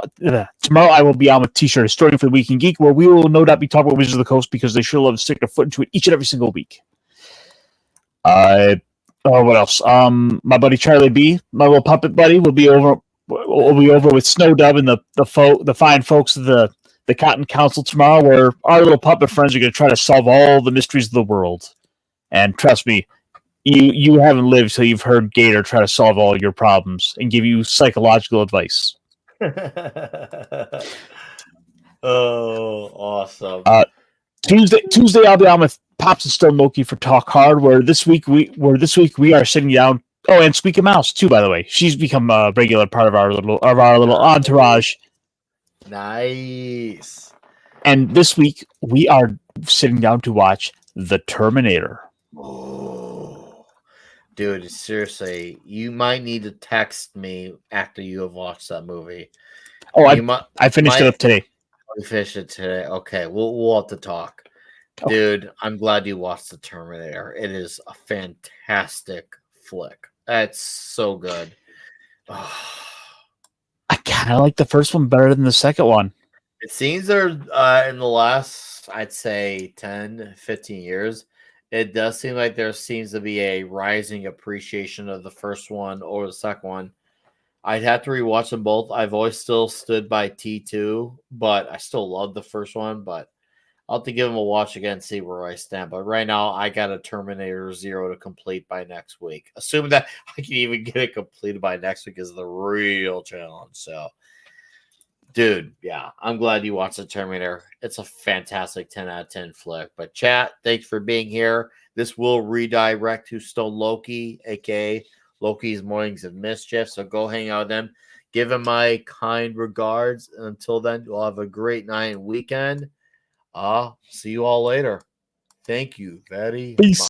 I will be on with T-shirt Historian for the Week in Geek, where we will no doubt be talking about Wizards of the Coast because they sure love to stick their foot into it each and every single week. What else? My buddy Charlie B, my little puppet buddy, will be over with Snow Dub and the fine folks of the Cotton Council tomorrow, where our little puppet friends are going to try to solve all the mysteries of the world. And trust me, you haven't lived till you've heard Gator try to solve all your problems and give you psychological advice. Oh, awesome. Tuesday I'll be on with Pops and Stone Loki for Talk Hard, where this week we are sitting down. Oh, and Squeaky Mouse too, by the way. She's become a regular part of our little entourage. Nice. And this week we are sitting down to watch The Terminator. Oh, dude, seriously, you might need to text me after you have watched that movie. Oh, I finished it up today. You finished it today. Okay, we'll have to talk. Dude, I'm glad you watched The Terminator. It is a fantastic flick. It's so good. I kind of like the first one better than the second one. It seems there in the last, I'd say, 10, 15 years, it does seem like there seems to be a rising appreciation of the first one over the second one. I'd have to rewatch them both. I've always still stood by T2, but I still love the first one, but I'll have to give them a watch again and see where I stand. But right now, I got a Terminator 0 to complete by next week. Assuming that I can even get it completed by next week is the real challenge. So, dude, yeah, I'm glad you watched the Terminator. It's a fantastic 10 out of 10 flick. But chat, thanks for being here. This will redirect to Stone Loki, a.k.a. Loki's Mornings of Mischief. So go hang out with them. Give him my kind regards. Until then, you'll have a great night and weekend. See you all later. Thank you very much.